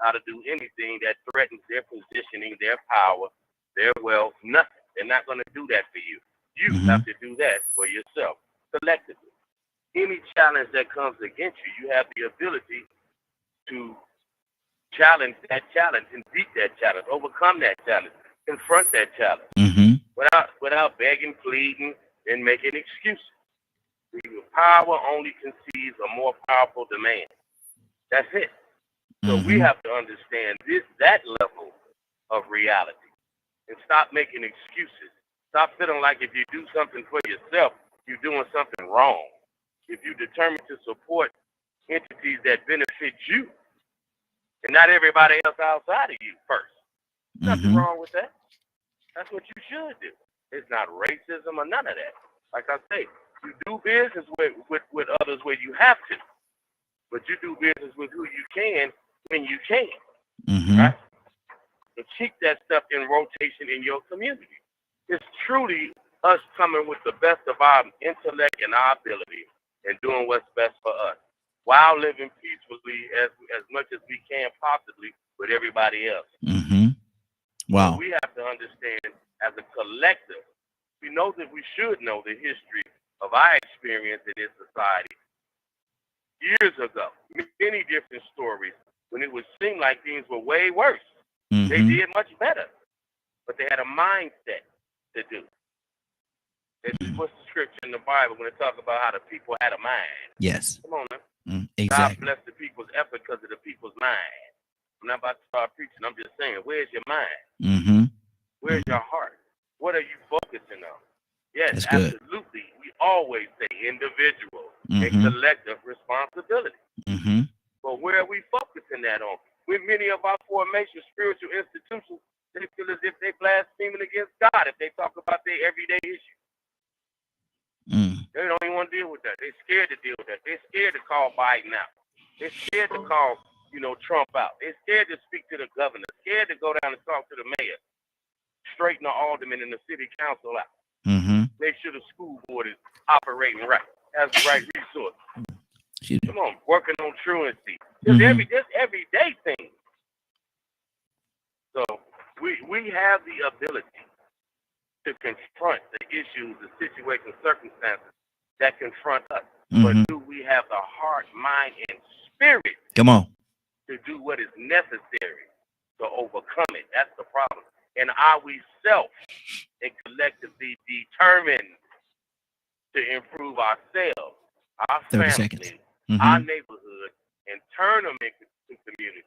how to do anything that threatens their positioning, their power, their wealth, nothing. They're not going to do that for you. You have to do that for yourself, collectively. Any challenge that comes against you, you have the ability to challenge that challenge and beat that challenge, overcome that challenge, confront that challenge without begging, pleading, and making excuses. Power only conceives a more powerful demand. That's it. So we have to understand that level of reality and stop making excuses. Stop feeling like if you do something for yourself, you're doing something wrong. If you're determined to support entities that benefit you and not everybody else outside of you first, nothing wrong with that. That's what you should do. It's not racism or none of that. Like I say, you do business with others where you have to, but you do business with who you can when you can. Right? So keep that stuff in rotation in your community. It's truly us coming with the best of our intellect and our ability and doing what's best for us while living peacefully as much as we can possibly with everybody else. Wow. So we have to understand as a collective, we know that we should know the history of our experience in this society. Years ago, many different stories when it would seem like things were way worse. They did much better, but they had a mindset to do. What's the scripture in the Bible when it talks about how the people had a mind? Yes. Come on now. Exactly. God bless the people's effort because of the people's mind. I'm not about to start preaching. I'm just saying, where's your mind? Where's your heart? What are you focusing on? Yes, absolutely. We always say individual and collective responsibility. But where are we focusing that on? With many of our formation spiritual institutions, they feel as if they're blaspheming against God if they talk about their everyday issues. They don't even want to deal with that. They're scared to deal with that. They're scared to call Biden out. They're scared to call, Trump out. They're scared to speak to the governor. Scared to go down and talk to the mayor. Straighten the alderman and the city council out. Make sure the school board is operating right. Has the right resources. Come on, working on truancy. Just everyday things. So we have the ability to confront the issues, the situations, circumstances that confront us. But do we have the heart, mind, and spirit to do what is necessary to overcome it? That's the problem. And are we self and collectively determined to to improve ourselves, our 30 family, seconds. our neighborhood, and turn them into community.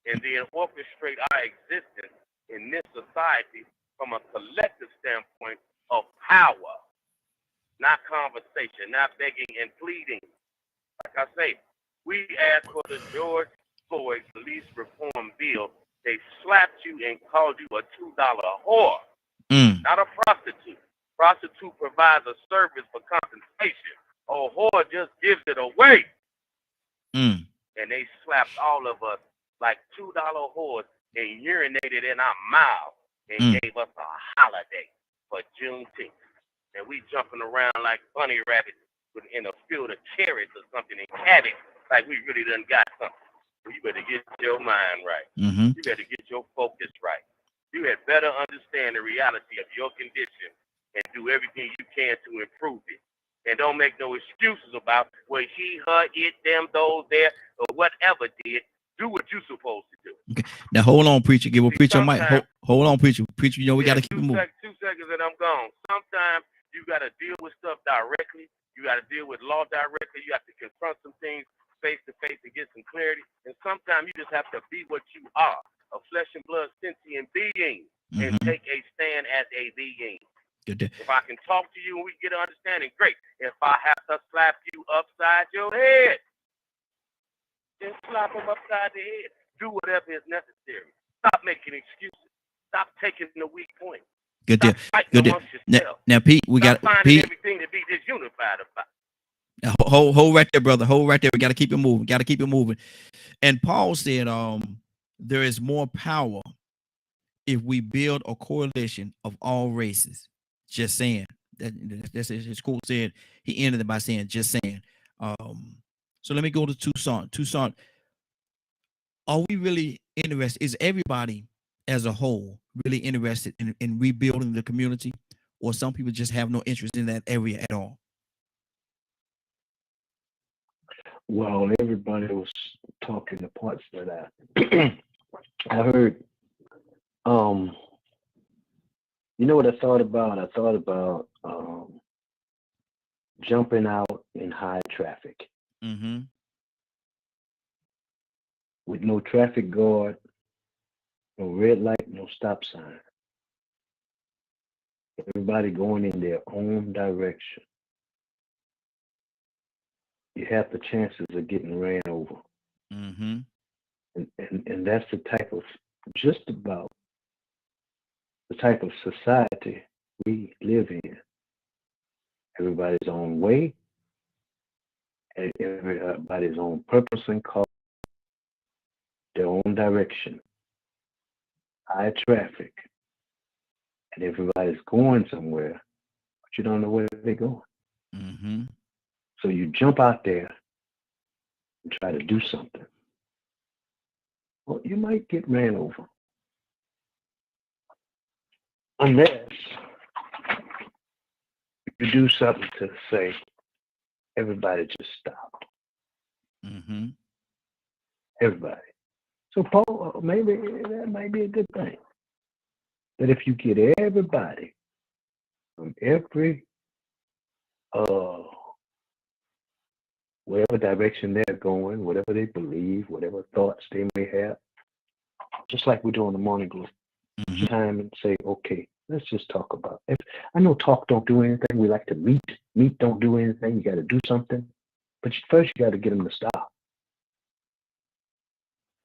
And then orchestrate our existence in this society from a collective standpoint of power, not conversation, not begging and pleading. Like I say, we asked for the George Floyd police reform bill. They slapped you and called you a $2 whore, not a prostitute. Prostitute provides a service for compensation. A whore just gives it away. And they slapped all of us like $2 whores and urinated in our mouths and gave us a holiday for Juneteenth. And we jumping around like bunny rabbits in a field of carrots or something and cabbage, like we really done got something. You better get your mind right. You better get your focus right. You had better understand the reality of your condition and do everything you can to improve it. And don't make no excuses about what he, her, it, them, those, there, or whatever did. Do what you're supposed to do. Okay. Now hold on, preacher. Give a preacher mic. Hold on, preacher. Preacher, you know we got to keep it moving. 2 seconds and I'm gone. Sometimes you got to deal with stuff directly. You got to deal with law directly. You have to confront some things face to face to get some clarity. And sometimes you just have to be what you are, a flesh and blood sentient being, and take a stand as a being. Good. If I can talk to you and we get an understanding, great. If I have to slap you upside your head, then slap them upside the head. Do whatever is necessary. Stop making excuses. Stop taking the weak point. Good deal. Good deal. Now, Pete, we got Pete. Everything to be disunified about. Now, hold right there, brother. Hold right there. We got to keep it moving. Got to keep it moving. And Paul said, there is more power if we build a coalition of all races. Just saying. That's his quote said. He ended it by saying, just saying. So let me go to Tucson. Tucson, are we really interested? Is everybody as a whole really interested in rebuilding the community? Or some people just have no interest in that area at all? Well, everybody was talking the parts that I heard. You know what I thought about? I thought about jumping out in high traffic. With no traffic guard, no red light, no stop sign. Everybody going in their own direction. You have the chances of getting ran over. And that's the type of, just about the type of society we live in. Everybody's own way, everybody's own purpose and cause, their own direction, high traffic, and everybody's going somewhere, but you don't know where they're going. So you jump out there and try to do something. Well, you might get ran over. Unless you do something to say, everybody just stop. Everybody. So Paul, maybe that might be a good thing. That if you get everybody from every whatever direction they're going, whatever they believe, whatever thoughts they may have, just like we do on the morning group, time and say, okay, let's just talk about it. I know talk don't do anything. We like to meet. Meet don't do anything. You got to do something. But first you got to get them to stop.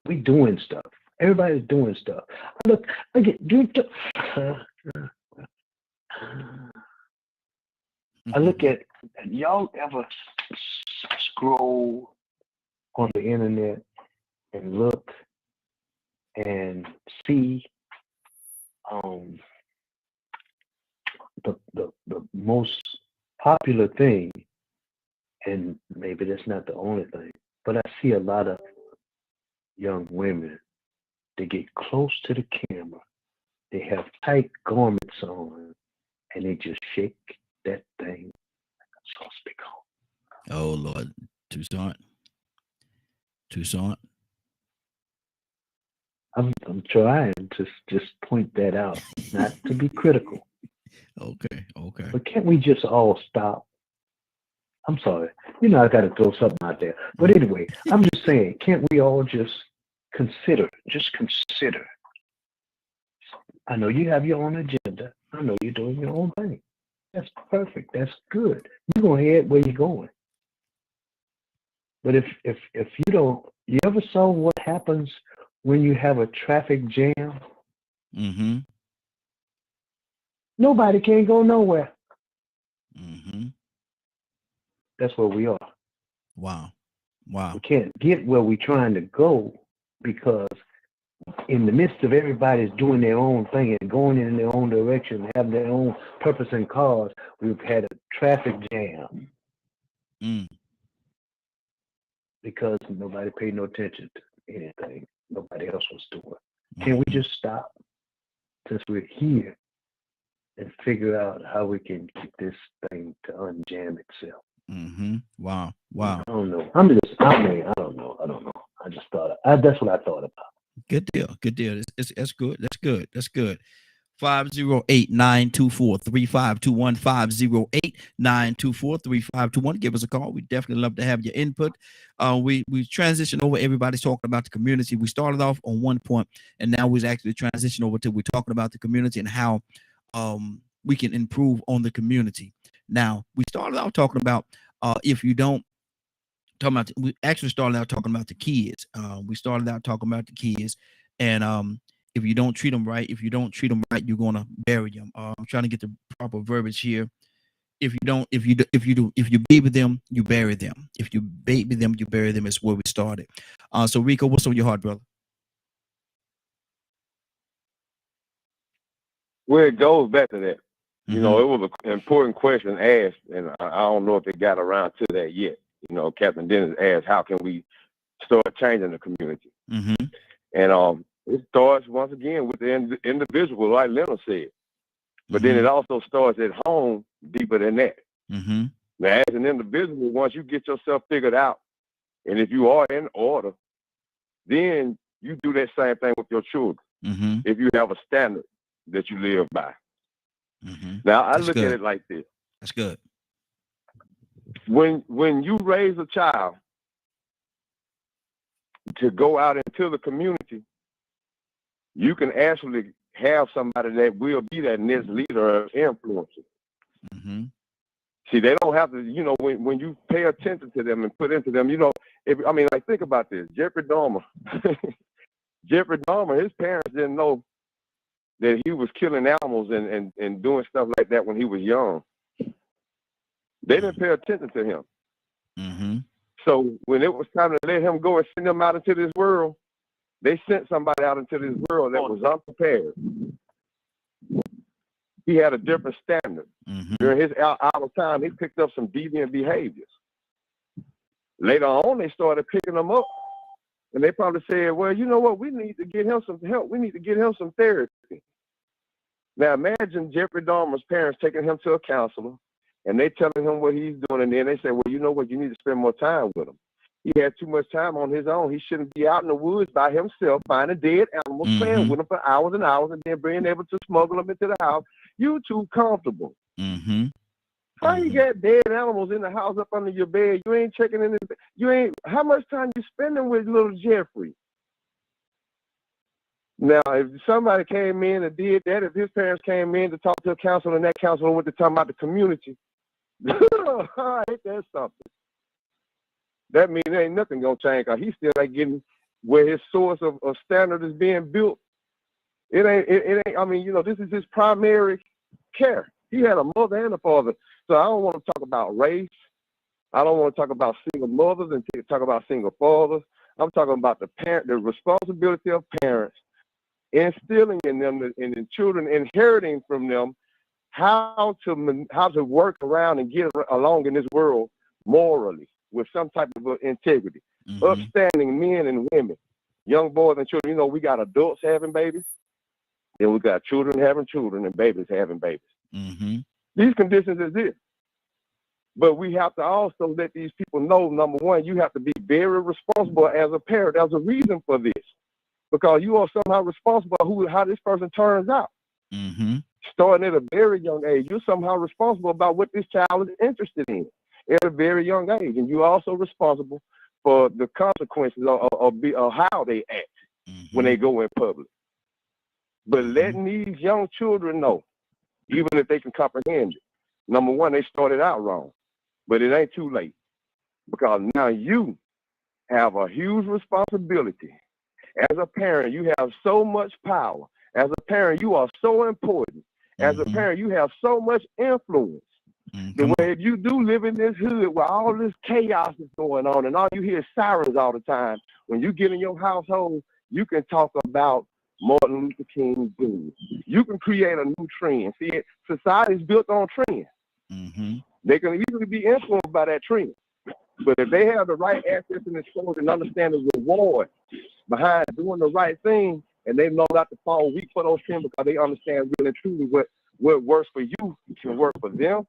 We doing stuff. Everybody's doing stuff. Look, I look at, y'all ever scroll on the internet and look and see the most popular thing, and maybe that's not the only thing, but I see a lot of young women, they get close to the camera, they have tight garments on, and they just shake that thing like a sauce pickle. Oh Lord, Tucson. I'm trying to just point that out, not to be critical. Okay. But can't we just all stop? I'm sorry. I got to throw something out there. But anyway, I'm just saying, can't we all just consider? I know you have your own agenda. I know you're doing your own thing. That's perfect. That's good. You're going to head where you're going. But if you don't, you ever saw what happens when you have a traffic jam? Mm-hmm. Nobody can go nowhere. Mm-hmm. That's where we are. Wow. We can't get where we're trying to go because in the midst of everybody's doing their own thing and going in their own direction, having their own purpose in cars, we've had a traffic jam. Because nobody paid no attention to anything nobody else was doing. Can we just stop since we're here and figure out how we can get this thing to unjam itself? Wow. I don't know. I don't know. I just thought that's what I thought about. Good deal. That's good. That's good. 508-924-3521, 508-924-3521. Give us a call. We definitely love to have your input. We transitioned over. Everybody's talking about the community. We started off on one point, and now we're actually transitioning over to we're talking about the community and how we can improve on the community. Now, we started out talking about we actually started out talking about the kids. We started out talking about the kids, and if you don't treat them right, you're gonna bury them. I'm trying to get the proper verbiage here. If you baby them, you bury them. If you baby them, you bury them. Is where we started. So Rico, what's on your heart, brother? Well, it goes back to that. It was an important question asked, and I don't know if it got around to that yet. Captain Dennis asked, how can we start changing the community? And it starts once again with the individual, like Leonard said. But then it also starts at home, deeper than that. Now, as an individual, once you get yourself figured out, and if you are in order, then you do that same thing with your children. If you have a standard that you live by. Now, I look at it like this. That's good. When you raise a child to go out into the community, you can actually have somebody that will be that next leader or influencer. See, they don't have to, when you pay attention to them and put into them, think about this. Jeffrey Dahmer, his parents didn't know that he was killing animals and doing stuff like that when he was young. They didn't pay attention to him. So when it was time to let him go and send him out into this world, they sent somebody out into this world that was unprepared. He had a different standard. During his out of time, he picked up some deviant behaviors. Later on, they started picking them up. And they probably said, well, you know what? We need to get him some help. We need to get him some therapy. Now, imagine Jeffrey Dahmer's parents taking him to a counselor, and they telling him what he's doing. And then they say, well, you know what? You need to spend more time with him. He had too much time on his own. He shouldn't be out in the woods by himself, finding dead animals, playing with them for hours and hours, and then being able to smuggle them into the house. You too comfortable. How you got dead animals in the house up under your bed? You ain't checking in. How much time you spending with little Jeffrey? Now, if somebody came in and did that, if his parents came in to talk to a counselor and that counselor went to talk about the community, ain't that something? That means there ain't nothing gonna change because he's still ain't getting where his source of standard is being built. It ain't. This is his primary care. He had a mother and a father. So I don't want to talk about race. I don't want to talk about single mothers and talk about single fathers. I'm talking about the responsibility of parents, instilling in them and the children inheriting from them how to work around and get along in this world morally with some type of integrity. Upstanding men and women, young boys and children. We got adults having babies, then we got children having children and babies having babies. These conditions exist. But we have to also let these people know, number one, you have to be very responsible as a parent. There's a reason for this. Because you are somehow responsible for how this person turns out. starting at a very young age. You're somehow responsible about what this child is interested in at a very young age, and you're also responsible for the consequences of how they act when they go in public. But letting these young children know, even if they can comprehend it, number one, they started out wrong, but it ain't too late, because now you have a huge responsibility. As a parent, you have so much power. As a parent, you are so important. As a parent, you have so much influence. The way if you do live in this hood where all this chaos is going on and all you hear is sirens all the time, when you get in your household, you can talk about Martin Luther King Jr. You can create a new trend. See, society is built on trends. They can easily be influenced by that trend. But if they have the right access and exposure and understand the reward behind doing the right thing, and they know not to fall weak for those trends because they understand really and truly what works for you can work for them,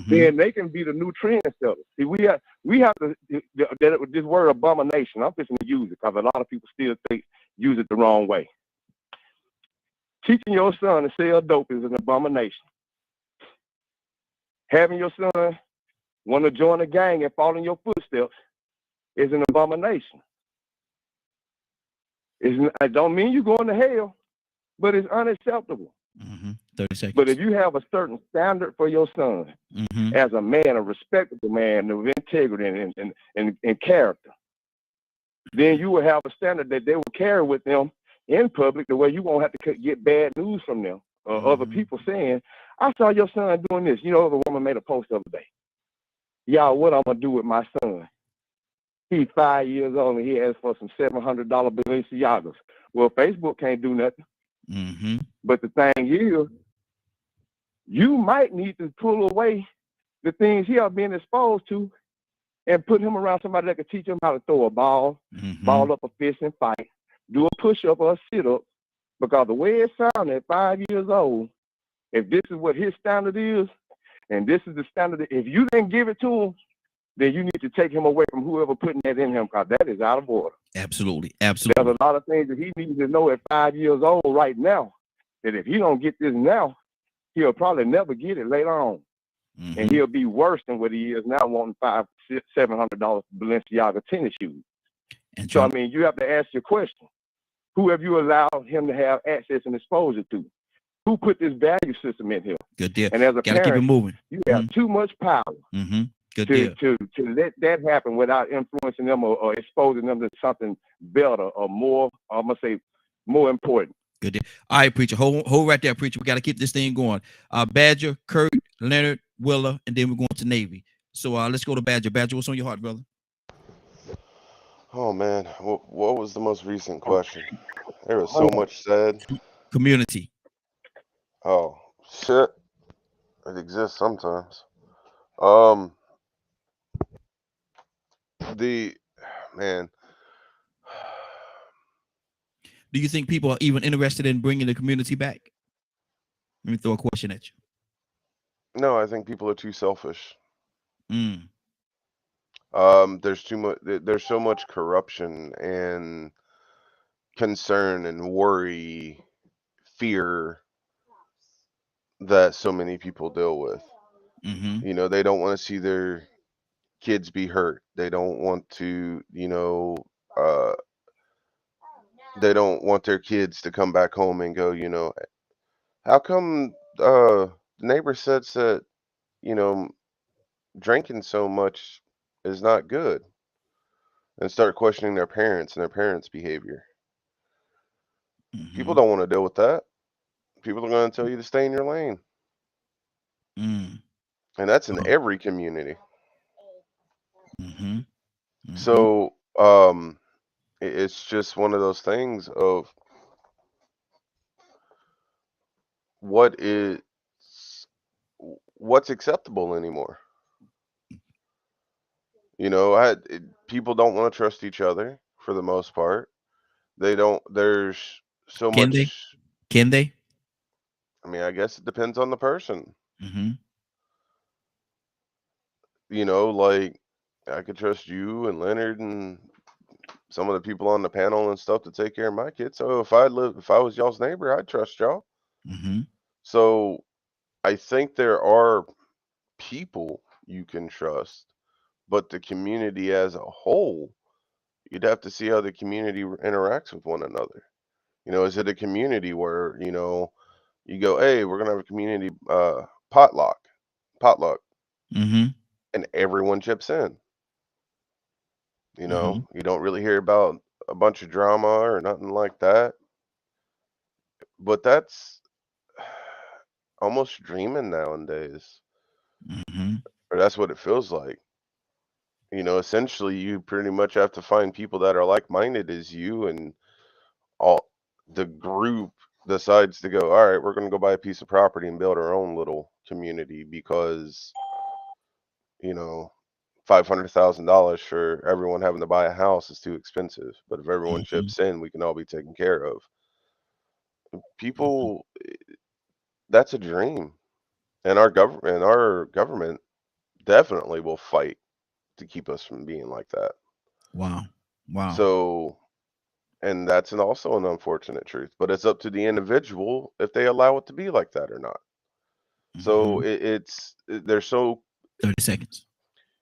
then they can be the new trendsetters. See, we have to, this word abomination, I'm fixing to use it because a lot of people still use it the wrong way. Teaching your son to sell dope is an abomination. Having your son want to join a gang and follow in your footsteps is an abomination. I don't mean you're going to hell, but it's unacceptable. 30 seconds. But if you have a certain standard for your son as a man, a respectable man of integrity and character, then you will have a standard that they will carry with them in public, the way you won't have to get bad news from them or other people saying, I saw your son doing this. You know, the woman made a post the other day. Y'all, what I'm going to do with my son? He's 5 years old and he asked for some $700 Balenciagas. Well, Facebook can't do nothing. But the thing is, you might need to pull away the things he has been exposed to and put him around somebody that can teach him how to throw a ball, ball up a fist and fight, do a push-up or a sit-up. Because the way it sounded at 5 years old, if this is what his standard is, and this is the standard, if you didn't give it to him, then you need to take him away from whoever putting that in him, because that is out of order. Absolutely. There's a lot of things that he needs to know at 5 years old right now, that if he don't get this now, he'll probably never get it later on. And he'll be worse than what he is now, wanting $500-$700 Balenciaga tennis shoes. And so, I mean, you have to ask your question. Who have you allowed him to have access and exposure to? Who put this value system in here? Good deal. And as a parent, keep it moving. You have too much power to let that happen without influencing them or exposing them to something better or more, I'm going to say, more important. Good deal. All right, preacher. Hold right there, preacher. We got to keep this thing going. Badger, Kurt, Leonard, Willa, and then we're going to Navy. So let's go to Badger. Badger, what's on your heart, brother? Oh, man. What was the most recent question? There was so much said. Community. Oh, shit. It exists sometimes. Man. Do you think people are even interested in bringing the community back? Let me throw a question at you. No, I think people are too selfish. There's too much. There's so much corruption and concern and worry, fear that so many people deal with. You know, they don't want to see their kids be hurt. They don't want to, they don't want their kids to come back home and go, how come the neighbor says that, drinking so much is not good, and start questioning their parents and their parents' behavior. People don't want to deal with that. People are going to tell you to stay in your lane. And that's in every community. So, it's just one of those things of what's acceptable anymore. People don't want to trust each other for the most part. They don't. There's so much. Can they? I mean, I guess it depends on the person. Like I could trust you and Leonard and some of the people on the panel and stuff to take care of my kids. So if I was y'all's neighbor, I'd trust y'all. So I think there are people you can trust, but the community as a whole, you'd have to see how the community interacts with one another. Is it a community where, you go, hey, we're gonna have a community potluck, Mm-hmm. and everyone chips in. Mm-hmm. You don't really hear about a bunch of drama or nothing like that. But that's almost dreaming nowadays, Mm-hmm. or that's what it feels like. Essentially, you pretty much have to find people that are like-minded as you, and all the group decides to go, all right, we're going to go buy a piece of property and build our own little community because, $500,000 for everyone having to buy a house is too expensive. But if everyone Mm-hmm. chips in, we can all be taken care of. People, that's a dream. And our government definitely will fight to keep us from being like that. Wow. Wow. So, and that's also an unfortunate truth, but it's up to the individual if they allow it to be like that or not. So there's 30 seconds.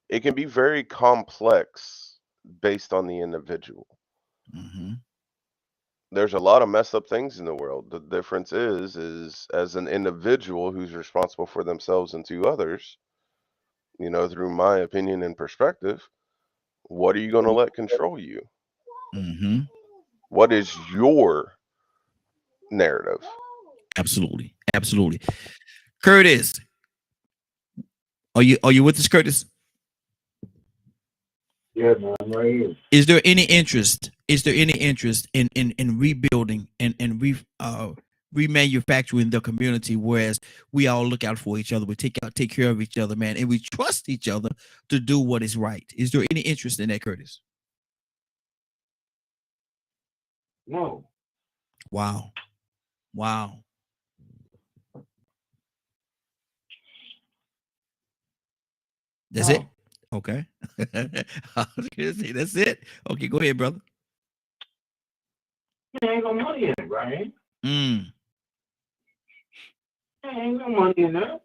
It can be very complex based on the individual. Mm-hmm. There's a lot of messed up things in the world. The difference is as an individual who's responsible for themselves and to others, through my opinion and perspective, what are you going to let control you? Mm-hmm. What is your narrative? Absolutely. Absolutely. Curtis, are you with us, Curtis? Yeah, man, I'm right here. Is there any interest? Is there any interest in rebuilding and remanufacturing the community, whereas we all look out for each other, we take care of each other, man, and we trust each other to do what is right? Is there any interest in that, Curtis? No. Wow. Wow. That's it? Okay. I was gonna say that's it. Okay, go ahead, brother. There ain't no money in it, right? Mm. There ain't no money in that.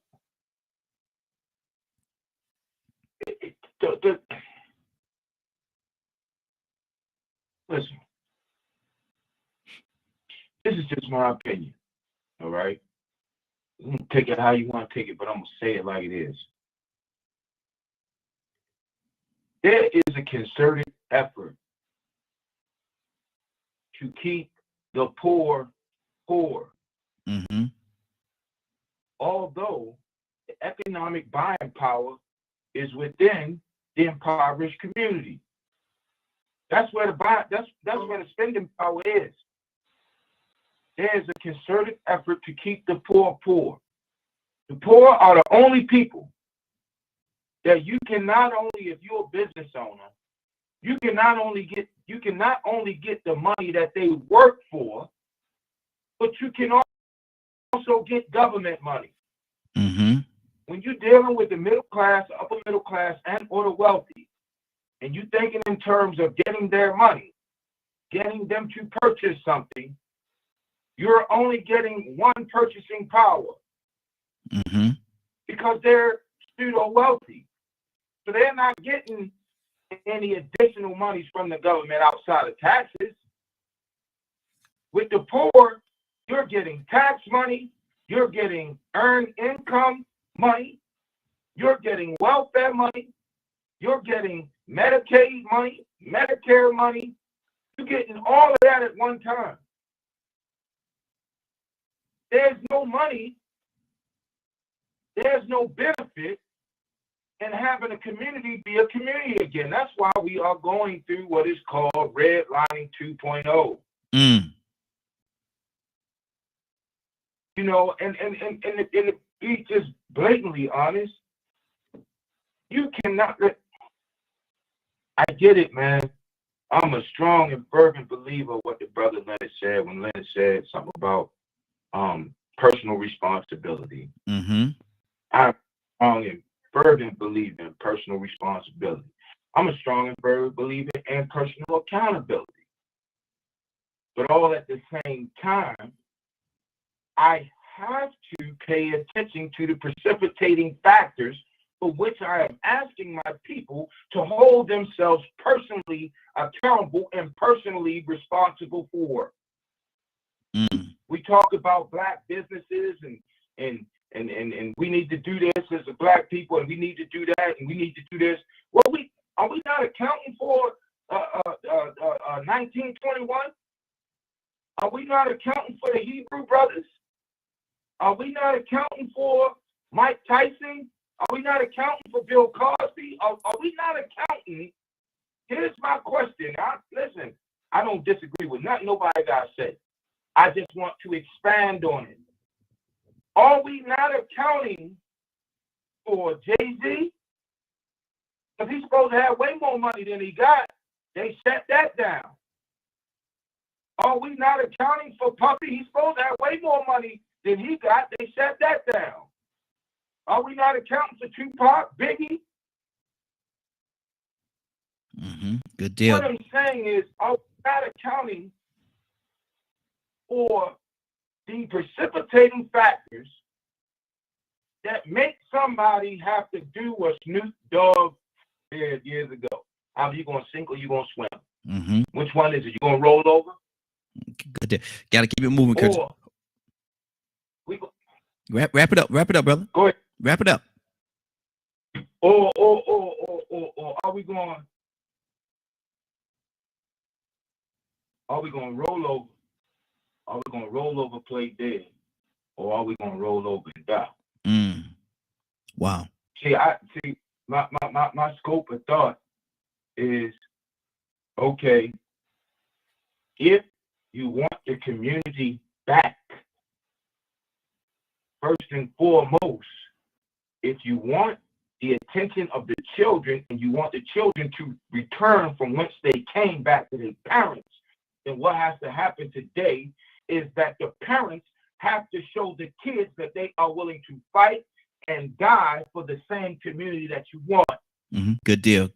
Listen, this is just my opinion, all right? You can take it how you want to take it, but I'm going to say it like it is. There is a concerted effort to keep the poor poor. Mm-hmm. Although the economic buying power is within the impoverished community. That's where that's where the spending power is. There's a concerted effort to keep the poor poor. The poor are the only people that you can not only, if you're a business owner, you can not only get the money that they work for, but you can also get government money. Mm-hmm. When you're dealing with the middle class, upper middle class, and or the wealthy, and you're thinking in terms of getting their money, getting them to purchase something, you're only getting one purchasing power. Mm-hmm. Because they're pseudo wealthy. So they're not getting any additional monies from the government outside of taxes. With the poor, you're getting tax money, you're getting earned income money, you're getting welfare money, you're getting Medicaid money, Medicare money. You're getting all of that at one time. There's no money, there's no benefit in having a community be a community again. That's why we are going through what is called redlining 2.0. Mm. You know, and to be just blatantly honest, you cannot let. I get it, man. I'm a strong and fervent believer of what the brother Leonard said when Leonard said something about personal responsibility. Mm-hmm. I'm strong and fervent believer in personal responsibility. I'm a strong and fervent believer in personal accountability. But all at the same time, I have to pay attention to the precipitating factors for which I am asking my people to hold themselves personally accountable and personally responsible for. We talk about black businesses and we need to do this as a black people, and we need to do that, and we need to do this. Well, are we not accounting for 1921? Are we not accounting for the Hebrew brothers? Are we not accounting for Mike Tyson? Are we not accounting for Bill Cosby? Are we not accounting? Here's my question. Listen, I don't disagree with nothing nobody got said. I just want to expand on it. Are we not accounting for Jay-Z? Because he's supposed to have way more money than he got. They shut that down. Are we not accounting for Puffy? He's supposed to have way more money than he got. They shut that down. Are we not accounting for Tupac, Biggie? Good deal. What I'm saying is, are we not accounting for the precipitating factors that make somebody have to do what Snoop Dogg did years ago? Are you going to sink or you going to swim? Which one is it? You going to roll over? Good deal. Got to keep it moving, Curtis. Wrap it up, brother. Go ahead. Wrap it up. Or are we going to roll over? Are we going to roll over, play dead, or are we going to roll over and die? Wow. My scope of thought is, okay, if you want the community back, first and foremost, if you want the attention of the children and you want the children to return from whence they came back to their parents, then what has to happen today is that the parents have to show the kids that they are willing to fight and die for the same community that you want. Good deal.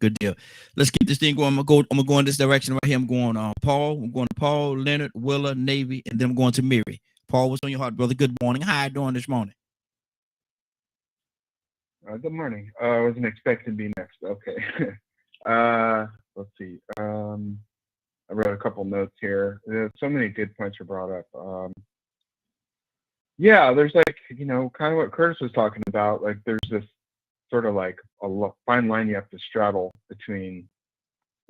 Let's keep this thing going. I'm gonna go in this direction right here. I'm going Paul. I'm going to Paul, Leonard, Willa, Navy, and then I'm going to Mary. Paul, what's on your heart, brother? Good morning. How you doing this morning? Good morning. I wasn't expecting to be next. Okay. Let's see. I wrote a couple notes here. So many good points were brought up. Yeah, there's like, kind of what Curtis was talking about. Like, there's this sort of like a fine line you have to straddle between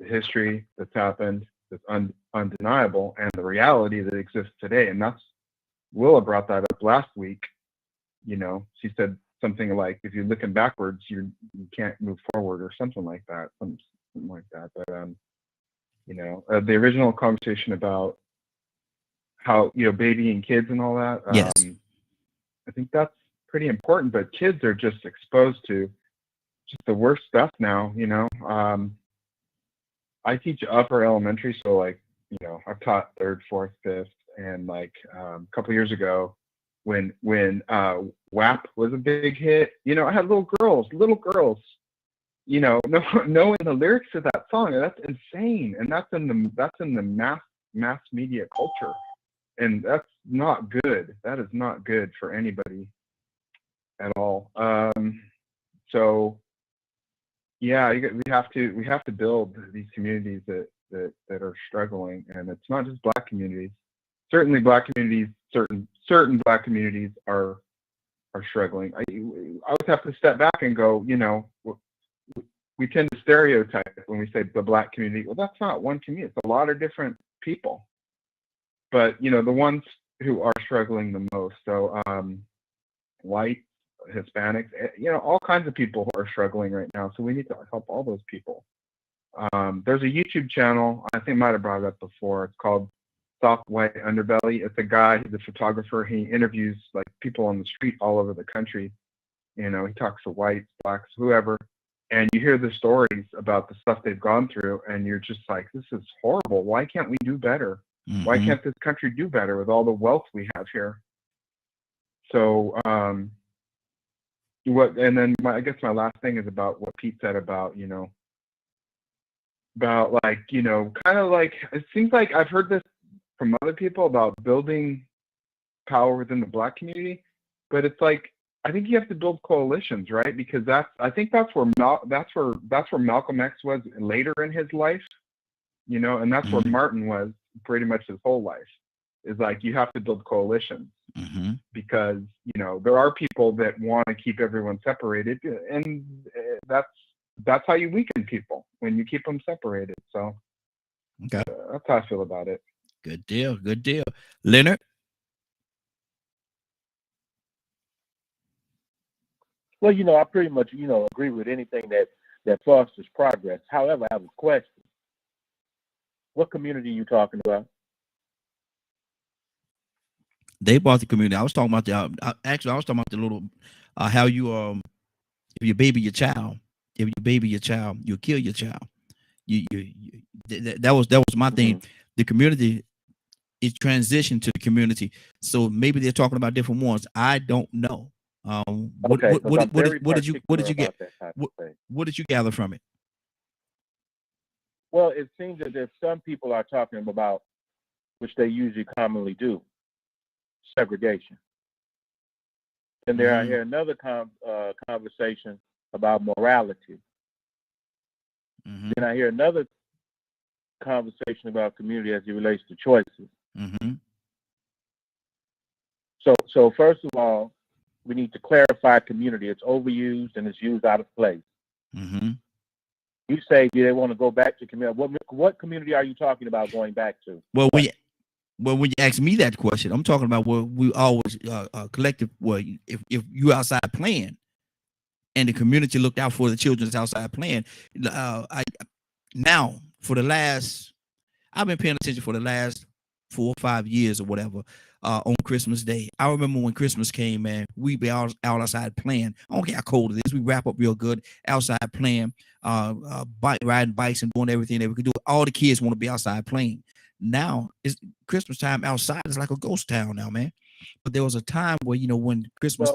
the history that's happened, that's undeniable, and the reality that exists today. And that's, Willa brought that up last week. She said something like, if you're looking backwards, you can't move forward, or something like that. Something like that. But the original conversation about how babying kids and all that. Yes. I think that's pretty important. But kids are just exposed to just the worst stuff now. I teach upper elementary, so like I've taught 3rd, 4th, 5th, and like a couple years ago, when WAP was a big hit, I had little girls, knowing the lyrics to that song. That's insane, and that's in the mass media culture, and that's not good. That is not good for anybody at all. So yeah, we have to build these communities that are struggling, and it's not just Black communities. Certainly, Black communities, certain Black communities are struggling. I always have to step back and go, we tend to stereotype when we say the Black community. Well, that's not one community. It's a lot of different people. But, the ones who are struggling the most. So white, Hispanics, all kinds of people who are struggling right now. So we need to help all those people. There's a YouTube channel. I think I might have brought it up before. It's called Soft White Underbelly. It's a guy, he's a photographer. He interviews like people on the street all over the country. He talks to whites, Blacks, whoever. And you hear the stories about the stuff they've gone through, and you're just like, this is horrible. Why can't we do better? Why can't this country do better with all the wealth we have here? So, and then I guess my last thing is about what Pete said about, kind of like, it seems like I've heard this from other people about building power within the Black community, but it's like I think you have to build coalitions, right? Because I think that's where Malcolm X was later in his life, you know, and that's where Martin was pretty much his whole life. Is like you have to build coalitions because you know there are people that want to keep everyone separated, and that's how you weaken people, when you keep them separated. So okay, that's how I feel about it. Good deal, good deal. Leonard? Well, you know, I pretty much, you know, agree with anything that fosters progress. However, I have a question. What community are you talking about? They bought the community. I was talking about I was talking about the little how you if you baby your child, you kill your child. That was my thing. The community is transitioned to the community, so maybe they're talking about different ones. I don't know. What did you get? What did you gather from it? Well, it seems that there's some people are talking about, which they usually commonly do, segregation. And there I hear another conversation about morality. Then I hear another conversation about community as it relates to choices. So first of all, we need to clarify community. It's overused and it's used out of place. You say, do they want to go back to community? What community are you talking about going back to? Well, when you ask me that question, I'm talking about where we always collective. Well, if you outside playing, and the community looked out for the children that's outside playing. I've been paying attention for the last 4 or 5 years or whatever. On Christmas Day, I remember when Christmas came, man, we be out outside playing. I don't care how cold it is. We wrap up real good outside playing, riding bikes and doing everything that we could do. All the kids want to be outside playing. Now it's Christmas time outside is like a ghost town now, man. But there was a time where, you know, when Christmas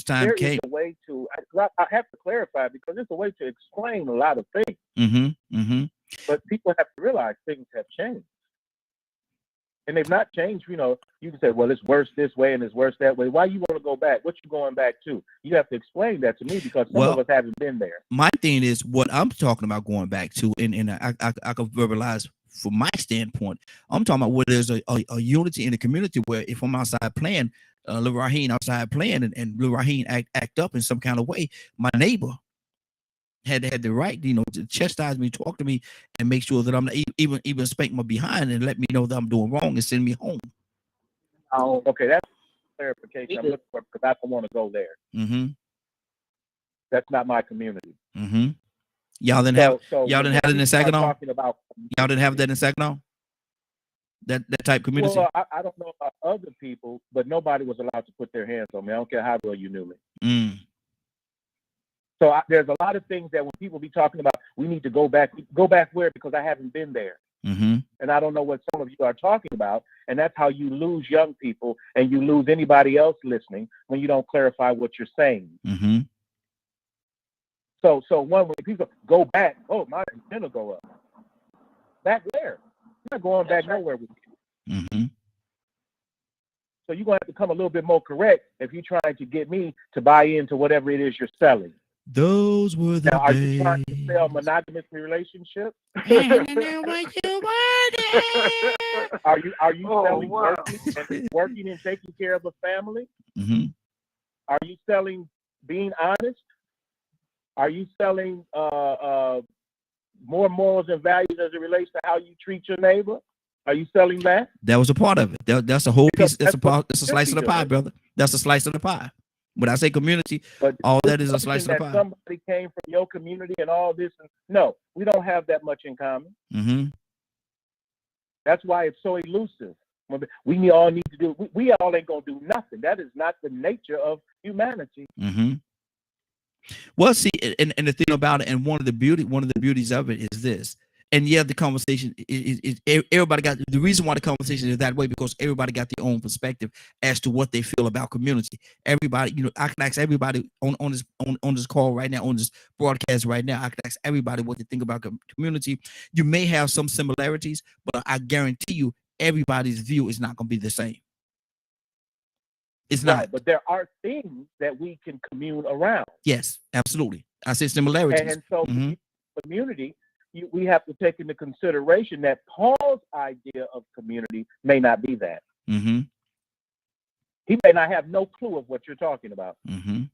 time came. There is a way to, I have to clarify because it's a way to explain a lot of things. But people have to realize things have changed. And they've not changed, you know. You can say, well, it's worse this way and it's worse that way. Why you want to go back? What you going back to? You have to explain that to me because some of us haven't been there. My thing is what I'm talking about going back to, and I can verbalize from my standpoint. I'm talking about where there's a unity in the community where if I'm outside playing, Lil Raheen outside playing and Lil Raheen act up in some kind of way, my neighbor had the right, you know, to chastise me, talk to me, and make sure that I'm not even spank my behind and let me know that I'm doing wrong and send me home. Oh, okay, that's clarification I'm looking for because I don't want to go there. That's not my community. Y'all didn't have it in Saginaw. Y'all didn't have that in Saginaw. That type community. Well, I don't know about other people, but nobody was allowed to put their hands on me. I don't care how well you knew me. So there's a lot of things that when people be talking about, we need to go back where? Because I haven't been there. And I don't know what some of you are talking about. And that's how you lose young people and you lose anybody else listening when you don't clarify what you're saying. So when people go back, oh, my antenna go up. Back where? I'm not going back nowhere with you. So you're going to have to come a little bit more correct if you're trying to get me to buy into whatever it is you're selling. Those were the days. Are you trying to sell monogamous relationships? Are you selling working and taking care of a family? Are you selling being honest? Are you selling more morals and values as it relates to how you treat your neighbor? Are you selling that? That was a part of it. That's a whole piece. That's a slice of the pie, brother. That's a slice of the pie. When I say community, all that is a slice of the pie. Somebody came from your community and all this. No, we don't have that much in common. That's why it's so elusive. We all need to do. We all ain't gonna do nothing. That is not the nature of humanity. Well, see, and the thing about it, and one of the beauties of it is this. And yeah, the conversation is everybody got the reason why the conversation is that way because everybody got their own perspective as to what they feel about community. Everybody, you know, I can ask everybody on this call right now, on this broadcast right now. I can ask everybody what they think about community. You may have some similarities, but I guarantee you, everybody's view is not going to be the same. It's not. Right, but there are things that we can commune around. Yes, absolutely. I see similarities. And so community, we have to take into consideration that Paul's idea of community may not be that. Mm-hmm. He may not have no clue of what you're talking about. Mm-hmm.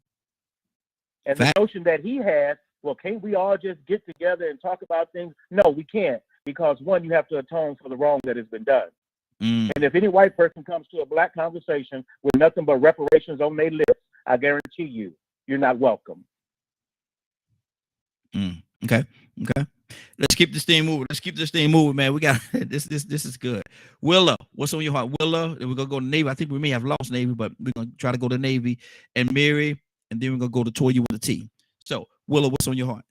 And the notion that he has, well, can't we all just get together and talk about things? No, we can't. Because one, you have to atone for the wrong that has been done. Mm. And if any white person comes to a black conversation with nothing but reparations on their lips, I guarantee you, you're not welcome. Okay. Let's keep this thing moving, man. We got this is good. Willa, what's on your heart? Willa, we're gonna go to Navy. I think we may have lost Navy, but we're gonna try to go to Navy and Mary, and then we're gonna go to Toya with the T. So, Willa, what's on your heart?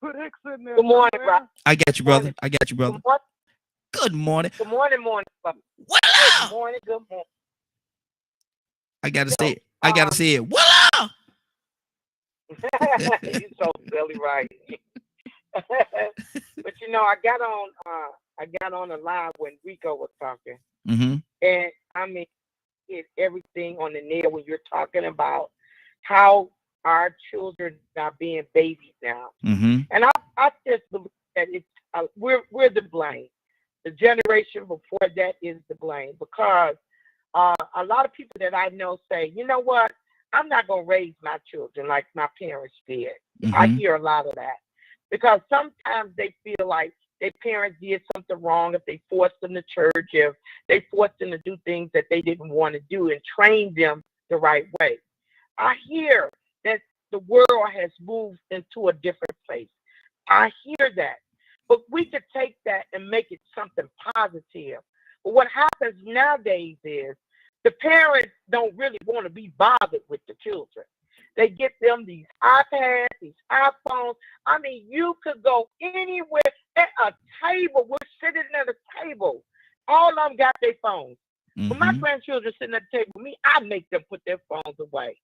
Put Hicks in there. Good morning, bro. I got you, brother. Good morning. Good morning, brother. Willa! Good morning. I gotta say it. Willa! You're so silly, right? But I got on the line when Rico was talking, and I mean, hit everything on the nail when you're talking about how our children are being babies now, and I just believe that it's we're the blame. The generation before that is the blame, because a lot of people that I know say, you know what, I'm not going to raise my children like my parents did. I hear a lot of that, because sometimes they feel like their parents did something wrong if they forced them to church, if they forced them to do things that they didn't want to do and trained them the right way. I hear that the world has moved into a different place. I hear that. But we could take that and make it something positive. But what happens nowadays is the parents don't really want to be bothered with the children. They get them these iPads, these iPhones. I mean, you could go anywhere at a table. We're sitting at a table. All of them got their phones. When my grandchildren sitting at the table with me, I make them put their phones away,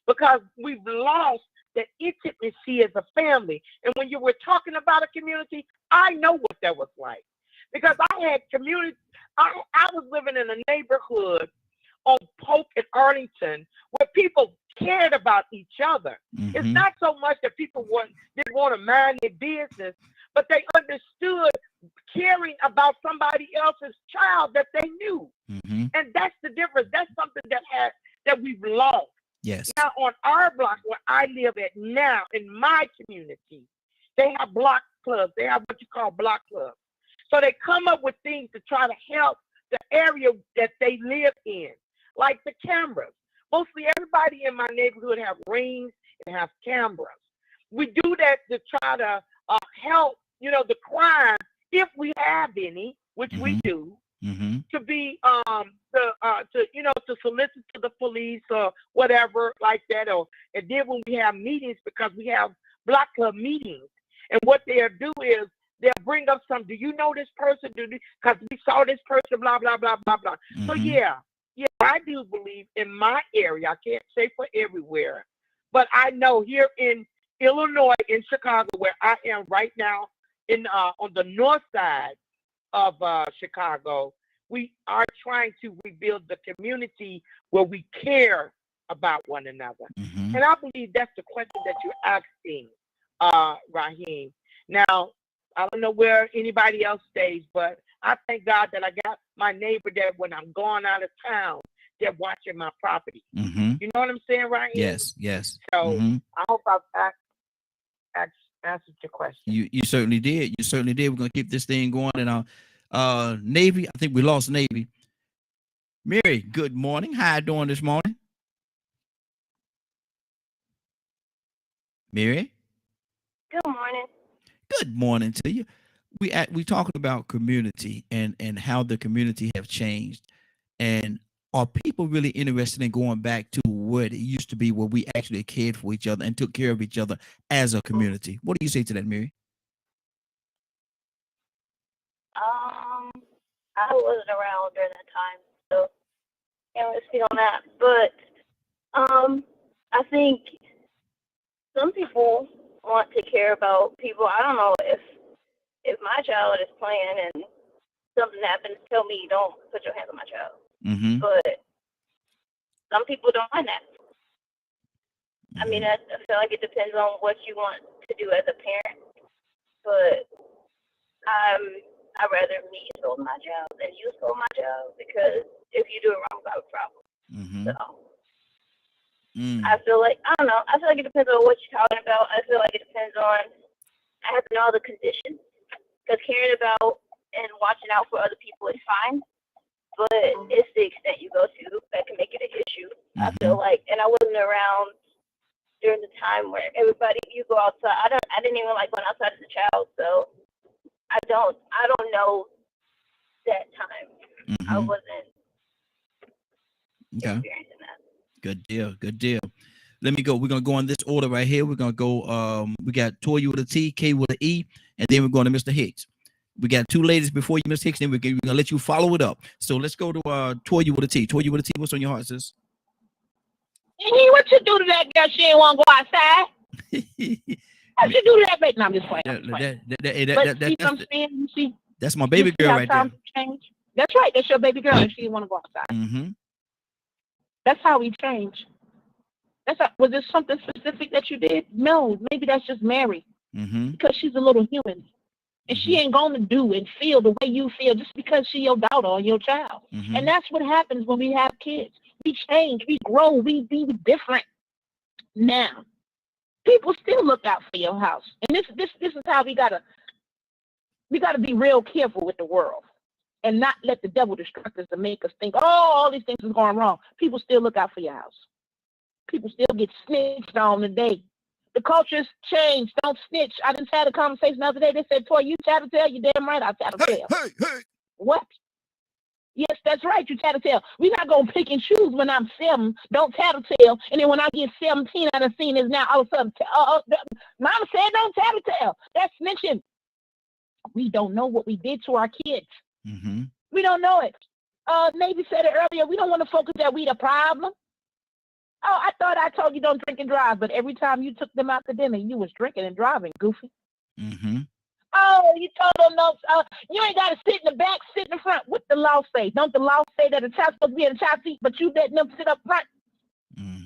because we've lost the intimacy as a family. And when you were talking about a community, I know what that was like, because I had community. I was living in a neighborhood on Polk and Arlington where people cared about each other. It's not so much that people didn't want to mind their business, but they understood caring about somebody else's child that they knew. And that's the difference. That's something that we've lost. Yes. Now on our block where I live at now, in my community, they have block clubs. They have what you call block clubs. So they come up with things to try to help the area that they live in, like the cameras. Mostly everybody in my neighborhood have Rings and have cameras. We do that to try to help, the crime, if we have any, which we do, to be to solicit to the police or whatever like that. And then when we have meetings, because we have block club meetings, and what they'll do is they'll bring up some. Do you know this person? Because we saw this person. Blah blah blah blah blah. So yeah, I do believe in my area. I can't say for everywhere, but I know here in Illinois, in Chicago, where I am right now, on the north side of Chicago, we are trying to rebuild the community where we care about one another. And I believe that's the question that you're asking, Raheem. Now, I don't know where anybody else stays, but I thank God that I got my neighbor that when I'm going out of town, they're watching my property. You know what I'm saying, Raheem? Yes. So I hope I've answered your question. You certainly did. We're gonna keep this thing going. And Navy, I think we lost Navy. Mary, good morning. How you doing this morning? Mary? Good morning. Good morning to you. We talking about community and how the community have changed. And are people really interested in going back to what it used to be, where we actually cared for each other and took care of each other as a community? What do you say to that, Mary? I wasn't around during that time, so can't really speak on that. But I think some people want to care about people. I don't know if my child is playing and something happens, tell me don't put your hands on my child. But some people don't mind that. I mean, I feel like it depends on what you want to do as a parent, but I'd rather me scold my child than you scold my child, because if you do it wrong, I have a problem. So I feel like, I don't know, I feel like it depends on what you're talking about. I feel like it depends on, I have to know all the conditions, because caring about and watching out for other people is fine, but it's the extent you go to that can make it an issue. I feel like, and I wasn't around during the time where everybody, you go outside. I didn't even like going outside as a child, so I don't know that time. I wasn't experiencing that. Good deal. Let me go. We're gonna go in this order right here. We're gonna go. We got Toya with a T, K with an E, and then we're going to Mr. Hicks. We got two ladies before you, Mr. Hicks. Then we're gonna let you follow it up. So let's go to Toya with a T. Toya with a T. What's on your heart, sis? What you do to that girl? She ain't want to go outside. What you do to that baby? No, I'm just playing. That's my baby girl right there. That's right. That's your baby girl, and she didn't want to go outside. That's how we change. Was there something specific that you did? No, maybe that's just Mary, because she's a little human, and she ain't going to do and feel the way you feel just because she your daughter or your child. And that's what happens when we have kids. We change, we grow, we be different. Now, people still look out for your house, and this is how we gotta be real careful with the world, and not let the devil distract us and make us think, oh, all these things is going wrong. People still look out for your house. People still get snitched on today. The culture's changed. Don't snitch. I just had a conversation the other day. They said, Toy, you tattletale? You damn right I tattletale. Hey. What? Yes, that's right. You tattletale. We're not going to pick and choose when I'm 7. Don't tattletale. And then when I get 17, I done seen this now. All of a sudden, Mama said don't tattletale. That's snitching. We don't know what we did to our kids. We don't know it. Navy said it earlier. We don't want to focus that we the problem. Oh, I thought I told you don't drink and drive, but every time you took them out to dinner, you was drinking and driving, goofy. Oh, you told them no. You ain't got to sit in the back, sit in the front. What the law say? Don't the law say that the child's supposed to be in the child seat, but you letting them sit up front?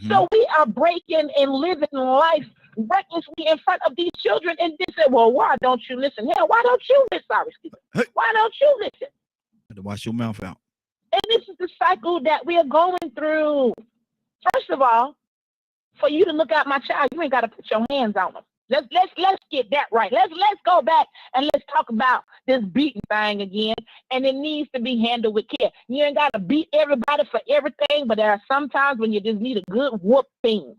So we are breaking and living life recklessly in front of these children, and they say, well, why don't you listen? Hell, why don't you listen? Sorry, Stephen. Why don't you listen? Have to wash your mouth out. And this is the cycle that we are going through. First of all, for you to look at my child, you ain't got to put your hands on them. Let's get that right. Let's go back and let's talk about this beating thing again. And it needs to be handled with care. You ain't got to beat everybody for everything, but there are some times when you just need a good whooping.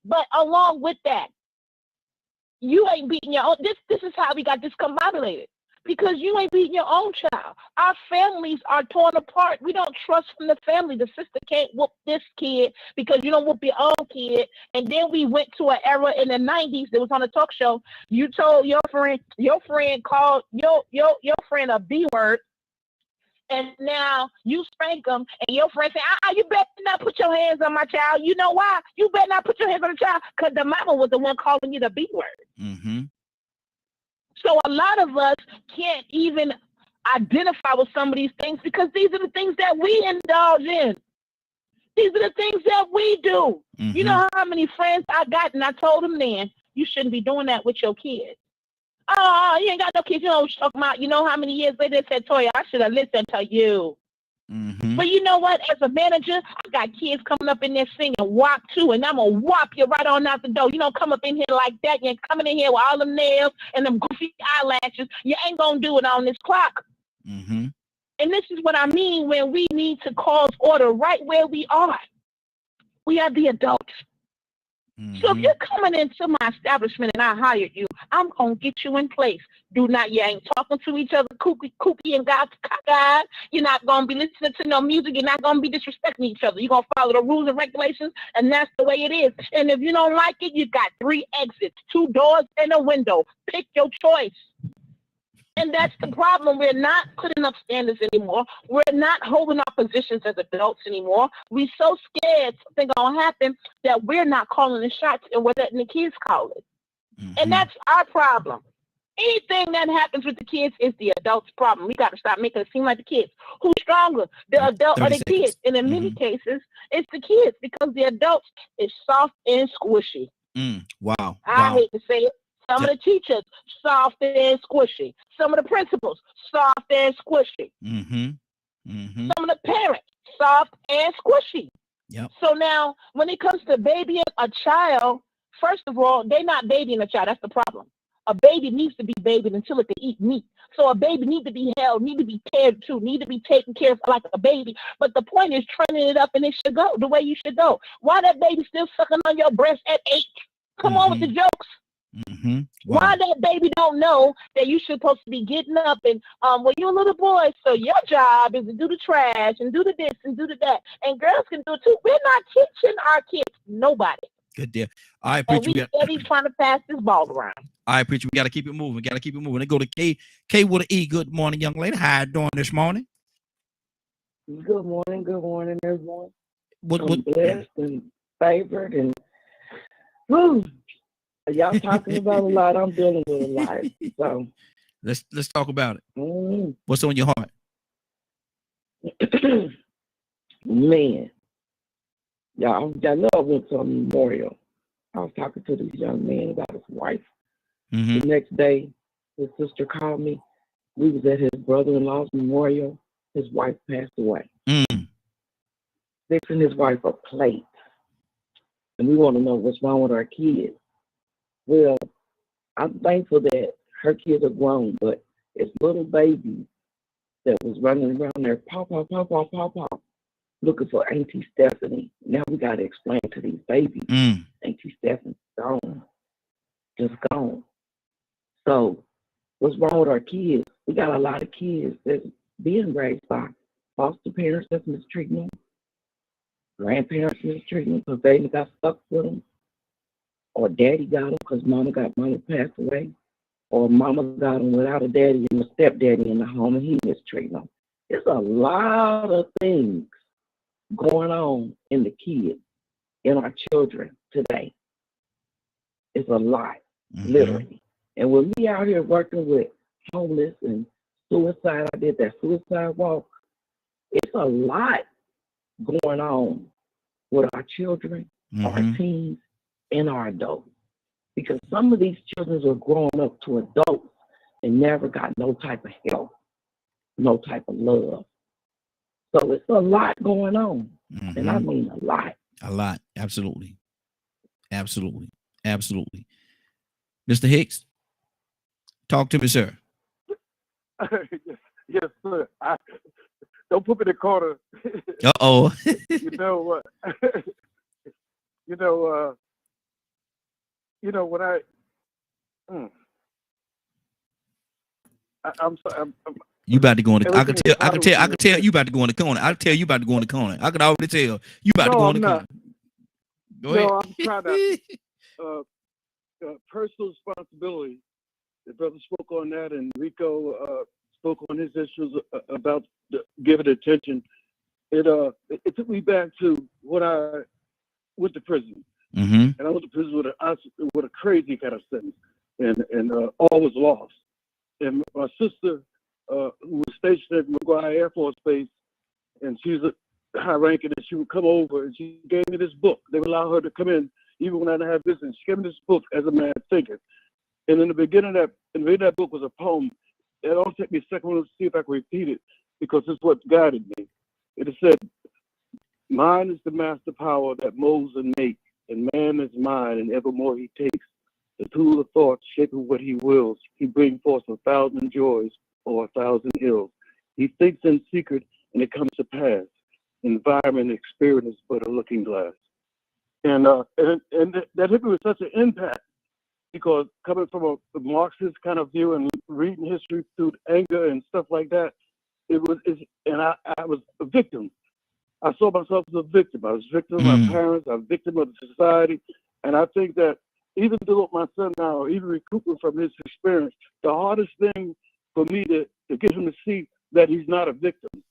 But along with that, you ain't beating your own. This is how we got discombobulated. Because you ain't beating your own child. Our families are torn apart. We don't trust from the family. The sister can't whoop this kid because you don't whoop your own kid. And then we went to an era in the 90s that was on a talk show. You told your friend called your friend a B word. And now you spank them, and your friend say, you better not put your hands on my child. You know why? You better not put your hands on the child because the mama was the one calling you the B word. So a lot of us can't even identify with some of these things because these are the things that we indulge in. These are the things that we do. You know how many friends I got, and I told them then, you shouldn't be doing that with your kids. Oh, you ain't got no kids. You know what I'm talking about. You know how many years later they said, Toya, I should have listened to you. But you know what? As a manager, I got kids coming up in there singing WAP too, and I'm going to whop you right on out the door. You don't come up in here like that. You're coming in here with all them nails and them goofy eyelashes. You ain't going to do it on this clock. And this is what I mean when we need to cause order right where we are. We are the adults. So if you're coming into my establishment and I hired you, I'm going to get you in place. You ain't talking to each other kooky and cockeyed. You're not going to be listening to no music. You're not going to be disrespecting each other. You're going to follow the rules and regulations, and that's the way it is. And if you don't like it, you got 3 exits, 2 doors and a window. Pick your choice. And that's the problem. We're not putting up standards anymore. We're not holding our positions as adults anymore. We're so scared something's going to happen that we're not calling the shots and we're letting the kids call it. And that's our problem. Anything that happens with the kids is the adult's problem. We got to stop making it seem like the kids. Who's stronger, the adult or the kids? And in many cases, it's the kids because the adults is soft and squishy. Wow. I hate to say it. Some of the teachers, soft and squishy. Some of the principals, soft and squishy. Some of the parents, soft and squishy. Yep. So now, when it comes to babying a child, first of all, they're not babying a child. That's the problem. A baby needs to be babied until it can eat meat. So a baby needs to be held, need to be cared to, need to be taken care of like a baby. But the point is training it up and it should go the way you should go. Why that baby still sucking on your breast at 8? Come on with the jokes. Wow. Why that baby don't know that you supposed to be getting up and well, you're a little boy, so your job is to do the trash and do the this and do the that. And girls can do it too. We're not teaching our kids, nobody. Good deal. All right, and preacher. We trying to pass this ball around. All right, preacher. We got to keep it moving. Let's go to K. K with an E. Good morning, young lady. How you doing this morning? Good morning, everyone. What blessed and favored and woo. Y'all talking about a lot. I'm dealing with a lot. So let's talk about it. What's on your heart? Man. Y'all know I went to a memorial. I was talking to this young man about his wife. The next day, his sister called me. We was at his brother-in-law's memorial. His wife passed away. Fixing his wife a plate. And we want to know what's wrong with our kids. Well, I'm thankful that her kids are grown, but it's little babies that was running around there, paw, looking for Auntie Stephanie. Now we got to explain to these babies, Auntie Stephanie's gone, just gone. So what's wrong with our kids? We got a lot of kids that's being raised by foster parents that's mistreating them, grandparents mistreating them because they got stuck with them, or daddy got them because mama passed away, or mama got them without a daddy and a stepdaddy in the home and he mistreating them. There's a lot of things going on in the kids, in our children today. It's a lot, literally. And with me out here working with homeless and suicide, I did that suicide walk. It's a lot going on with our children, our teens, and our adults. Because some of these children are growing up to adults and never got no type of help, no type of love. So it's a lot going on. And I mean a lot. A lot. Absolutely. Absolutely. Absolutely. Mr. Hicks, talk to me, sir. Yes, sir. Don't put me in the corner. Uh-oh. You know what? When I'm you about to go in the I can tell you about to go in the corner. I can tell you about to go in the corner. I can already tell you about to go in the corner. Go ahead. No, I'm trying to personal responsibility. The brother spoke on that, and Rico spoke on his issues about giving attention. It took me back to when I went to prison, and I went to prison with a crazy kind of sentence, and all was lost. And my sister, who was stationed at McGuire Air Force Base, and she's a high ranking, and she would come over and she gave me this book. They would allow her to come in even when I didn't have business. She gave me this book, As a Man Thinketh. And in the beginning of that book was a poem. It all took me a second to see if I could repeat it, because it's what guided me. It said, "Mine is the master power that molds and makes, and man is mine, and evermore he takes. The tool of thought shaping what he wills. He brings forth 1,000 joys or 1,000 ills. He thinks in secret, and it comes to pass. Environment and experience but a looking glass." And that hit me with such an impact, because coming from a Marxist kind of view and reading history through anger and stuff like that, I was a victim. I saw myself as a victim. I was a victim of my parents. I was a victim of the society. And I think that even though my son now, even recouping from his experience, the hardest thing for me to get him to see that he's not a victim.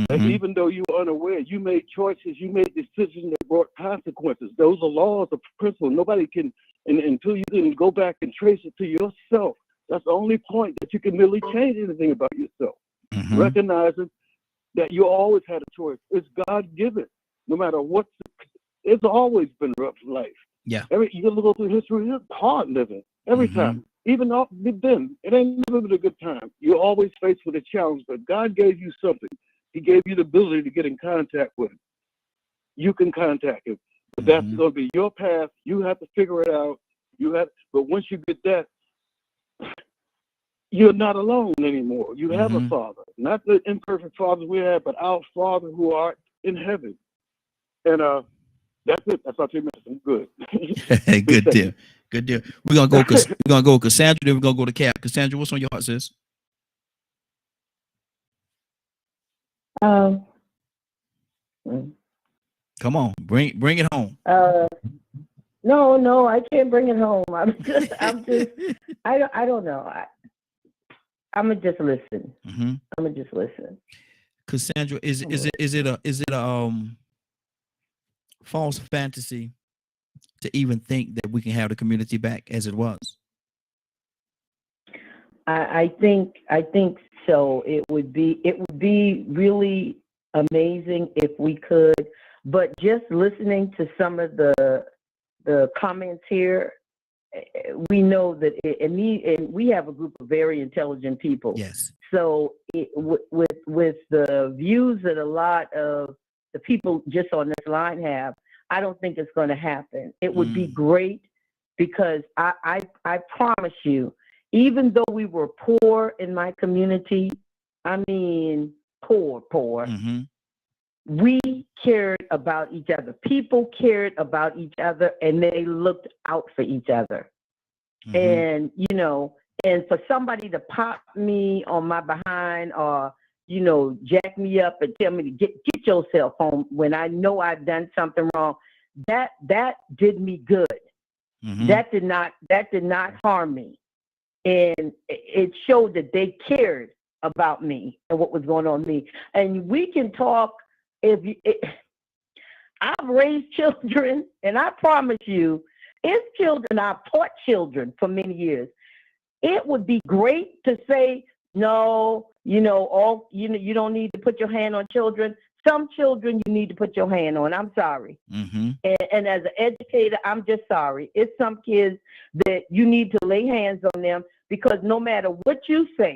That even though you were unaware, you made choices, you made decisions that brought consequences. Those are laws of principle. Nobody can, until you can go back and trace it to yourself, That's the only point that you can really change anything about yourself. Mm-hmm. Recognizing that you always had a choice. It's God given. No matter what, it's always been rough life. Yeah. You can go through history, it's hard living every time. Even then, it ain't never been a good time. You're always faced with a challenge, but God gave you something. He gave you the ability to get in contact with him. You can contact him. But that's going to be your path. You have to figure it out. But once you get that, you're not alone anymore. You have a Father. Not the imperfect fathers we have, but our Father who art in heaven. And that's it. That's our 2 minutes. I'm good. Good deal. Good deal. We're gonna go Cassandra, then we're gonna go to Cap. Cassandra, what's on your heart, sis? Come on, bring it home. No, I can't bring it home. I don't know. I'm gonna just listen. I'm gonna just listen. Cassandra, is it a false fantasy to even think that we can have the community back as it was? I think so. It would be really amazing if we could, but just listening to some of the comments here, we know that and we have a group of very intelligent people. Yes. So with the views that a lot of the people just on this line have, I don't think it's going to happen. It would be great because I promise you, even though we were poor in my community, I mean poor, we cared about each other. People cared about each other, and they looked out for each other. And and for somebody to pop me on my behind or jack me up and tell me to get yourself home when I know I've done something wrong, that did me good. That did not harm me, and it showed that they cared about me and what was going on with me. And we can talk. I've raised children, and I promise you, it's children. I've taught children for many years. It would be great to say, no, you don't need to put your hand on children. Some children you need to put your hand on. I'm sorry. And as an educator, I'm just sorry. It's some kids that you need to lay hands on them because no matter what you say,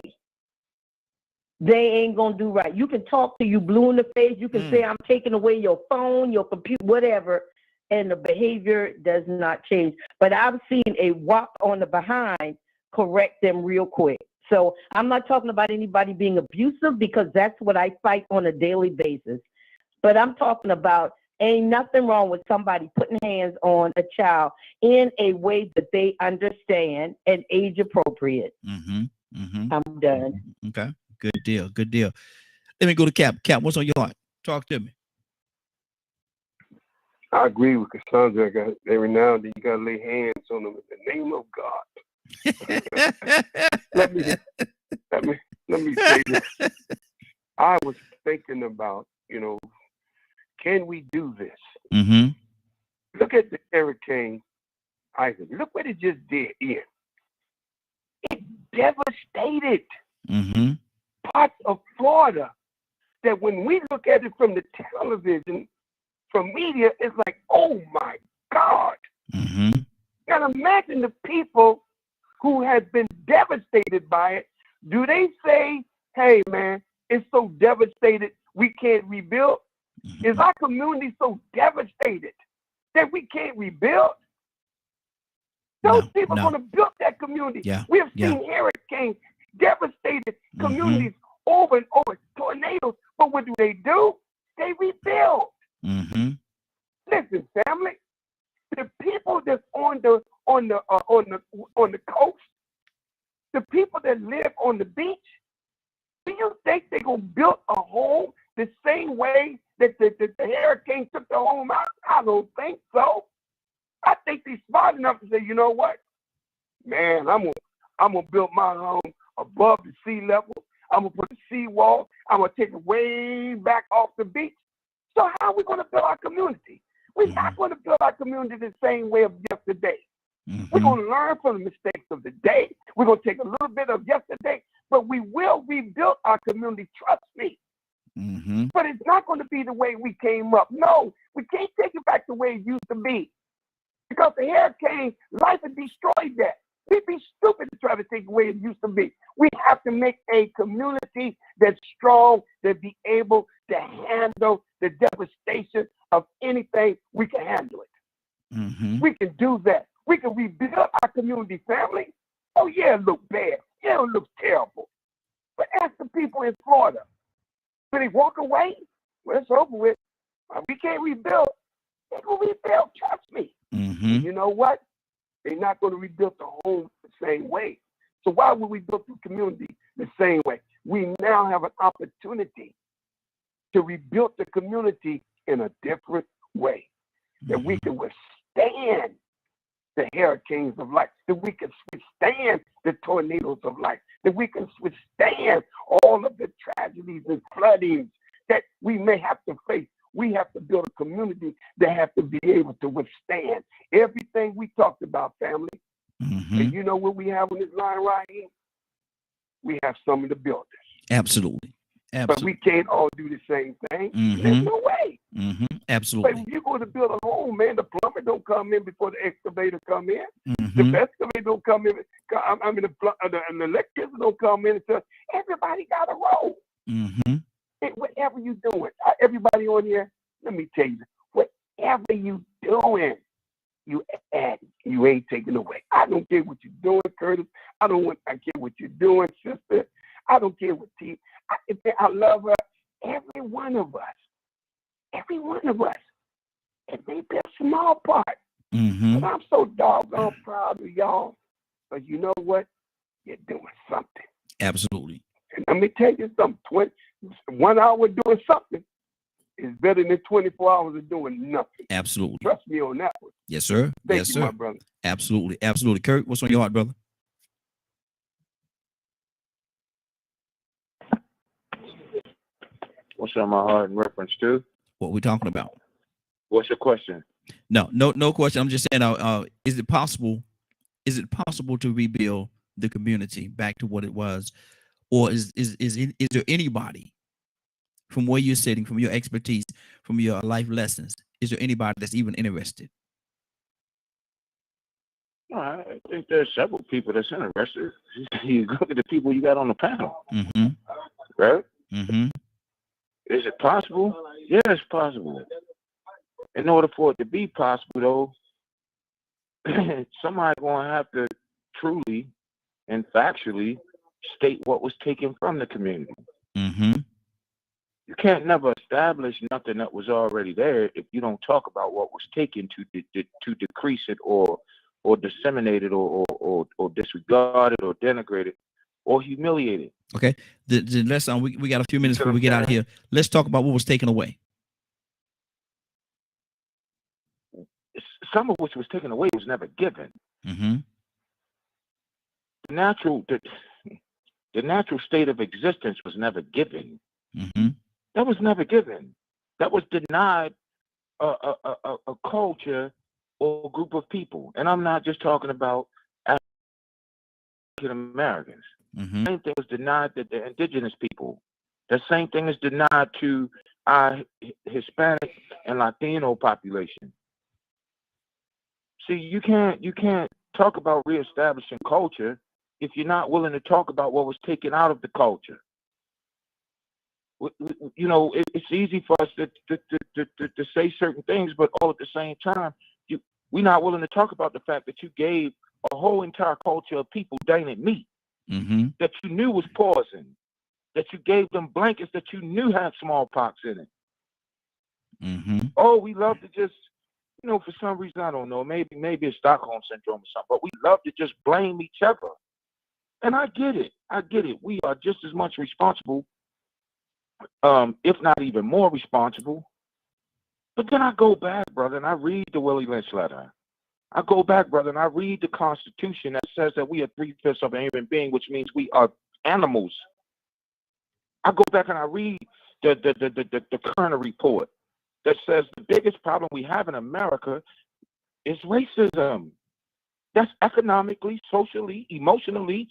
they ain't going to do right. You can talk to you blue in the face. You can say, I'm taking away your phone, your computer, whatever, and the behavior does not change. But I've seen a whop on the behind correct them real quick. So I'm not talking about anybody being abusive because that's what I fight on a daily basis. But I'm talking about ain't nothing wrong with somebody putting hands on a child in a way that they understand and age appropriate. I'm done. Okay. Good deal. Good deal. Let me go to Cap. Cap, what's on your heart? Talk to me. I agree with Cassandra. Every now and then you gotta lay hands on them in the name of God. let me say this. I was thinking about, can we do this? Look at the Hurricane Isaac. Look what it just did here. It devastated parts of Florida that when we look at it from the television, from media, it's like, oh my God. Now imagine the people who have been devastated by it. Do they say, hey man, it's so devastated we can't rebuild? Is our community so devastated that we can't rebuild? Those people are going to build that community. We have seen hurricanes devastated communities over and over, tornadoes. But what do? They rebuild. Listen, family, the people that's on the coast, the people that live on the beach, do you think they're gonna build a home the same way that the hurricane took the home out? I don't think so. I think they're smart enough to say, you know what, man, I'm gonna build my home above the sea level. I'm gonna put a seawall. I'm gonna take it way back off the beach. So how are we gonna build our community? We're not gonna build our community the same way of yesterday. We're going to learn from the mistakes of the day. We're going to take a little bit of yesterday, but we will rebuild our community. Trust me. But it's not going to be the way we came up. No, we can't take it back the way it used to be. Because the hurricane, life had destroyed that. We'd be stupid to try to take away it used to be. We have to make a community that's strong, that be able to handle the devastation of anything. We can handle it. We can do that. We can rebuild our community family. Oh, yeah, it looked bad. Yeah, it looks terrible. But ask the people in Florida. When they walk away, well, it's over with. We can't rebuild. They're going to rebuild. Trust me. And you know what? They're not going to rebuild the home the same way. So why would we build the community the same way? We now have an opportunity to rebuild the community in a different way. That we can withstand the hurricanes of life, that we can withstand the tornadoes of life, that we can withstand all of the tragedies and floodings that we may have to face. We have to build a community that has to be able to withstand everything we talked about, family. And you know what we have on this line right here? We have some of the builders. Absolutely. But we can't all do the same thing. There's no way. Absolutely. But when you go to build a home, man, the plumber don't come in before the excavator come in. The excavator don't come in. I mean, the electrician don't come in until everybody got a role. Whatever you doing, everybody on here, let me tell you, whatever you doing, you add, you ain't taking away. I don't care what you're doing, Curtis. I care what you're doing, sister. I don't care what T. I love her. Every one of us. It may be a small part. But I'm so doggone proud of y'all. But you know what? You're doing something. Absolutely. And let me tell you something. 1 hour doing something is better than 24 hours of doing nothing. Absolutely. Trust me on that one. Yes, sir. Thank you, my brother. Absolutely. Absolutely. Kurt, what's on your heart, brother? What's on my heart in reference to? What we talking about? What's your question? No question. I'm just saying, is it possible to rebuild the community back to what it was? Or is there anybody from where you're sitting, from your expertise, from your life lessons, is there anybody that's even interested? I think there's several people that's interested. You look at the people you got on the panel, right? Is it possible? Yeah, it's possible. In order for it to be possible, though, somebody gonna have to truly and factually state what was taken from the community. You can't never establish nothing that was already there if you don't talk about what was taken to decrease it or disseminate it or disregard it or denigrate it or humiliate it. Okay. Let's we got a few minutes before we get out of here. Let's talk about what was taken away. Some of which was taken away was never given. The natural state of existence was never given. That was never given. That was denied a culture or a group of people. And I'm not just talking about African Americans. The same thing was denied to the indigenous people. The same thing is denied to our Hispanic and Latino population. See, you can't talk about reestablishing culture if you're not willing to talk about what was taken out of the culture. You know, it's easy for us to say certain things, but all at the same time, we're not willing to talk about the fact that you gave a whole entire culture of people dainty meat that you knew was poison, that you gave them blankets that you knew had smallpox in it. Oh, we love to just, you know, for some reason, I don't know, maybe it's Stockholm syndrome or something, but we love to just blame each other. And I get it. We are just as much responsible, if not even more responsible. But then I go back, brother, and I read the Willie Lynch letter. I go back, brother, and I read the Constitution that says that we are 3/5 of a human being, which means we are animals. I go back and I read the Kerner report that says the biggest problem we have in America is racism. That's economically, socially, emotionally,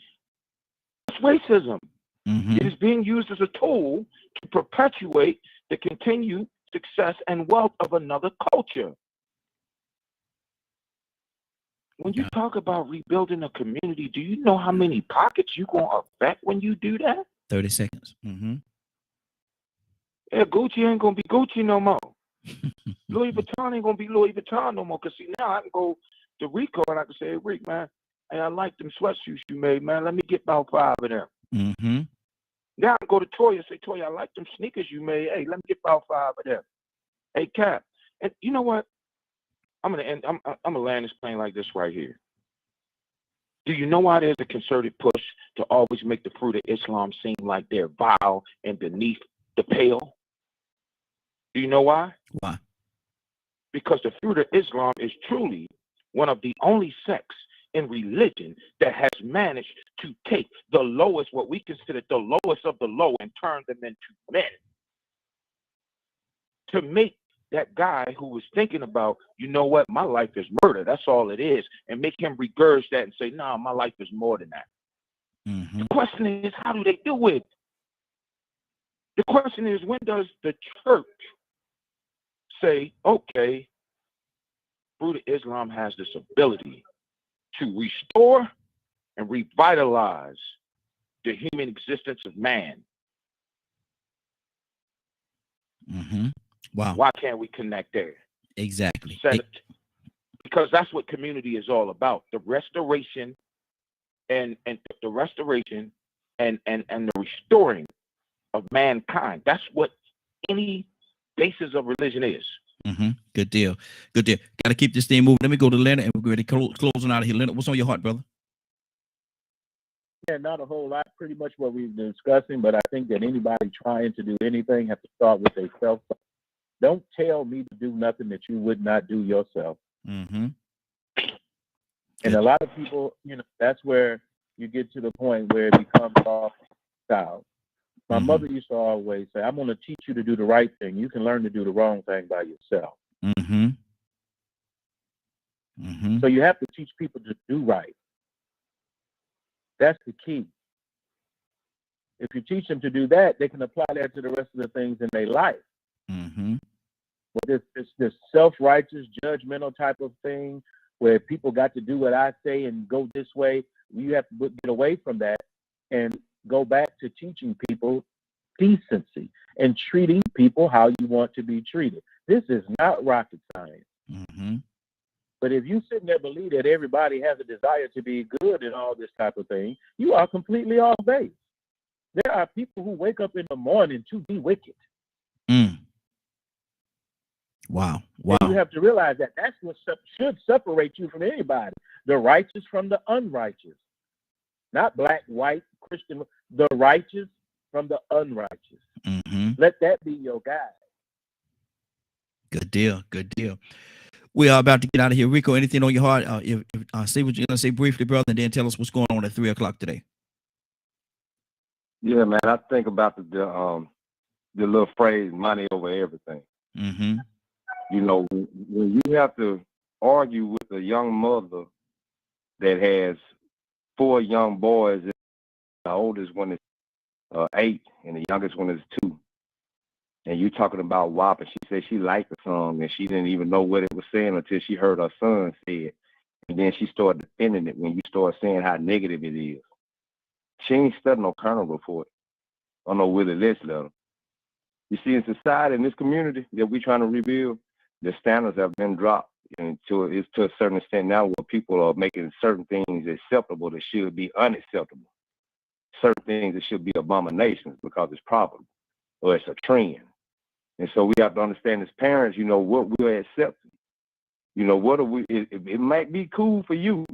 it's racism. Mm-hmm. It is being used as a tool to perpetuate the continued success and wealth of another culture. When you talk about rebuilding a community, do you know how many pockets you're going to affect when you do that? 30 seconds. Mm-hmm. Yeah, Gucci ain't going to be Gucci no more. Louis Vuitton ain't going to be Louis Vuitton no more. Because, see, now I can go to Rico and I can say, hey, Rick, man, hey, I like them sweatsuits you made, man. Let me get about 5 of them. Mm-hmm. Now I can go to Toya and say, Toya, I like them sneakers you made. Hey, let me get about 5 of them. Hey, Cap. And you know what? I'm gonna land this plane like this right here. Do you know why there's a concerted push to always make the fruit of Islam seem like they're vile and beneath the pale? Do you know why? Why? Because the fruit of Islam is truly one of the only sects in religion that has managed to take the lowest, what we consider the lowest of the low, and turn them into men. To make that guy who was thinking about, you know what, my life is murder, that's all it is, and make him regurgitate that and say, nah, my life is more than that. Mm-hmm. The question is, how do they do it? The question is, when does the church say, okay, Fruit of Islam has this ability to restore and revitalize the human existence of man? Mm-hmm. Wow. Why can't we connect there? Exactly. Because that's what community is all about. The restoration and the restoration and the restoring of mankind. That's what any basis of religion is. Mm-hmm. Good deal. Good deal. Got to keep this thing moving. Let me go to Leonard and we're ready closing out of here. Leonard, what's on your heart, brother? Yeah, not a whole lot. Pretty much what we've been discussing, but I think that anybody trying to do anything has to start with themselves. Don't tell me to do nothing that you would not do yourself. Mm-hmm. And a lot of people, that's where you get to the point where it becomes all style. My mother used to always say, I'm going to teach you to do the right thing. You can learn to do the wrong thing by yourself. Mm-hmm. Mm-hmm. So you have to teach people to do right. That's the key. If you teach them to do that, they can apply that to the rest of the things in their life. Mm-hmm. But this self-righteous, judgmental type of thing where people got to do what I say and go this way, you have to get away from that and go back to teaching people decency and treating people how you want to be treated. This is not rocket science. Mm-hmm. But if you sit there and believe that everybody has a desire to be good and all this type of thing, you are completely off base. There are people who wake up in the morning to be wicked. Mm. Wow. Wow. And you have to realize that that's what should separate you from anybody. The righteous from the unrighteous. Not black, white, Christian. The righteous from the unrighteous. Mm-hmm. Let that be your guide. Good deal. Good deal. We are about to get out of here. Rico, anything on your heart? Say what you're going to say briefly, brother, and then tell us what's going on at 3 o'clock today. Yeah, man, I think about the little phrase, money over everything. Mm-hmm. You know, when you have to argue with a young mother that has 4 young boys, the oldest one is 8 and the youngest one is 2, and you talking about WAP, and she said she liked the song and she didn't even know what it was saying until she heard her son say it, and then she started defending it when you start saying how negative it is. She ain't studied no Colonel report or no Willie Lynch letter. You see, in society, in this community that we're trying to rebuild, the standards have been dropped, and it's to a certain extent now where people are making certain things acceptable that should be unacceptable. Certain things that should be abominations because it's profitable or it's a trend. And so we have to understand as parents, what we're accepting. What are we? It might be cool for you,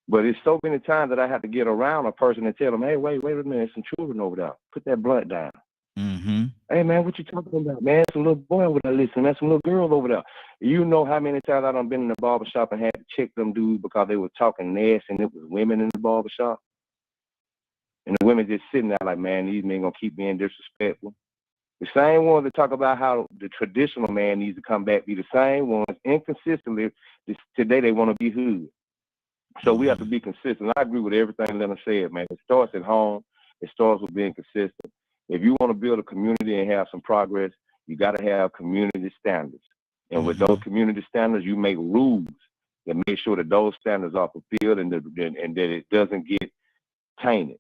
but it's so many times that I have to get around a person and tell them, hey, wait a minute, there's some children over there. Put that blunt down. Mm-hmm. Hey, man, what you talking about, man? It's a little boy over there listening. That's some little girl over there. You know how many times I done been in the barbershop and had to check them dudes because they were talking nasty and it was women in the barbershop. And the women just sitting there like, man, these men going to keep being disrespectful. The same ones that talk about how the traditional man needs to come back be the same ones inconsistently. Today they want to be hood. So we have to be consistent. I agree with everything Leonard said, man. It starts at home. It starts with being consistent. If you want to build a community and have some progress, you got to have community standards. And with those community standards, you make rules that make sure that those standards are fulfilled and that it doesn't get tainted,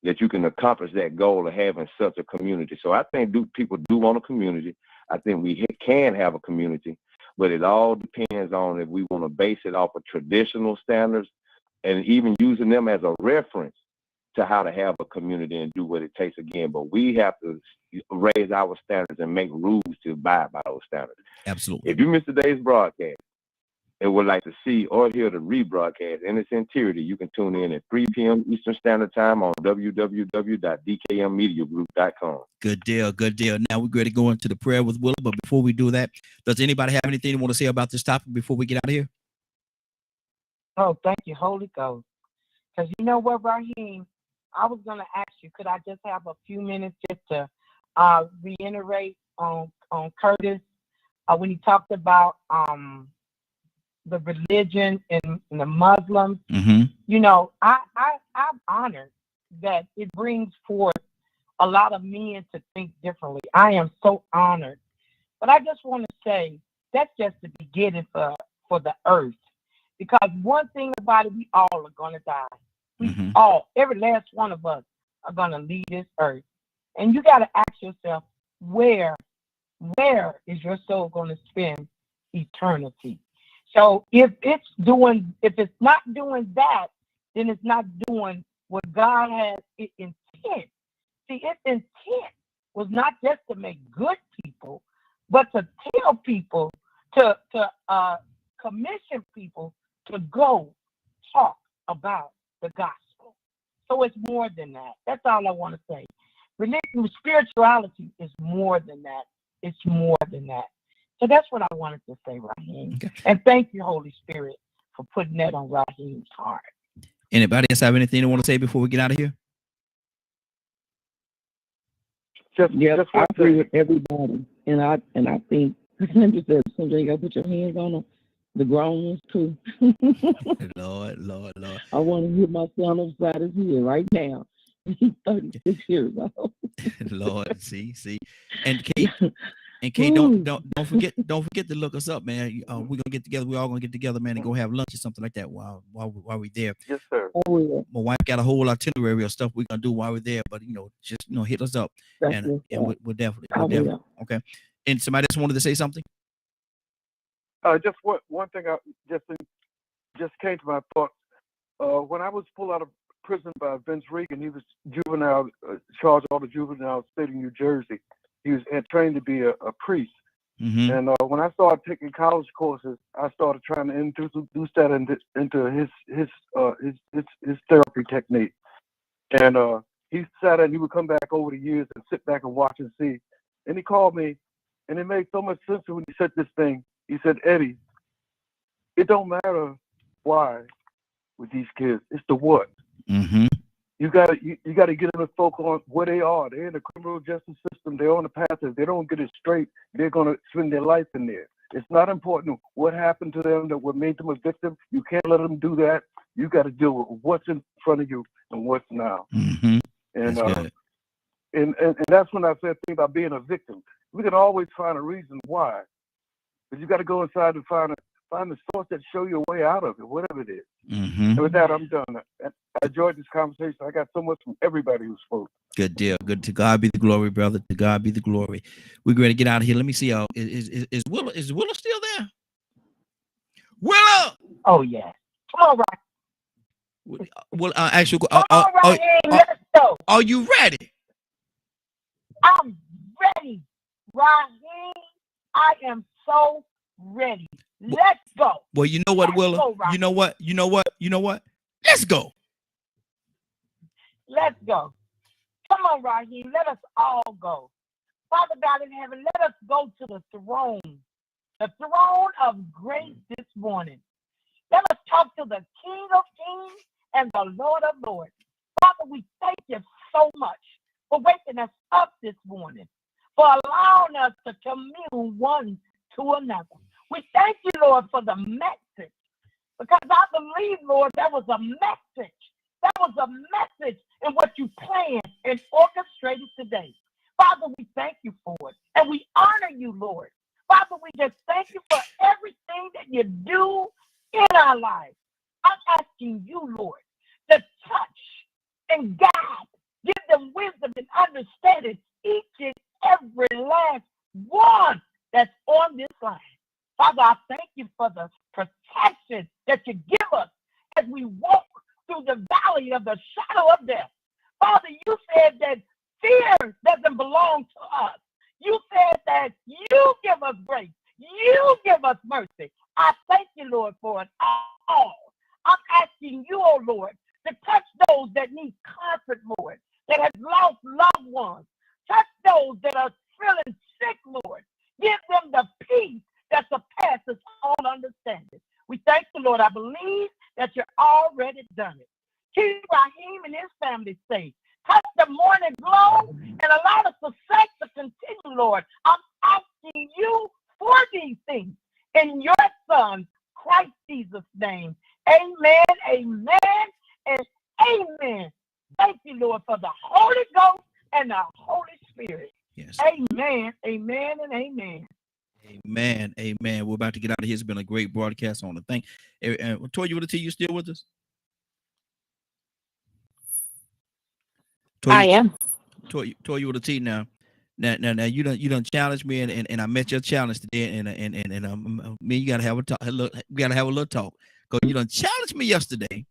that you can accomplish that goal of having such a community. So I think people do want a community. I think we can have a community, but it all depends on if we want to base it off of traditional standards and even using them as a reference to how to have a community and do what it takes again. But we have to raise our standards and make rules to abide by those standards. Absolutely. If you missed today's broadcast and would like to see or hear the rebroadcast in its entirety, you can tune in at 3 p.m. Eastern Standard Time on www.dkmmediagroup.com. Good deal. Good deal. Now we're ready to go into the prayer with Willa. But before we do that, does anybody have anything they want to say about this topic before we get out of here? Oh, thank you, Holy Ghost. Because you know what, Raheem? I was going to ask you, could I just have a few minutes just to reiterate on Curtis when he talked about the religion and the Muslims? You know, I'm honored that it brings forth a lot of men to think differently. I am so honored. But I just want to say that's just the beginning for the earth. Because one thing about it, we all are going to die. We all, every last one of us are going to leave this earth. And you got to ask yourself, where is your soul going to spend eternity? So if it's not doing that, then it's not doing what God has its intent. See, its intent was not just to make good people, but to tell people, to commission people to go talk about the gospel. So it's more than that. That's all I want to say. Religion, spirituality is more than that. It's more than that. So that's what I wanted to say, Raheem. Okay. And thank you, Holy Spirit, for putting that on Raheem's heart. Anybody else have anything they want to say before we get out of here? I agree with everybody, and I think Sandra said, you got to put your hands on them. The grown ones too. Lord. I want to hear my son upside his head right now. He's 36 years old. Lord, see, and Kate, don't forget to look us up, man. We're gonna get together. We're all gonna get together, man, and go have lunch or something like that while we're there. Yes, sir. Oh, yeah. My wife got a whole itinerary of stuff we're gonna do while we're there, but just hit us up, and we'll definitely. Okay. And somebody else wanted to say something. Just one thing I just came to my thoughts. When I was pulled out of prison by Vince Regan, he was juvenile, charged all the juvenile state of New Jersey. He was trained to be a priest. And when I started taking college courses, I started trying to introduce that into his therapy technique. And he sat and he would come back over the years and sit back and watch and see. And he called me, and it made so much sense when he said this thing. He said, Eddie, it don't matter why with these kids. It's the what. You gotta get them to focus on where they are. They're in the criminal justice system. They're on the path. If they don't get it straight, they're gonna spend their life in there. It's not important what happened to them that what made them a victim. You can't let them do that. You got to deal with what's in front of you and what's now. And that's when I said thing about being a victim. We can always find a reason why. But you got to go inside and find the source that show you a way out of it, whatever it is. And with that, I'm done. I enjoyed this conversation. I got so much from everybody who spoke. Good deal. Good. To God be the glory, brother. To God be the glory. We're going to get out of here. Let me see. Is Willa still there? Willa! Oh, yeah. Come on, Rocky. Well, actually, let's go. Are you ready? I'm ready, Raheem. I am so ready. Let's go. Well, you know what, Willa? You know what? Let's go. Let's go. Come on, Raheem. Let us all go. Father God in heaven, let us go to the throne of grace this morning. Let us talk to the King of Kings and the Lord of Lords. Father, we thank you so much for waking us up this morning, for allowing us to commune one to another. We thank you, Lord, for the message, because I believe, Lord, Lord, that was a message. That was a message in what you planned and orchestrated today. Father, we thank you for it. And we honor you, Lord. Father, we just thank you for everything that you do in our lives. I'm asking you, Lord, to touch and guide. Give them wisdom and understanding, each and every last one that's on this line. Father, I thank you for the protection that you give us as we walk through the valley of the shadow of death. Father, you said that fear doesn't belong to us. You said that you give us grace. You give us mercy. I thank you, Lord, for it all. I'm asking you, oh Lord, to touch those that need comfort, Lord, that have lost loved ones. Touch those that are feeling sick, Lord. Give them the peace that surpasses all understanding. We thank you, Lord. I believe that you're already done it. Keep Raheem and his family safe. Touch the morning glow and allow the success to continue, Lord. I'm asking you for these things in your Son, Christ Jesus' name. Amen, amen, and amen. Thank you, Lord, for the Holy Ghost and the Holy Spirit. Yes. Amen, amen, and amen. Amen, amen. We're about to get out of here. It's been a great broadcast on the thing. Toya with the T, you still with us? Toya, I am. Toya with the T now. Now you done challenged me and I met your challenge today and me, you gotta have a talk. Look, we gotta have a little talk. Because you done challenged me yesterday.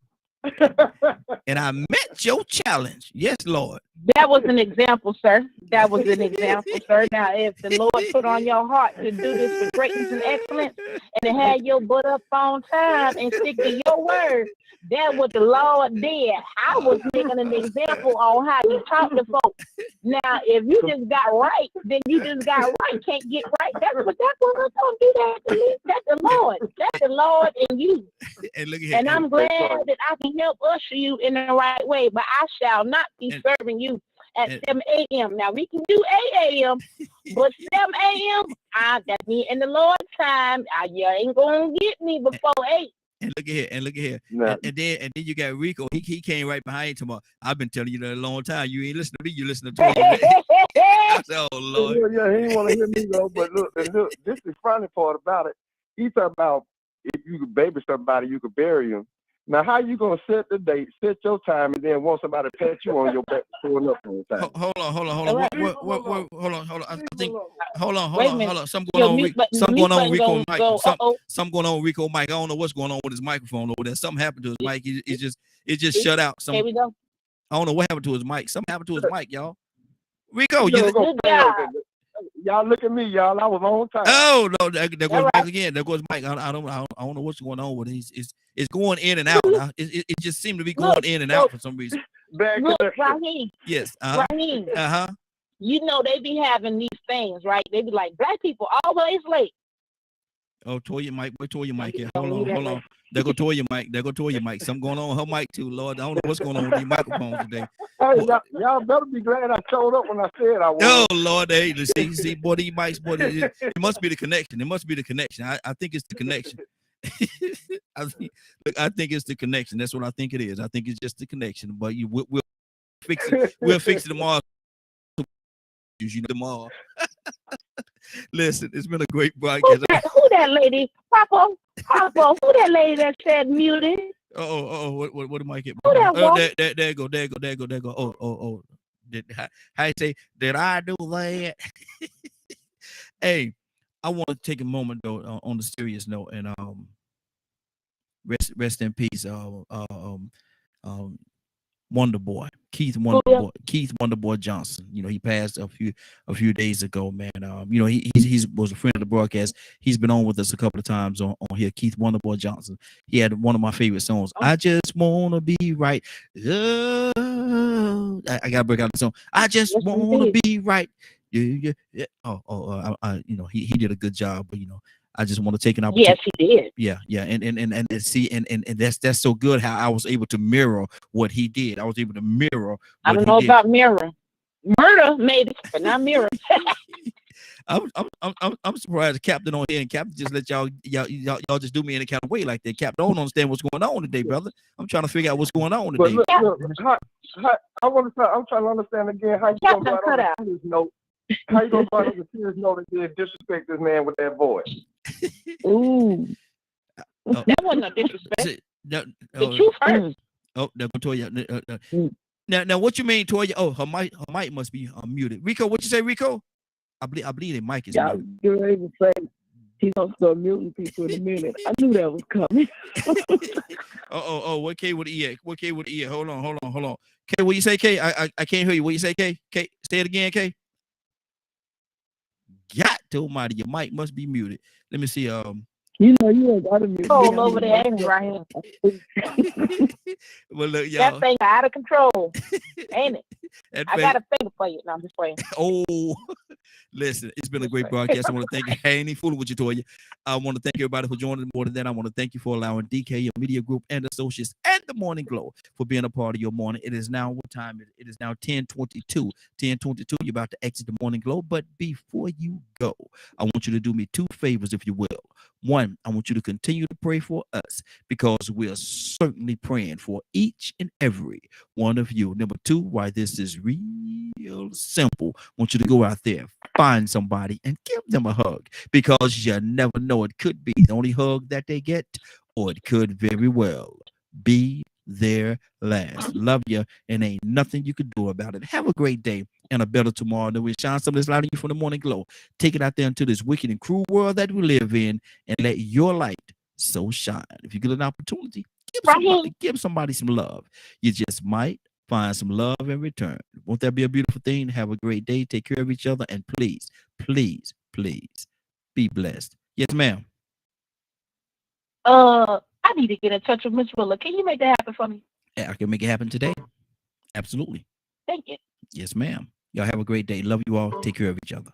And I met your challenge. Yes, Lord. That was an example, sir. That was an example, sir. Now, if the Lord put on your heart to do this with greatness and excellence and to have your butt up on time and stick to your word, that's what the Lord did. I was making an example on how you talk to folks. Now, if you just got right, then you just got right. Can't get right. That's what don't do that to me. That's the Lord. That's the Lord in you. And look at And I'm glad that I can help usher you in the right way, but I shall not be serving you at 7 a.m. Now, we can do 8 a.m., but 7 a.m., that's me in the Lord's time. You ain't going to get me before 8. And look at here. No. And then you got Rico. He came right behind tomorrow. I've been telling you that a long time. You ain't listening to me. You listen to me. I said, oh Lord. Yeah, he didn't want to hear me though. But look, this is the funny part about it. He talking about if you could baby somebody, you could bury him. Now, how you gonna set the date, set your time, and then want somebody to pat you on your back, pulling up on the time? Hold on. Hold on. I think. Hold on. Something Your going on. mute button- Something mute going on with button Rico Mike. go, Something going on with Rico Mike. I don't know what's going on with his microphone over there. Something happened to his mic. It just shut out. Here we go. I don't know what happened to his mic. Something happened to his mic, y'all. Rico, Good job. Y'all look at me, y'all. I was on time. Oh no, there goes Mike again. There goes Mike. I don't know what's going on with it. It's going in and out now. It just seemed to be going in and out for some reason. Look, Raheem. Yes. Raheem. You know they be having these things, right? They be like, black people always late. Oh, Toya Mike. Where Toya Mike here? Hold on. There go Toya Mike. Something going on with her mic too, Lord. I don't know what's going on with these microphones today. Hey, y'all better be glad I showed up when I said I was. Oh Lord, hey, see, boy, these mics, boy, it must be the connection. It must be the connection. I think it's the connection. I think it's the connection. That's what I think it is. I think it's just the connection. But we'll fix it. We'll fix it tomorrow. You know, tomorrow. Listen, it's been a great broadcast. Who that lady? Papa, who that lady that said muted? What did Mike get? Who that There go. Oh. How you say, did I do that? Hey, I want to take a moment though on the serious note and rest in peace. Wonder Boy, Keith Wonder Boy Johnson. You know, he passed a few days ago, man. You know, he was a friend of the broadcast. He's been on with us a couple of times on here. Keith Wonder Boy Johnson. He had one of my favorite songs. I just wanna be right. I gotta break out the song. I just wanna be right. Yeah. You know, he did a good job, but you know, I just want to take an opportunity. Yes, he did. Yeah, and see, and that's so good how I was able to mirror what he did. I was able to mirror. I don't know about mirror. Murder maybe, but not mirror. I'm surprised the captain on here and captain just let y'all just do me in a kind of way like that. Captain, I don't understand what's going on today, brother. I'm trying to figure out what's going on today. But look, I'm trying to understand again how you gonna go out on a serious note. How you gonna go out on a serious note and then disrespect this man with that voice? Ooh. That wasn't a disrespect. The truth hurts. Oh, that's Toya. Now, what you mean, Toya? Oh, her mic must be muted. Rico, what you say, Rico? I believe the mic is muted. You're able to say he's gonna start muting people in a minute. I knew that was coming. What K with the E? What K with the E? Hold on. K, what you say, K? I can't hear you. What you say, K? K, say it again, K. God almighty, your mic must be muted. Let me see. You ain't got to mute. Oh, over there, right here. Well, look, y'all. That thing out of control, ain't it? I got a finger for you. No, I'm just playing. Oh, listen, it's been a great broadcast. I want to thank you. I ain't fooling with you, Toya. I want to thank everybody for joining. More than that, I want to thank you for allowing DK, your media group, and associates, and the Morning Glow for being a part of your morning. It is now what time? It is now 10:22. 10:22. You're about to exit the Morning Glow, but before you go, I want you to do me two favors, if you will. One, I want you to continue to pray for us because we are certainly praying for each and every one of you. Number two, why this is real simple. I want you to go out there, find somebody, and give them a hug because you never know. It could be the only hug that they get, or it could very well be their last. Love you, and ain't nothing you can do about it. Have a great day and a better tomorrow. That we shine some of this light on you from the Morning Glow. Take it out there into this wicked and cruel world that we live in, and let your light so shine. If you get an opportunity, give somebody some love. You just might find some love in return. Won't that be a beautiful thing? Have a great day. Take care of each other, and please, please, please be blessed. Yes, ma'am. I need to get in touch with Miss Willa. Can you make that happen for me? Yeah, I can make it happen today. Absolutely. Thank you. Yes, ma'am. Y'all have a great day. Love you all. Take care of each other.